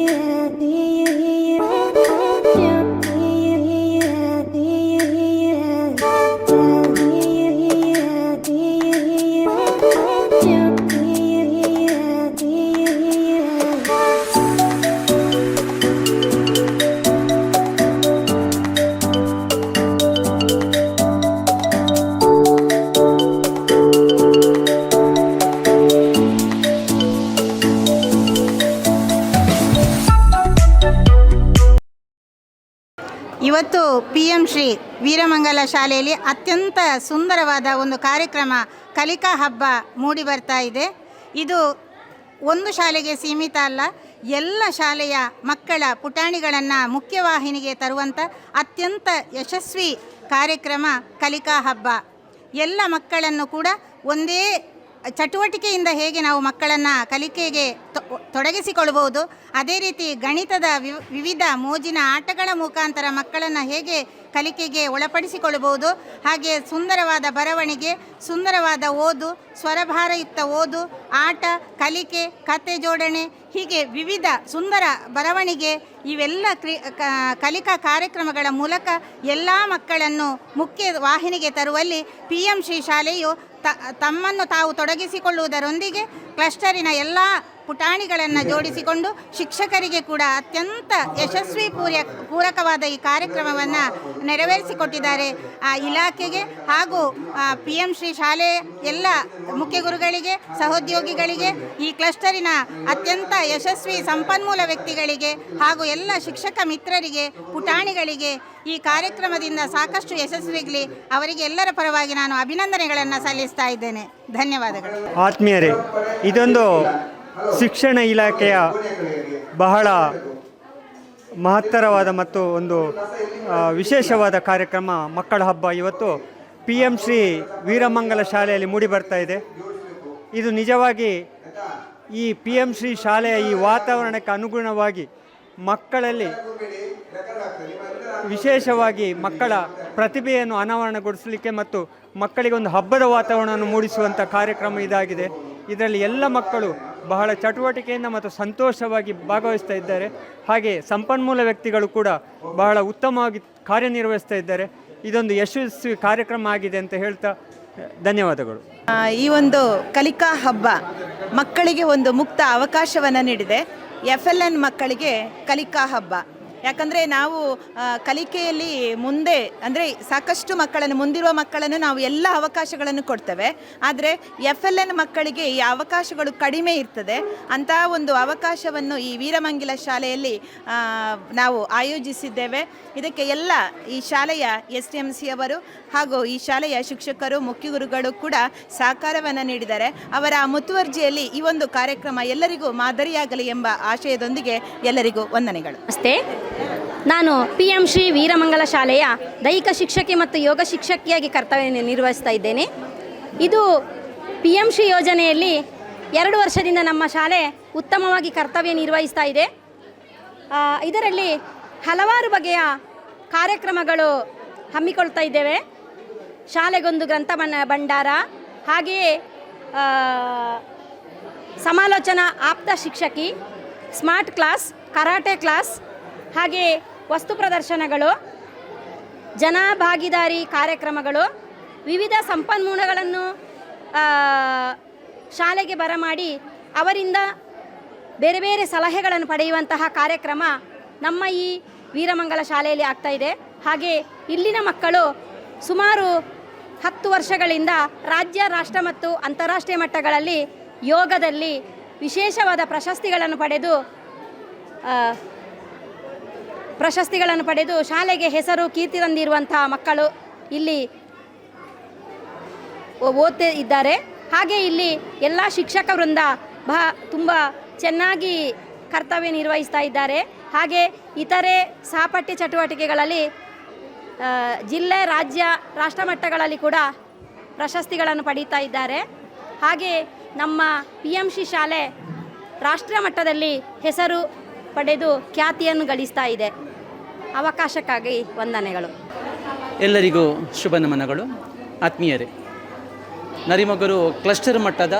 ಇವತ್ತು PM ಶ್ರೀ ವೀರಮಂಗಲ ಶಾಲೆಯಲ್ಲಿ ಅತ್ಯಂತ ಸುಂದರವಾದ ಒಂದು ಕಾರ್ಯಕ್ರಮ ಕಲಿಕಾ ಹಬ್ಬ ಮೂಡಿ ಬರ್ತಾ ಇದೆ. ಇದು ಒಂದು ಶಾಲೆಗೆ ಸೀಮಿತ ಅಲ್ಲ, ಎಲ್ಲ ಶಾಲೆಯ ಮಕ್ಕಳ ಪುಟಾಣಿಗಳನ್ನು ಮುಖ್ಯವಾಹಿನಿಗೆ ತರುವಂಥ ಅತ್ಯಂತ ಯಶಸ್ವಿ ಕಾರ್ಯಕ್ರಮ ಕಲಿಕಾ ಹಬ್ಬ. ಎಲ್ಲ ಮಕ್ಕಳನ್ನು ಕೂಡ ಒಂದೇ ಚಟುವಟಿಕೆಯಿಂದ ಹೇಗೆ ನಾವು ಮಕ್ಕಳನ್ನು ಕಲಿಕೆಗೆ ತೊಡಗಿಸಿಕೊಳ್ಳಬಹುದು, ಅದೇ ರೀತಿ ಗಣಿತದ ವಿವಿಧ ಮೋಜಿನ ಆಟಗಳ ಮುಖಾಂತರ ಮಕ್ಕಳನ್ನು ಹೇಗೆ ಕಲಿಕೆಗೆ ಒಳಪಡಿಸಿಕೊಳ್ಳಬಹುದು, ಹಾಗೆ ಸುಂದರವಾದ ಬರವಣಿಗೆ, ಸುಂದರವಾದ ಓದು, ಸ್ವರಭಾರಯುಕ್ತ ಓದು, ಆಟ, ಕಲಿಕೆ, ಕತೆ ಜೋಡಣೆ, ಹೀಗೆ ವಿವಿಧ ಸುಂದರ ಬರವಣಿಗೆ ಇವೆಲ್ಲ ಕಲಿಕಾ ಕಾರ್ಯಕ್ರಮಗಳ ಮೂಲಕ ಎಲ್ಲ ಮಕ್ಕಳನ್ನು ಮುಖ್ಯ ವಾಹಿನಿಗೆ ತರುವಲ್ಲಿ PM ಶ್ರೀ ಶಾಲೆಯು ತಮ್ಮನ್ನು ತಾವು ತೊಡಗಿಸಿಕೊಳ್ಳುವುದರೊಂದಿಗೆ ಕ್ಲಸ್ಟರಿನ ಎಲ್ಲ ಪುಟಾಣಿಗಳನ್ನು ಜೋಡಿಸಿಕೊಂಡು ಶಿಕ್ಷಕರಿಗೆ ಕೂಡ ಅತ್ಯಂತ ಯಶಸ್ವಿ ಪೂರಕವಾದ ಈ ಕಾರ್ಯಕ್ರಮವನ್ನು ನೆರವೇರಿಸಿಕೊಟ್ಟಿದ್ದಾರೆ. ಆ ಇಲಾಖೆಗೆ ಹಾಗೂ PM ಶ್ರೀ ಶಾಲೆ ಎಲ್ಲ ಮುಖ್ಯ ಗುರುಗಳಿಗೆ, ಸಹೋದ್ಯೋಗಿಗಳಿಗೆ, ಈ ಕ್ಲಸ್ಟರಿನ ಅತ್ಯಂತ ಯಶಸ್ವಿ ಸಂಪನ್ಮೂಲ ವ್ಯಕ್ತಿಗಳಿಗೆ ಹಾಗೂ ಎಲ್ಲ ಶಿಕ್ಷಕ ಮಿತ್ರರಿಗೆ, ಪುಟಾಣಿಗಳಿಗೆ ಈ ಕಾರ್ಯಕ್ರಮದಿಂದ ಸಾಕಷ್ಟು ಯಶಸ್ವಿಗಲಿ ಅವರಿಗೆ ಎಲ್ಲರ ಪರವಾಗಿ ನಾನು ಅಭಿನಂದನೆಗಳನ್ನು ಸಲ್ಲಿಸ್ತಾ ಇದ್ದೇನೆ. ಧನ್ಯವಾದಗಳು. ಆತ್ಮೀಯರೇ, ಇದೊಂದು ಶಿಕ್ಷಣ ಇಲಾಖೆಯ ಬಹಳ ಮಹತ್ತರವಾದ ಮತ್ತು ಒಂದು ವಿಶೇಷವಾದ ಕಾರ್ಯಕ್ರಮ ಮಕ್ಕಳ ಹಬ್ಬ ಇವತ್ತು PM ಶ್ರೀ ವೀರಮಂಗಲ ಶಾಲೆಯಲ್ಲಿ ಮೂಡಿ ಬರ್ತಾ ಇದೆ. ಇದು ನಿಜವಾಗಿ ಈ PM ಶ್ರೀ ಶಾಲೆಯ ಈ ವಾತಾವರಣಕ್ಕೆ ಅನುಗುಣವಾಗಿ ಮಕ್ಕಳಲ್ಲಿ ವಿಶೇಷವಾಗಿ ಮಕ್ಕಳ ಪ್ರತಿಭೆಯನ್ನು ಅನಾವರಣಗೊಳಿಸಲಿಕ್ಕೆ ಮತ್ತು ಮಕ್ಕಳಿಗೆ ಒಂದು ಹಬ್ಬದ ವಾತಾವರಣವನ್ನು ಮೂಡಿಸುವಂಥ ಕಾರ್ಯಕ್ರಮ ಇದಾಗಿದೆ. ಇದರಲ್ಲಿ ಎಲ್ಲ ಮಕ್ಕಳು ಬಹಳ ಚಟುವಟಿಕೆಯಿಂದ ಮತ್ತು ಸಂತೋಷವಾಗಿ ಭಾಗವಹಿಸ್ತಾ ಇದ್ದಾರೆ. ಹಾಗೆ ಸಂಪನ್ಮೂಲ ವ್ಯಕ್ತಿಗಳು ಕೂಡ ಬಹಳ ಉತ್ತಮವಾಗಿ ಕಾರ್ಯನಿರ್ವಹಿಸ್ತಾ ಇದ್ದಾರೆ. ಇದೊಂದು ಯಶಸ್ವಿ ಕಾರ್ಯಕ್ರಮ ಆಗಿದೆ ಅಂತ ಹೇಳ್ತಾ ಧನ್ಯವಾದಗಳು. ಈ ಒಂದು ಕಲಿಕಾ ಹಬ್ಬ ಮಕ್ಕಳಿಗೆ ಒಂದು ಮುಕ್ತ ಅವಕಾಶವನ್ನು ನೀಡಿದೆ. FLN ಮಕ್ಕಳಿಗೆ ಕಲಿಕಾ ಹಬ್ಬ. ಯಾಕಂದರೆ ನಾವು ಕಲಿಕೆಯಲ್ಲಿ ಮುಂದೆ ಅಂದರೆ ಸಾಕಷ್ಟು ಮಕ್ಕಳನ್ನು, ಮುಂದಿರುವ ಮಕ್ಕಳನ್ನು ನಾವು ಎಲ್ಲ ಅವಕಾಶಗಳನ್ನು ಕೊಡ್ತೇವೆ. ಆದರೆ FLN ಮಕ್ಕಳಿಗೆ ಈ ಅವಕಾಶಗಳು ಕಡಿಮೆ ಇರ್ತದೆ. ಅಂಥ ಒಂದು ಅವಕಾಶವನ್ನು ಈ ವೀರಮಂಗಿಲ ಶಾಲೆಯಲ್ಲಿ ನಾವು ಆಯೋಜಿಸಿದ್ದೇವೆ. ಇದಕ್ಕೆ ಎಲ್ಲ ಈ ಶಾಲೆಯ STMC ಅವರು ಹಾಗೂ ಈ ಶಾಲೆಯ ಶಿಕ್ಷಕರು, ಮುಖ್ಯ ಗುರುಗಳು ಕೂಡ ಸಹಕಾರವನ್ನು ನೀಡಿದ್ದಾರೆ. ಅವರ ಮುತುವರ್ಜಿಯಲ್ಲಿ ಈ ಒಂದು ಕಾರ್ಯಕ್ರಮ ಎಲ್ಲರಿಗೂ ಮಾದರಿಯಾಗಲಿ ಎಂಬ ಆಶಯದೊಂದಿಗೆ ಎಲ್ಲರಿಗೂ ವಂದನೆಗಳು. ನಮಸ್ತೆ, ನಾನು PM ಶ್ರೀ ವೀರಮಂಗಲ ಶಾಲೆಯ ದೈಹಿಕ ಶಿಕ್ಷಕಿ ಮತ್ತು ಯೋಗ ಶಿಕ್ಷಕಿಯಾಗಿ ಕರ್ತವ್ಯ ನಿರ್ವಹಿಸ್ತಾ ಇದ್ದೇನೆ. ಇದು PM ಶ್ರೀ ಯೋಜನೆಯಲ್ಲಿ 2 ವರ್ಷದಿಂದ ನಮ್ಮ ಶಾಲೆ ಉತ್ತಮವಾಗಿ ಕರ್ತವ್ಯ ನಿರ್ವಹಿಸ್ತಾ ಇದೆ. ಇದರಲ್ಲಿ ಹಲವಾರು ಬಗೆಯ ಕಾರ್ಯಕ್ರಮಗಳು ಹಮ್ಮಿಕೊಳ್ತಾ ಇದ್ದೇವೆ. ಶಾಲೆಗೊಂದು ಗ್ರಂಥ ಭಂಡಾರ, ಹಾಗೆಯೇ ಸಮಾಲೋಚನಾ ಆಪ್ತ ಶಿಕ್ಷಕಿ, ಸ್ಮಾರ್ಟ್ ಕ್ಲಾಸ್, ಕರಾಟೆ ಕ್ಲಾಸ್, ಹಾಗೆ ವಸ್ತು ಪ್ರದರ್ಶನಗಳು, ಜನಭಾಗಿದಾರಿ ಕಾರ್ಯಕ್ರಮಗಳು, ವಿವಿಧ ಸಂಪನ್ಮೂಲಗಳನ್ನು ಶಾಲೆಗೆ ಬರಮಾಡಿ ಅವರಿಂದ ಬೇರೆ ಬೇರೆ ಸಲಹೆಗಳನ್ನು ಪಡೆಯುವಂತಹ ಕಾರ್ಯಕ್ರಮ ನಮ್ಮ ಈ ವೀರಮಂಗಲ ಶಾಲೆಯಲ್ಲಿ ಆಗ್ತಾ ಇದೆ. ಹಾಗೆ ಇಲ್ಲಿನ ಮಕ್ಕಳು ಸುಮಾರು 10 ವರ್ಷಗಳಿಂದ ರಾಜ್ಯ, ರಾಷ್ಟ್ರ ಮತ್ತು ಅಂತಾರಾಷ್ಟ್ರೀಯ ಮಟ್ಟಗಳಲ್ಲಿ ಯೋಗದಲ್ಲಿ ವಿಶೇಷವಾದ ಪ್ರಶಸ್ತಿಗಳನ್ನು ಪಡೆದು ಶಾಲೆಗೆ ಹೆಸರು, ಕೀರ್ತಿ ತಂದಿರುವಂತಹ ಮಕ್ಕಳು ಇಲ್ಲಿ ಓದ್ತಾ ಇದ್ದಾರೆ. ಹಾಗೆ ಇಲ್ಲಿ ಎಲ್ಲ ಶಿಕ್ಷಕ ವೃಂದ ತುಂಬ ಚೆನ್ನಾಗಿ ಕರ್ತವ್ಯ ನಿರ್ವಹಿಸ್ತಾ ಇದ್ದಾರೆ. ಹಾಗೆ ಇತರೆ ಸಹಪಠ್ಯ ಚಟುವಟಿಕೆಗಳಲ್ಲಿ ಜಿಲ್ಲೆ, ರಾಜ್ಯ, ರಾಷ್ಟ್ರ ಮಟ್ಟಗಳಲ್ಲಿ ಕೂಡ ಪ್ರಶಸ್ತಿಗಳನ್ನು ಪಡೀತಾ ಇದ್ದಾರೆ. ಹಾಗೆ ನಮ್ಮ PM ಶ್ರೀ ಶಾಲೆ ರಾಷ್ಟ್ರ ಮಟ್ಟದಲ್ಲಿ ಹೆಸರು ಪಡೆದು ಖ್ಯಾತಿಯನ್ನು ಗಳಿಸ್ತಾ ಇದೆ. ಅವಕಾಶಕ್ಕಾಗಿ ವಂದನೆಗಳು. ಎಲ್ಲರಿಗೂ ಶುಭ ನಮನಗಳು. ಆತ್ಮೀಯರೇ, ನರಿಮೊಗರು ಕ್ಲಸ್ಟರ್ ಮಟ್ಟದ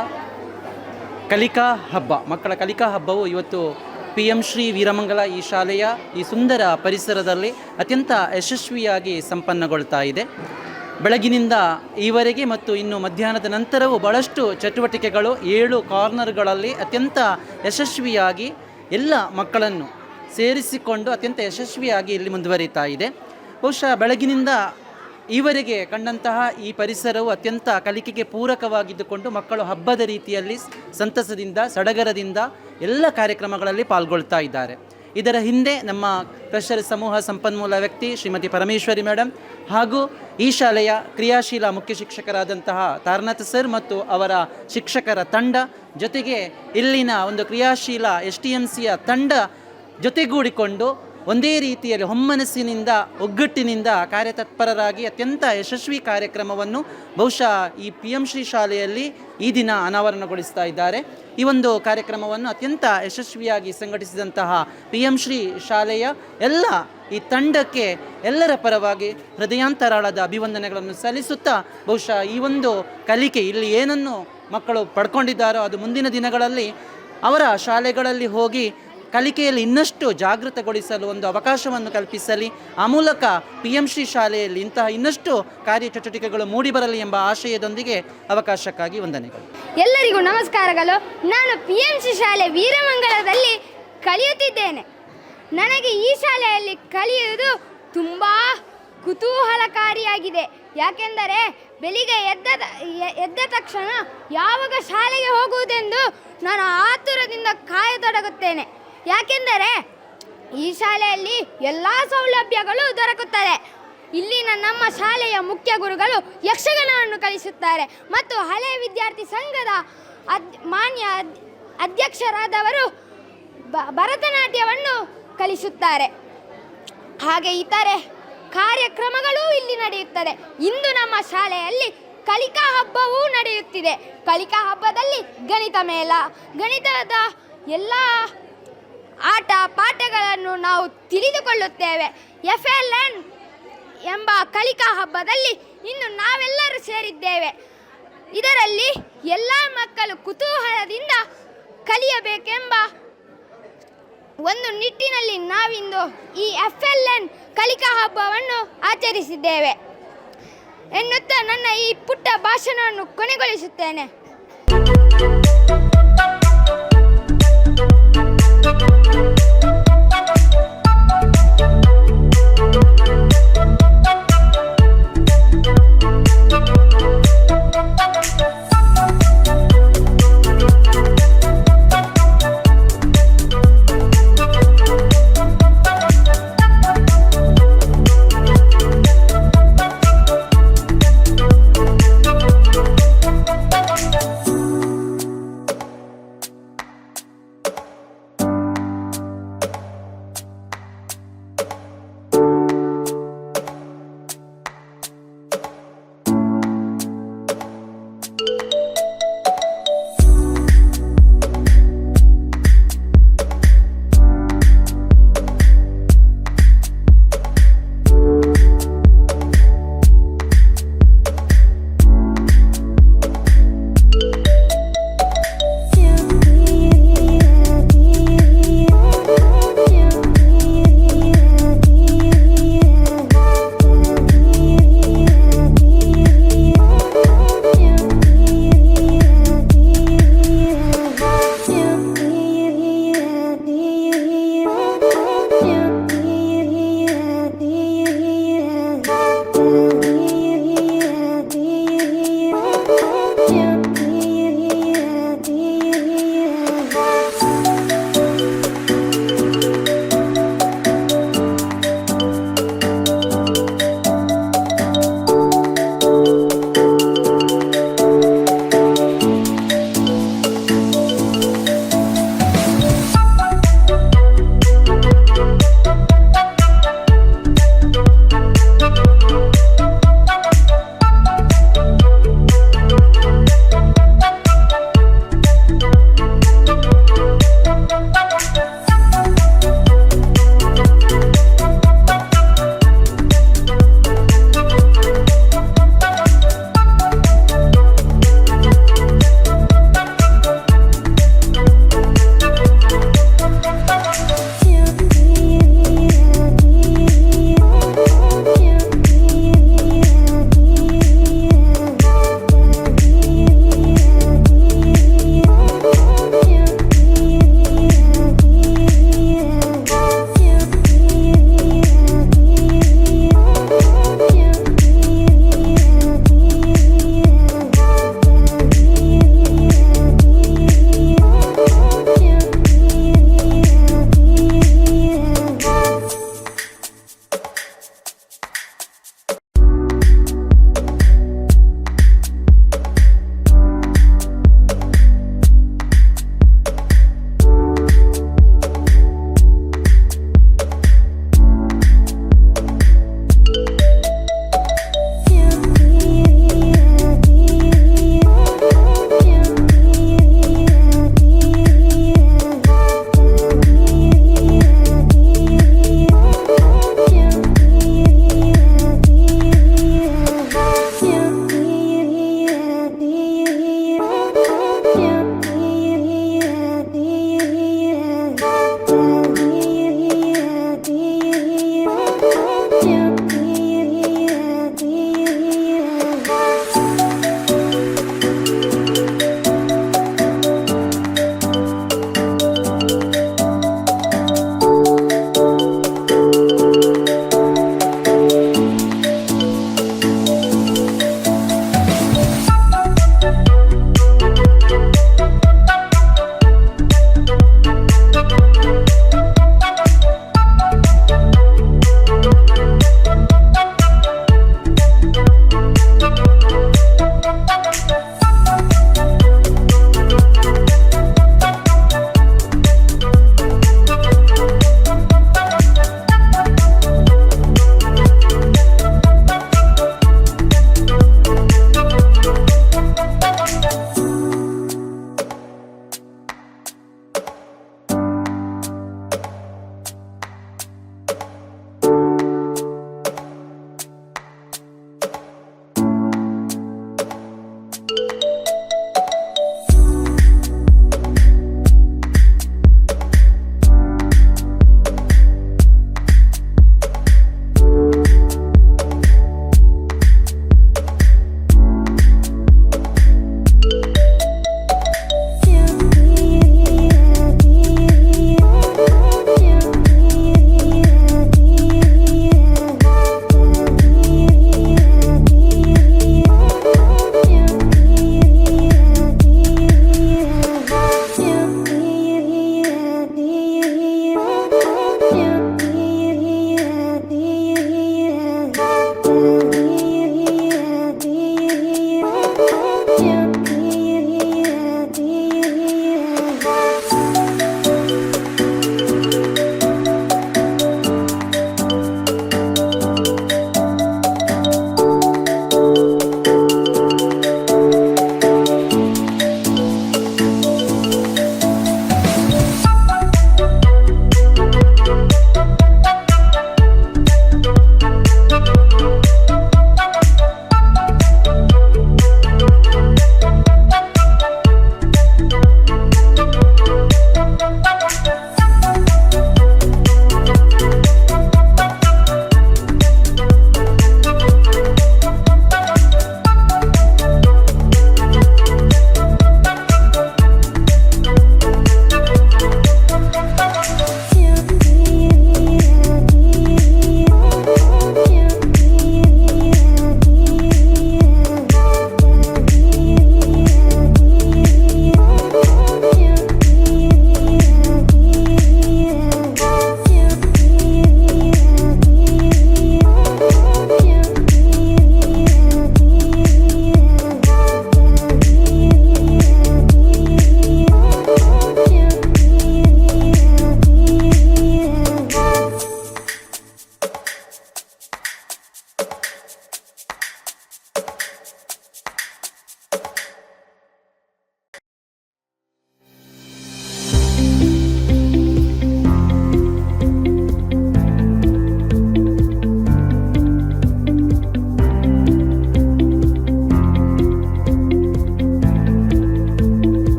ಕಲಿಕಾ ಹಬ್ಬ, ಮಕ್ಕಳ ಕಲಿಕಾ ಹಬ್ಬವು ಇವತ್ತು PM ಶ್ರೀ ವೀರಮಂಗಲ ಈ ಶಾಲೆಯ ಈ ಸುಂದರ ಪರಿಸರದಲ್ಲಿ ಅತ್ಯಂತ ಯಶಸ್ವಿಯಾಗಿ ಸಂಪನ್ನಗೊಳ್ತಾ ಇದೆ. ಬೆಳಗಿನಿಂದ ಈವರೆಗೆ ಮತ್ತು ಇನ್ನು ಮಧ್ಯಾಹ್ನದ ನಂತರವೂ ಬಹಳಷ್ಟು ಚಟುವಟಿಕೆಗಳು 7 ಕಾರ್ನರ್ಗಳಲ್ಲಿ ಅತ್ಯಂತ ಯಶಸ್ವಿಯಾಗಿ ಎಲ್ಲ ಮಕ್ಕಳನ್ನು ಸೇರಿಸಿಕೊಂಡು ಅತ್ಯಂತ ಯಶಸ್ವಿಯಾಗಿ ಇಲ್ಲಿ ಮುಂದುವರಿತಾ ಇದೆ. ಬಹುಶಃ ಬೆಳಗಿನಿಂದ ಈವರೆಗೆ ಕಂಡಂತಹ ಈ ಪರಿಸರವು ಅತ್ಯಂತ ಕಲಿಕೆಗೆ ಪೂರಕವಾಗಿದ್ದುಕೊಂಡು ಮಕ್ಕಳು ಹಬ್ಬದ ರೀತಿಯಲ್ಲಿ ಸಂತಸದಿಂದ, ಸಡಗರದಿಂದ ಎಲ್ಲ ಕಾರ್ಯಕ್ರಮಗಳಲ್ಲಿ ಪಾಲ್ಗೊಳ್ತಾ ಇದ್ದಾರೆ. ಇದರ ಹಿಂದೆ ನಮ್ಮ ಕ್ಲಸ್ಟರ್ ಸಮೂಹ ಸಂಪನ್ಮೂಲ ವ್ಯಕ್ತಿ ಶ್ರೀಮತಿ ಪರಮೇಶ್ವರಿ ಮೇಡಮ್ ಹಾಗೂ ಈ ಶಾಲೆಯ ಕ್ರಿಯಾಶೀಲ ಮುಖ್ಯ ಶಿಕ್ಷಕರಾದಂತಹ ತಾರನಾಥ್ ಸರ್ ಮತ್ತು ಅವರ ಶಿಕ್ಷಕರ ತಂಡ, ಜೊತೆಗೆ ಇಲ್ಲಿನ ಒಂದು ಕ್ರಿಯಾಶೀಲ STMCಯ ತಂಡ ಜೊತೆಗೂಡಿಕೊಂಡು ಒಂದೇ ರೀತಿಯಲ್ಲಿ ಹೊಮ್ಮನಸ್ಸಿನಿಂದ, ಒಗ್ಗಟ್ಟಿನಿಂದ ಕಾರ್ಯತತ್ಪರರಾಗಿ ಅತ್ಯಂತ ಯಶಸ್ವಿ ಕಾರ್ಯಕ್ರಮವನ್ನು ಬಹುಶಃ ಈ PM ಶ್ರೀ ಶಾಲೆಯಲ್ಲಿ ಈ ದಿನ ಅನಾವರಣಗೊಳಿಸ್ತಾ ಇದ್ದಾರೆ. ಈ ಒಂದು ಕಾರ್ಯಕ್ರಮವನ್ನು ಅತ್ಯಂತ ಯಶಸ್ವಿಯಾಗಿ ಸಂಘಟಿಸಿದಂತಹ PM ಶ್ರೀ ಶಾಲೆಯ ಎಲ್ಲ ಈ ತಂಡಕ್ಕೆ ಎಲ್ಲರ ಪರವಾಗಿ ಹೃದಯಾಂತರಾಳದ ಅಭಿವಂದನೆಗಳನ್ನು ಸಲ್ಲಿಸುತ್ತಾ, ಬಹುಶಃ ಈ ಒಂದು ಕಲಿಕೆ ಇಲ್ಲಿ ಏನನ್ನು ಮಕ್ಕಳು ಪಡ್ಕೊಂಡಿದ್ದಾರೋ ಅದು ಮುಂದಿನ ದಿನಗಳಲ್ಲಿ ಅವರ ಶಾಲೆಗಳಲ್ಲಿ ಹೋಗಿ ಕಲಿಕೆಯಲ್ಲಿ ಇನ್ನಷ್ಟು ಜಾಗೃತಗೊಳಿಸಲು ಒಂದು ಅವಕಾಶವನ್ನು ಕಲ್ಪಿಸಲಿ, ಆ ಮೂಲಕ PM ಶ್ರೀ ಶಾಲೆಯಲ್ಲಿ ಇಂತಹ ಇನ್ನಷ್ಟು ಕಾರ್ಯಚಟುವಟಿಕೆಗಳು ಮೂಡಿಬರಲಿ ಎಂಬ ಆಶಯದೊಂದಿಗೆ ಅವಕಾಶಕ್ಕಾಗಿ ವಂದನೆಗಳು. ಎಲ್ಲರಿಗೂ ನಮಸ್ಕಾರಗಳು. ನಾನು PM ಶ್ರೀ ಶಾಲೆ ವೀರಮಂಗಲದಲ್ಲಿ ಕಲಿಯುತ್ತಿದ್ದೇನೆ. ನನಗೆ ಈ ಶಾಲೆಯಲ್ಲಿ ಕಲಿಯುವುದು ತುಂಬ ಕುತೂಹಲಕಾರಿಯಾಗಿದೆ. ಯಾಕೆಂದರೆ ಬೆಳಿಗ್ಗೆ ಎದ್ದ ತಕ್ಷಣ ಯಾವಾಗ ಶಾಲೆಗೆ ಹೋಗುವುದೆಂದು ನಾನು ಆತುರದಿಂದ ಕಾಯತೊಡಗುತ್ತೇನೆ. ಯಾಕೆಂದರೆ ಈ ಶಾಲೆಯಲ್ಲಿ ಎಲ್ಲ ಸೌಲಭ್ಯಗಳು ದೊರಕುತ್ತದೆ. ಇಲ್ಲಿನ ನಮ್ಮ ಶಾಲೆಯ ಮುಖ್ಯ ಗುರುಗಳು ಯಕ್ಷಗಾನವನ್ನು ಕಲಿಸುತ್ತಾರೆ ಮತ್ತು ಹಳೆಯ ವಿದ್ಯಾರ್ಥಿ ಸಂಘದ ಮಾನ್ಯ ಅಧ್ಯಕ್ಷರಾದವರು ಭರತನಾಟ್ಯವನ್ನು ಕಲಿಸುತ್ತಾರೆ. ಹಾಗೆ ಇತರೆ ಕಾರ್ಯಕ್ರಮಗಳೂ ಇಲ್ಲಿ ನಡೆಯುತ್ತದೆ. ಇಂದು ನಮ್ಮ ಶಾಲೆಯಲ್ಲಿ ಕಲಿಕಾ ಹಬ್ಬವೂ ನಡೆಯುತ್ತಿದೆ. ಕಲಿಕಾ ಹಬ್ಬದಲ್ಲಿ ಗಣಿತ ಮೇಳ, ಗಣಿತದ ಎಲ್ಲ ಆಟ ಪಾಠಗಳನ್ನು ನಾವು ತಿಳಿದುಕೊಳ್ಳುತ್ತೇವೆ. FLN ಎಂಬ ಕಲಿಕಾ ಹಬ್ಬದಲ್ಲಿ ಇನ್ನು ನಾವೆಲ್ಲರೂ ಸೇರಿದ್ದೇವೆ. ಇದರಲ್ಲಿ ಎಲ್ಲ ಮಕ್ಕಳು ಕುತೂಹಲದಿಂದ ಕಲಿಯಬೇಕೆಂಬ ಒಂದು ನಿಟ್ಟಿನಲ್ಲಿ ನಾವಿಂದು ಈ FLN ಕಲಿಕಾ ಹಬ್ಬವನ್ನು ಆಚರಿಸಿದ್ದೇವೆ ಎನ್ನುತ್ತಾ ನನ್ನ ಈ ಪುಟ್ಟ ಭಾಷಣವನ್ನು ಕೊನೆಗೊಳಿಸುತ್ತೇನೆ.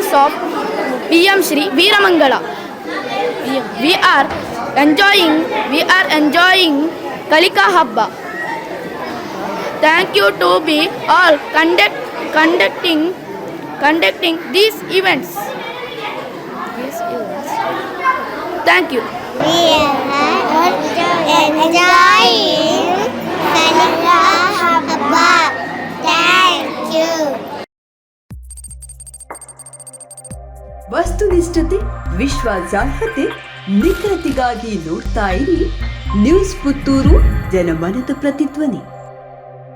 students of PM Shri Veeramangala. We are enjoying Kalika Habba. Thank you to be all conducting these events. Thank you. We are enjoying Kalika Habba. Thank you. ವಸ್ತುನಿಷ್ಠತೆ, ವಿಶ್ವಾಸಾರ್ಹತೆ, ನಿಖರತೆಗಾಗಿ ನೋಡ್ತಾ ಇರಿ ನ್ಯೂಸ್ ಪುತ್ತೂರು, ಜನಮನದ ಪ್ರತಿಧ್ವನಿ.